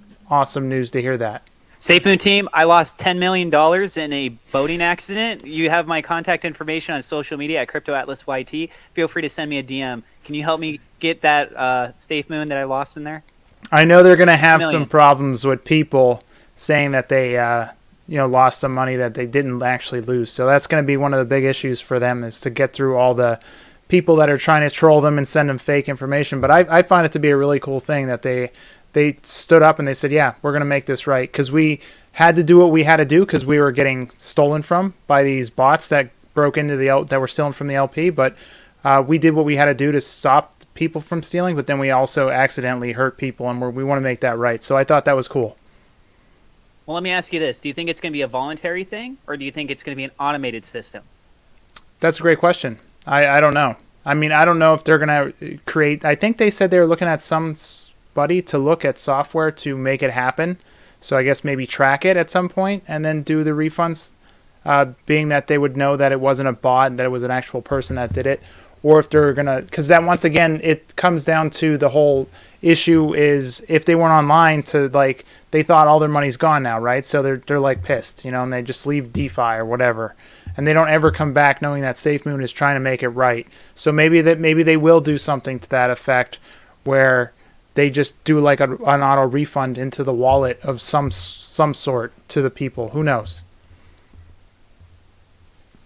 news to hear that. SafeMoon team, I lost $10 million in a boating accident. You have my contact information on social media at CryptoAtlasYT. Feel free to send me a DM. Can you help me get that SafeMoon that I lost in there? I know they're going to have some problems with people saying that they lost some money that they didn't actually lose. So that's going to be one of the big issues for them, is to get through all the people that are trying to troll them and send them fake information. But I find it to be a really cool thing that they stood up and they said, yeah, we're going to make this right, because we had to do what we had to do because we were getting stolen from by these bots that broke into that were stealing from the LP. But we did what we had to do to stop people from stealing, but then we also accidentally hurt people, and we want to make that right. So I thought that was cool. Well, let me ask you this. Do you think it's going to be a voluntary thing, or do you think it's going to be an automated system? That's a great question. I don't know. I mean, I don't know if they're going to create... I think they said they were looking at somebody to look at software to make it happen. So I guess maybe track it at some point and then do the refunds, being that they would know that it wasn't a bot and that it was an actual person that did it. Or if they're going to... Because that, once again, it comes down to the whole issue is if they weren't online to, like, they thought all their money's gone now, right? So they're like pissed, and they just leave DeFi or whatever. And they don't ever come back knowing that SafeMoon is trying to make it right. So maybe they will do something to that effect where they just do like an auto refund into the wallet of some sort to the people. Who knows?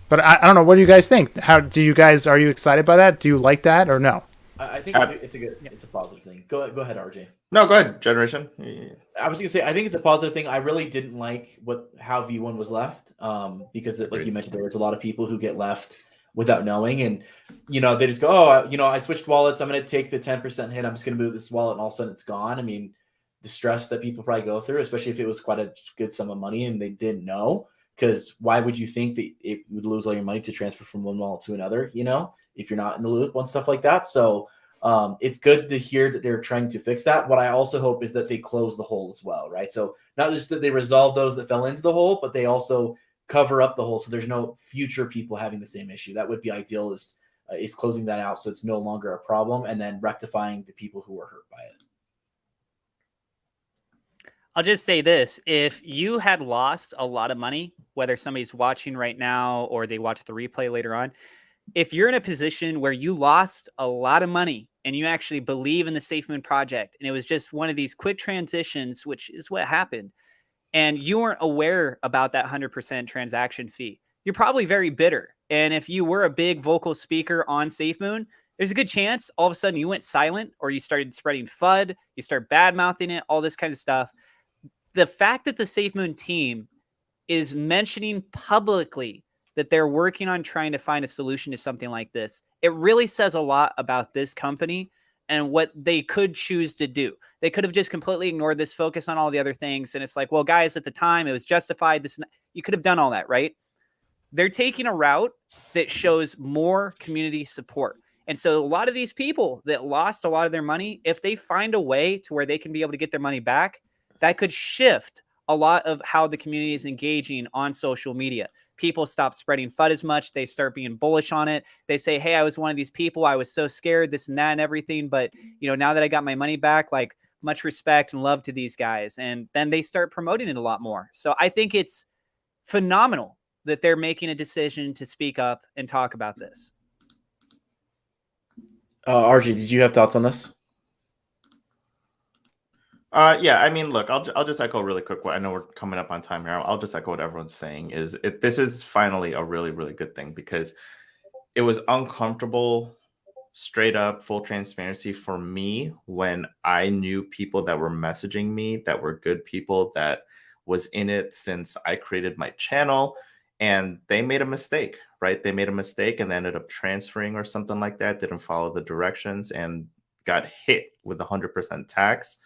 But I don't know. What do you guys think? Are you excited by that? Do you like that or no? I think it's a positive thing. Go ahead, RJ. No, go ahead, Generation. I was gonna say I think it's a positive thing. I really didn't like how V1 was left, because like you mentioned, there was a lot of people who get left without knowing, and they just go, I switched wallets. I'm gonna take the 10% hit. I'm just gonna move this wallet, and all of a sudden it's gone. I mean, the stress that people probably go through, especially if it was quite a good sum of money and they didn't know. Because why would you think that it would lose all your money to transfer from one wallet to another, if you're not in the loop on stuff like that? So it's good to hear that they're trying to fix that. What I also hope is that they close the hole as well, right? So not just that they resolve those that fell into the hole, but they also cover up the hole so there's no future people having the same issue. That would be ideal, is closing that out so it's no longer a problem, and then rectifying the people who were hurt by it. I'll just say this. If you had lost a lot of money, whether somebody's watching right now or they watch the replay later on, if you're in a position where you lost a lot of money and you actually believe in the SafeMoon project, and it was just one of these quick transitions, which is what happened, and you weren't aware about that 100% transaction fee, you're probably very bitter. And if you were a big vocal speaker on SafeMoon, there's a good chance all of a sudden you went silent, or you started spreading FUD, you start bad mouthing it, all this kind of stuff. The fact that the SafeMoon team is mentioning publicly that they're working on trying to find a solution to something like this, it really says a lot about this company and what they could choose to do. They could have just completely ignored this, focus on all the other things. And it's like, well, guys, at the time it was justified. You could have done all that, right? They're taking a route that shows more community support. And so a lot of these people that lost a lot of their money, if they find a way to where they can be able to get their money back, that could shift a lot of how the community is engaging on social media. People stop spreading FUD as much. They start being bullish on it. They say, hey, I was one of these people. I was so scared, this and that and everything. But, now that I got my money back, like, much respect and love to these guys. And then they start promoting it a lot more. So I think it's phenomenal that they're making a decision to speak up and talk about this. RG, did you have thoughts on this? Yeah, I mean, look, I'll just echo really quick. I know we're coming up on time here. I'll just echo what everyone's saying. This is finally a really, really good thing, because it was uncomfortable, straight up, full transparency for me when I knew people that were messaging me that were good people that was in it since I created my channel, and they made a mistake, right? They made a mistake and they ended up transferring or something like that, didn't follow the directions and got hit with 100% tax.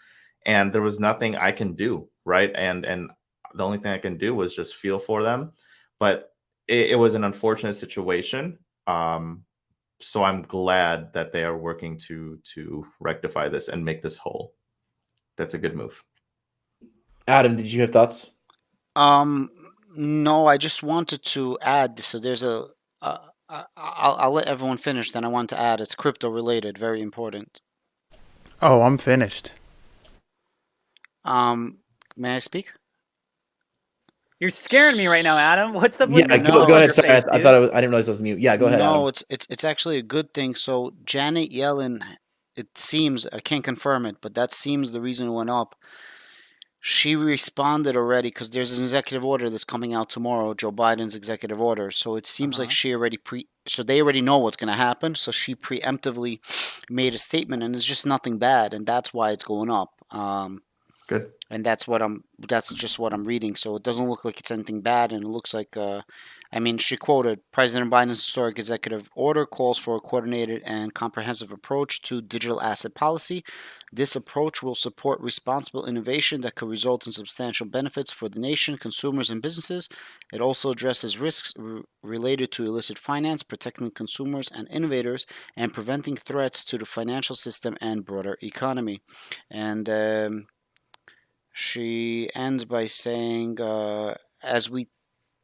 And there was nothing I can do, right? And the only thing I can do was just feel for them. But it was an unfortunate situation. So I'm glad that they are working to rectify this and make this whole. That's a good move. Adam, did you have thoughts? No, I just wanted to add. So there's I'll let everyone finish. Then I want to add. It's crypto related, very important. Oh, I'm finished. May I speak? You're scaring me right now, Adam. What's up with Yeah, this? go ahead. Face, Sorry, I thought I didn't realize I was mute. Yeah, go ahead. No, Adam. it's actually a good thing. So Janet Yellen, it seems, I can't confirm it, but that seems the reason it went up. She responded already because there's an executive order that's coming out tomorrow, Joe Biden's executive order. So it seems like she already so they already know what's going to happen. So she preemptively made a statement, and it's just nothing bad, and that's why it's going up. Good. And that's just what I'm reading. So it doesn't look like it's anything bad, and it looks like she quoted, President Biden's historic executive order calls for a coordinated and comprehensive approach to digital asset policy. This approach will support responsible innovation that could result in substantial benefits for the nation, consumers, and businesses. It also addresses risks related to illicit finance, protecting consumers and innovators, and preventing threats to the financial system and broader economy. And she ends by saying, as we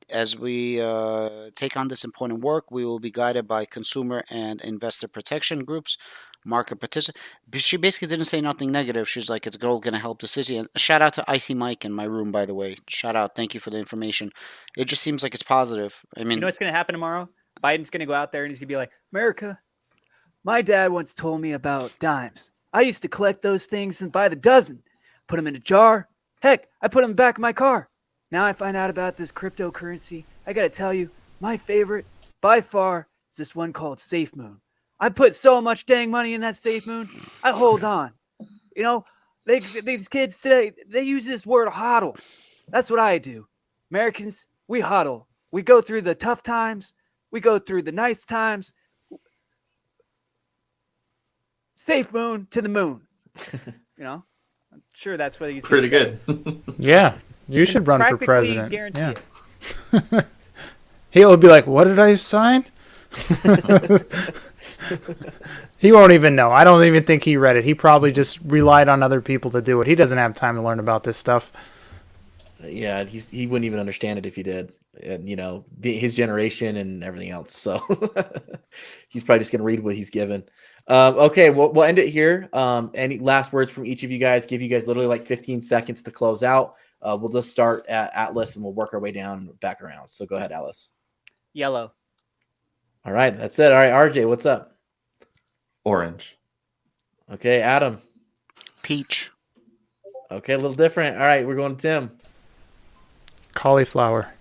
take on this important work, we will be guided by consumer and investor protection groups, market participants. She basically didn't say nothing negative. She's like, it's all going to help the city. And shout out to Icy Mike in my room, by the way. Shout out. Thank you for the information. It just seems like it's positive. I mean, you know what's going to happen tomorrow? Biden's going to go out there and he's going to be like, America, my dad once told me about dimes. I used to collect those things and by the dozen, put them in a jar. Heck, I put them back in my car. Now I find out about this cryptocurrency. I got to tell you, my favorite by far is this one called SafeMoon. I put so much dang money in that SafeMoon. I hold on. These kids today, they use this word hodl. That's what I do. Americans, we hodl. We go through the tough times. We go through the nice times. SafeMoon to the moon. I'm sure that's what he's Pretty good. Yeah, you should run for president. Guarantee Yeah. He'll be like, what did I sign? He won't even know. I don't even think he read it. He probably just relied on other people to do it. He doesn't have time to learn about this stuff. Yeah, he wouldn't even understand it if he did. and his generation and everything else. So he's probably just going to read what he's given. Okay, we'll end it here. Any last words from each of you guys? Give you guys literally like 15 seconds to close out. We'll just start at Atlas and we'll work our way down back around. So go ahead, Atlas. Yellow. All right, that's it. All right, RJ, what's up? Orange. Okay, Adam. Peach. Okay, a little different. All right, we're going to Tim. Cauliflower.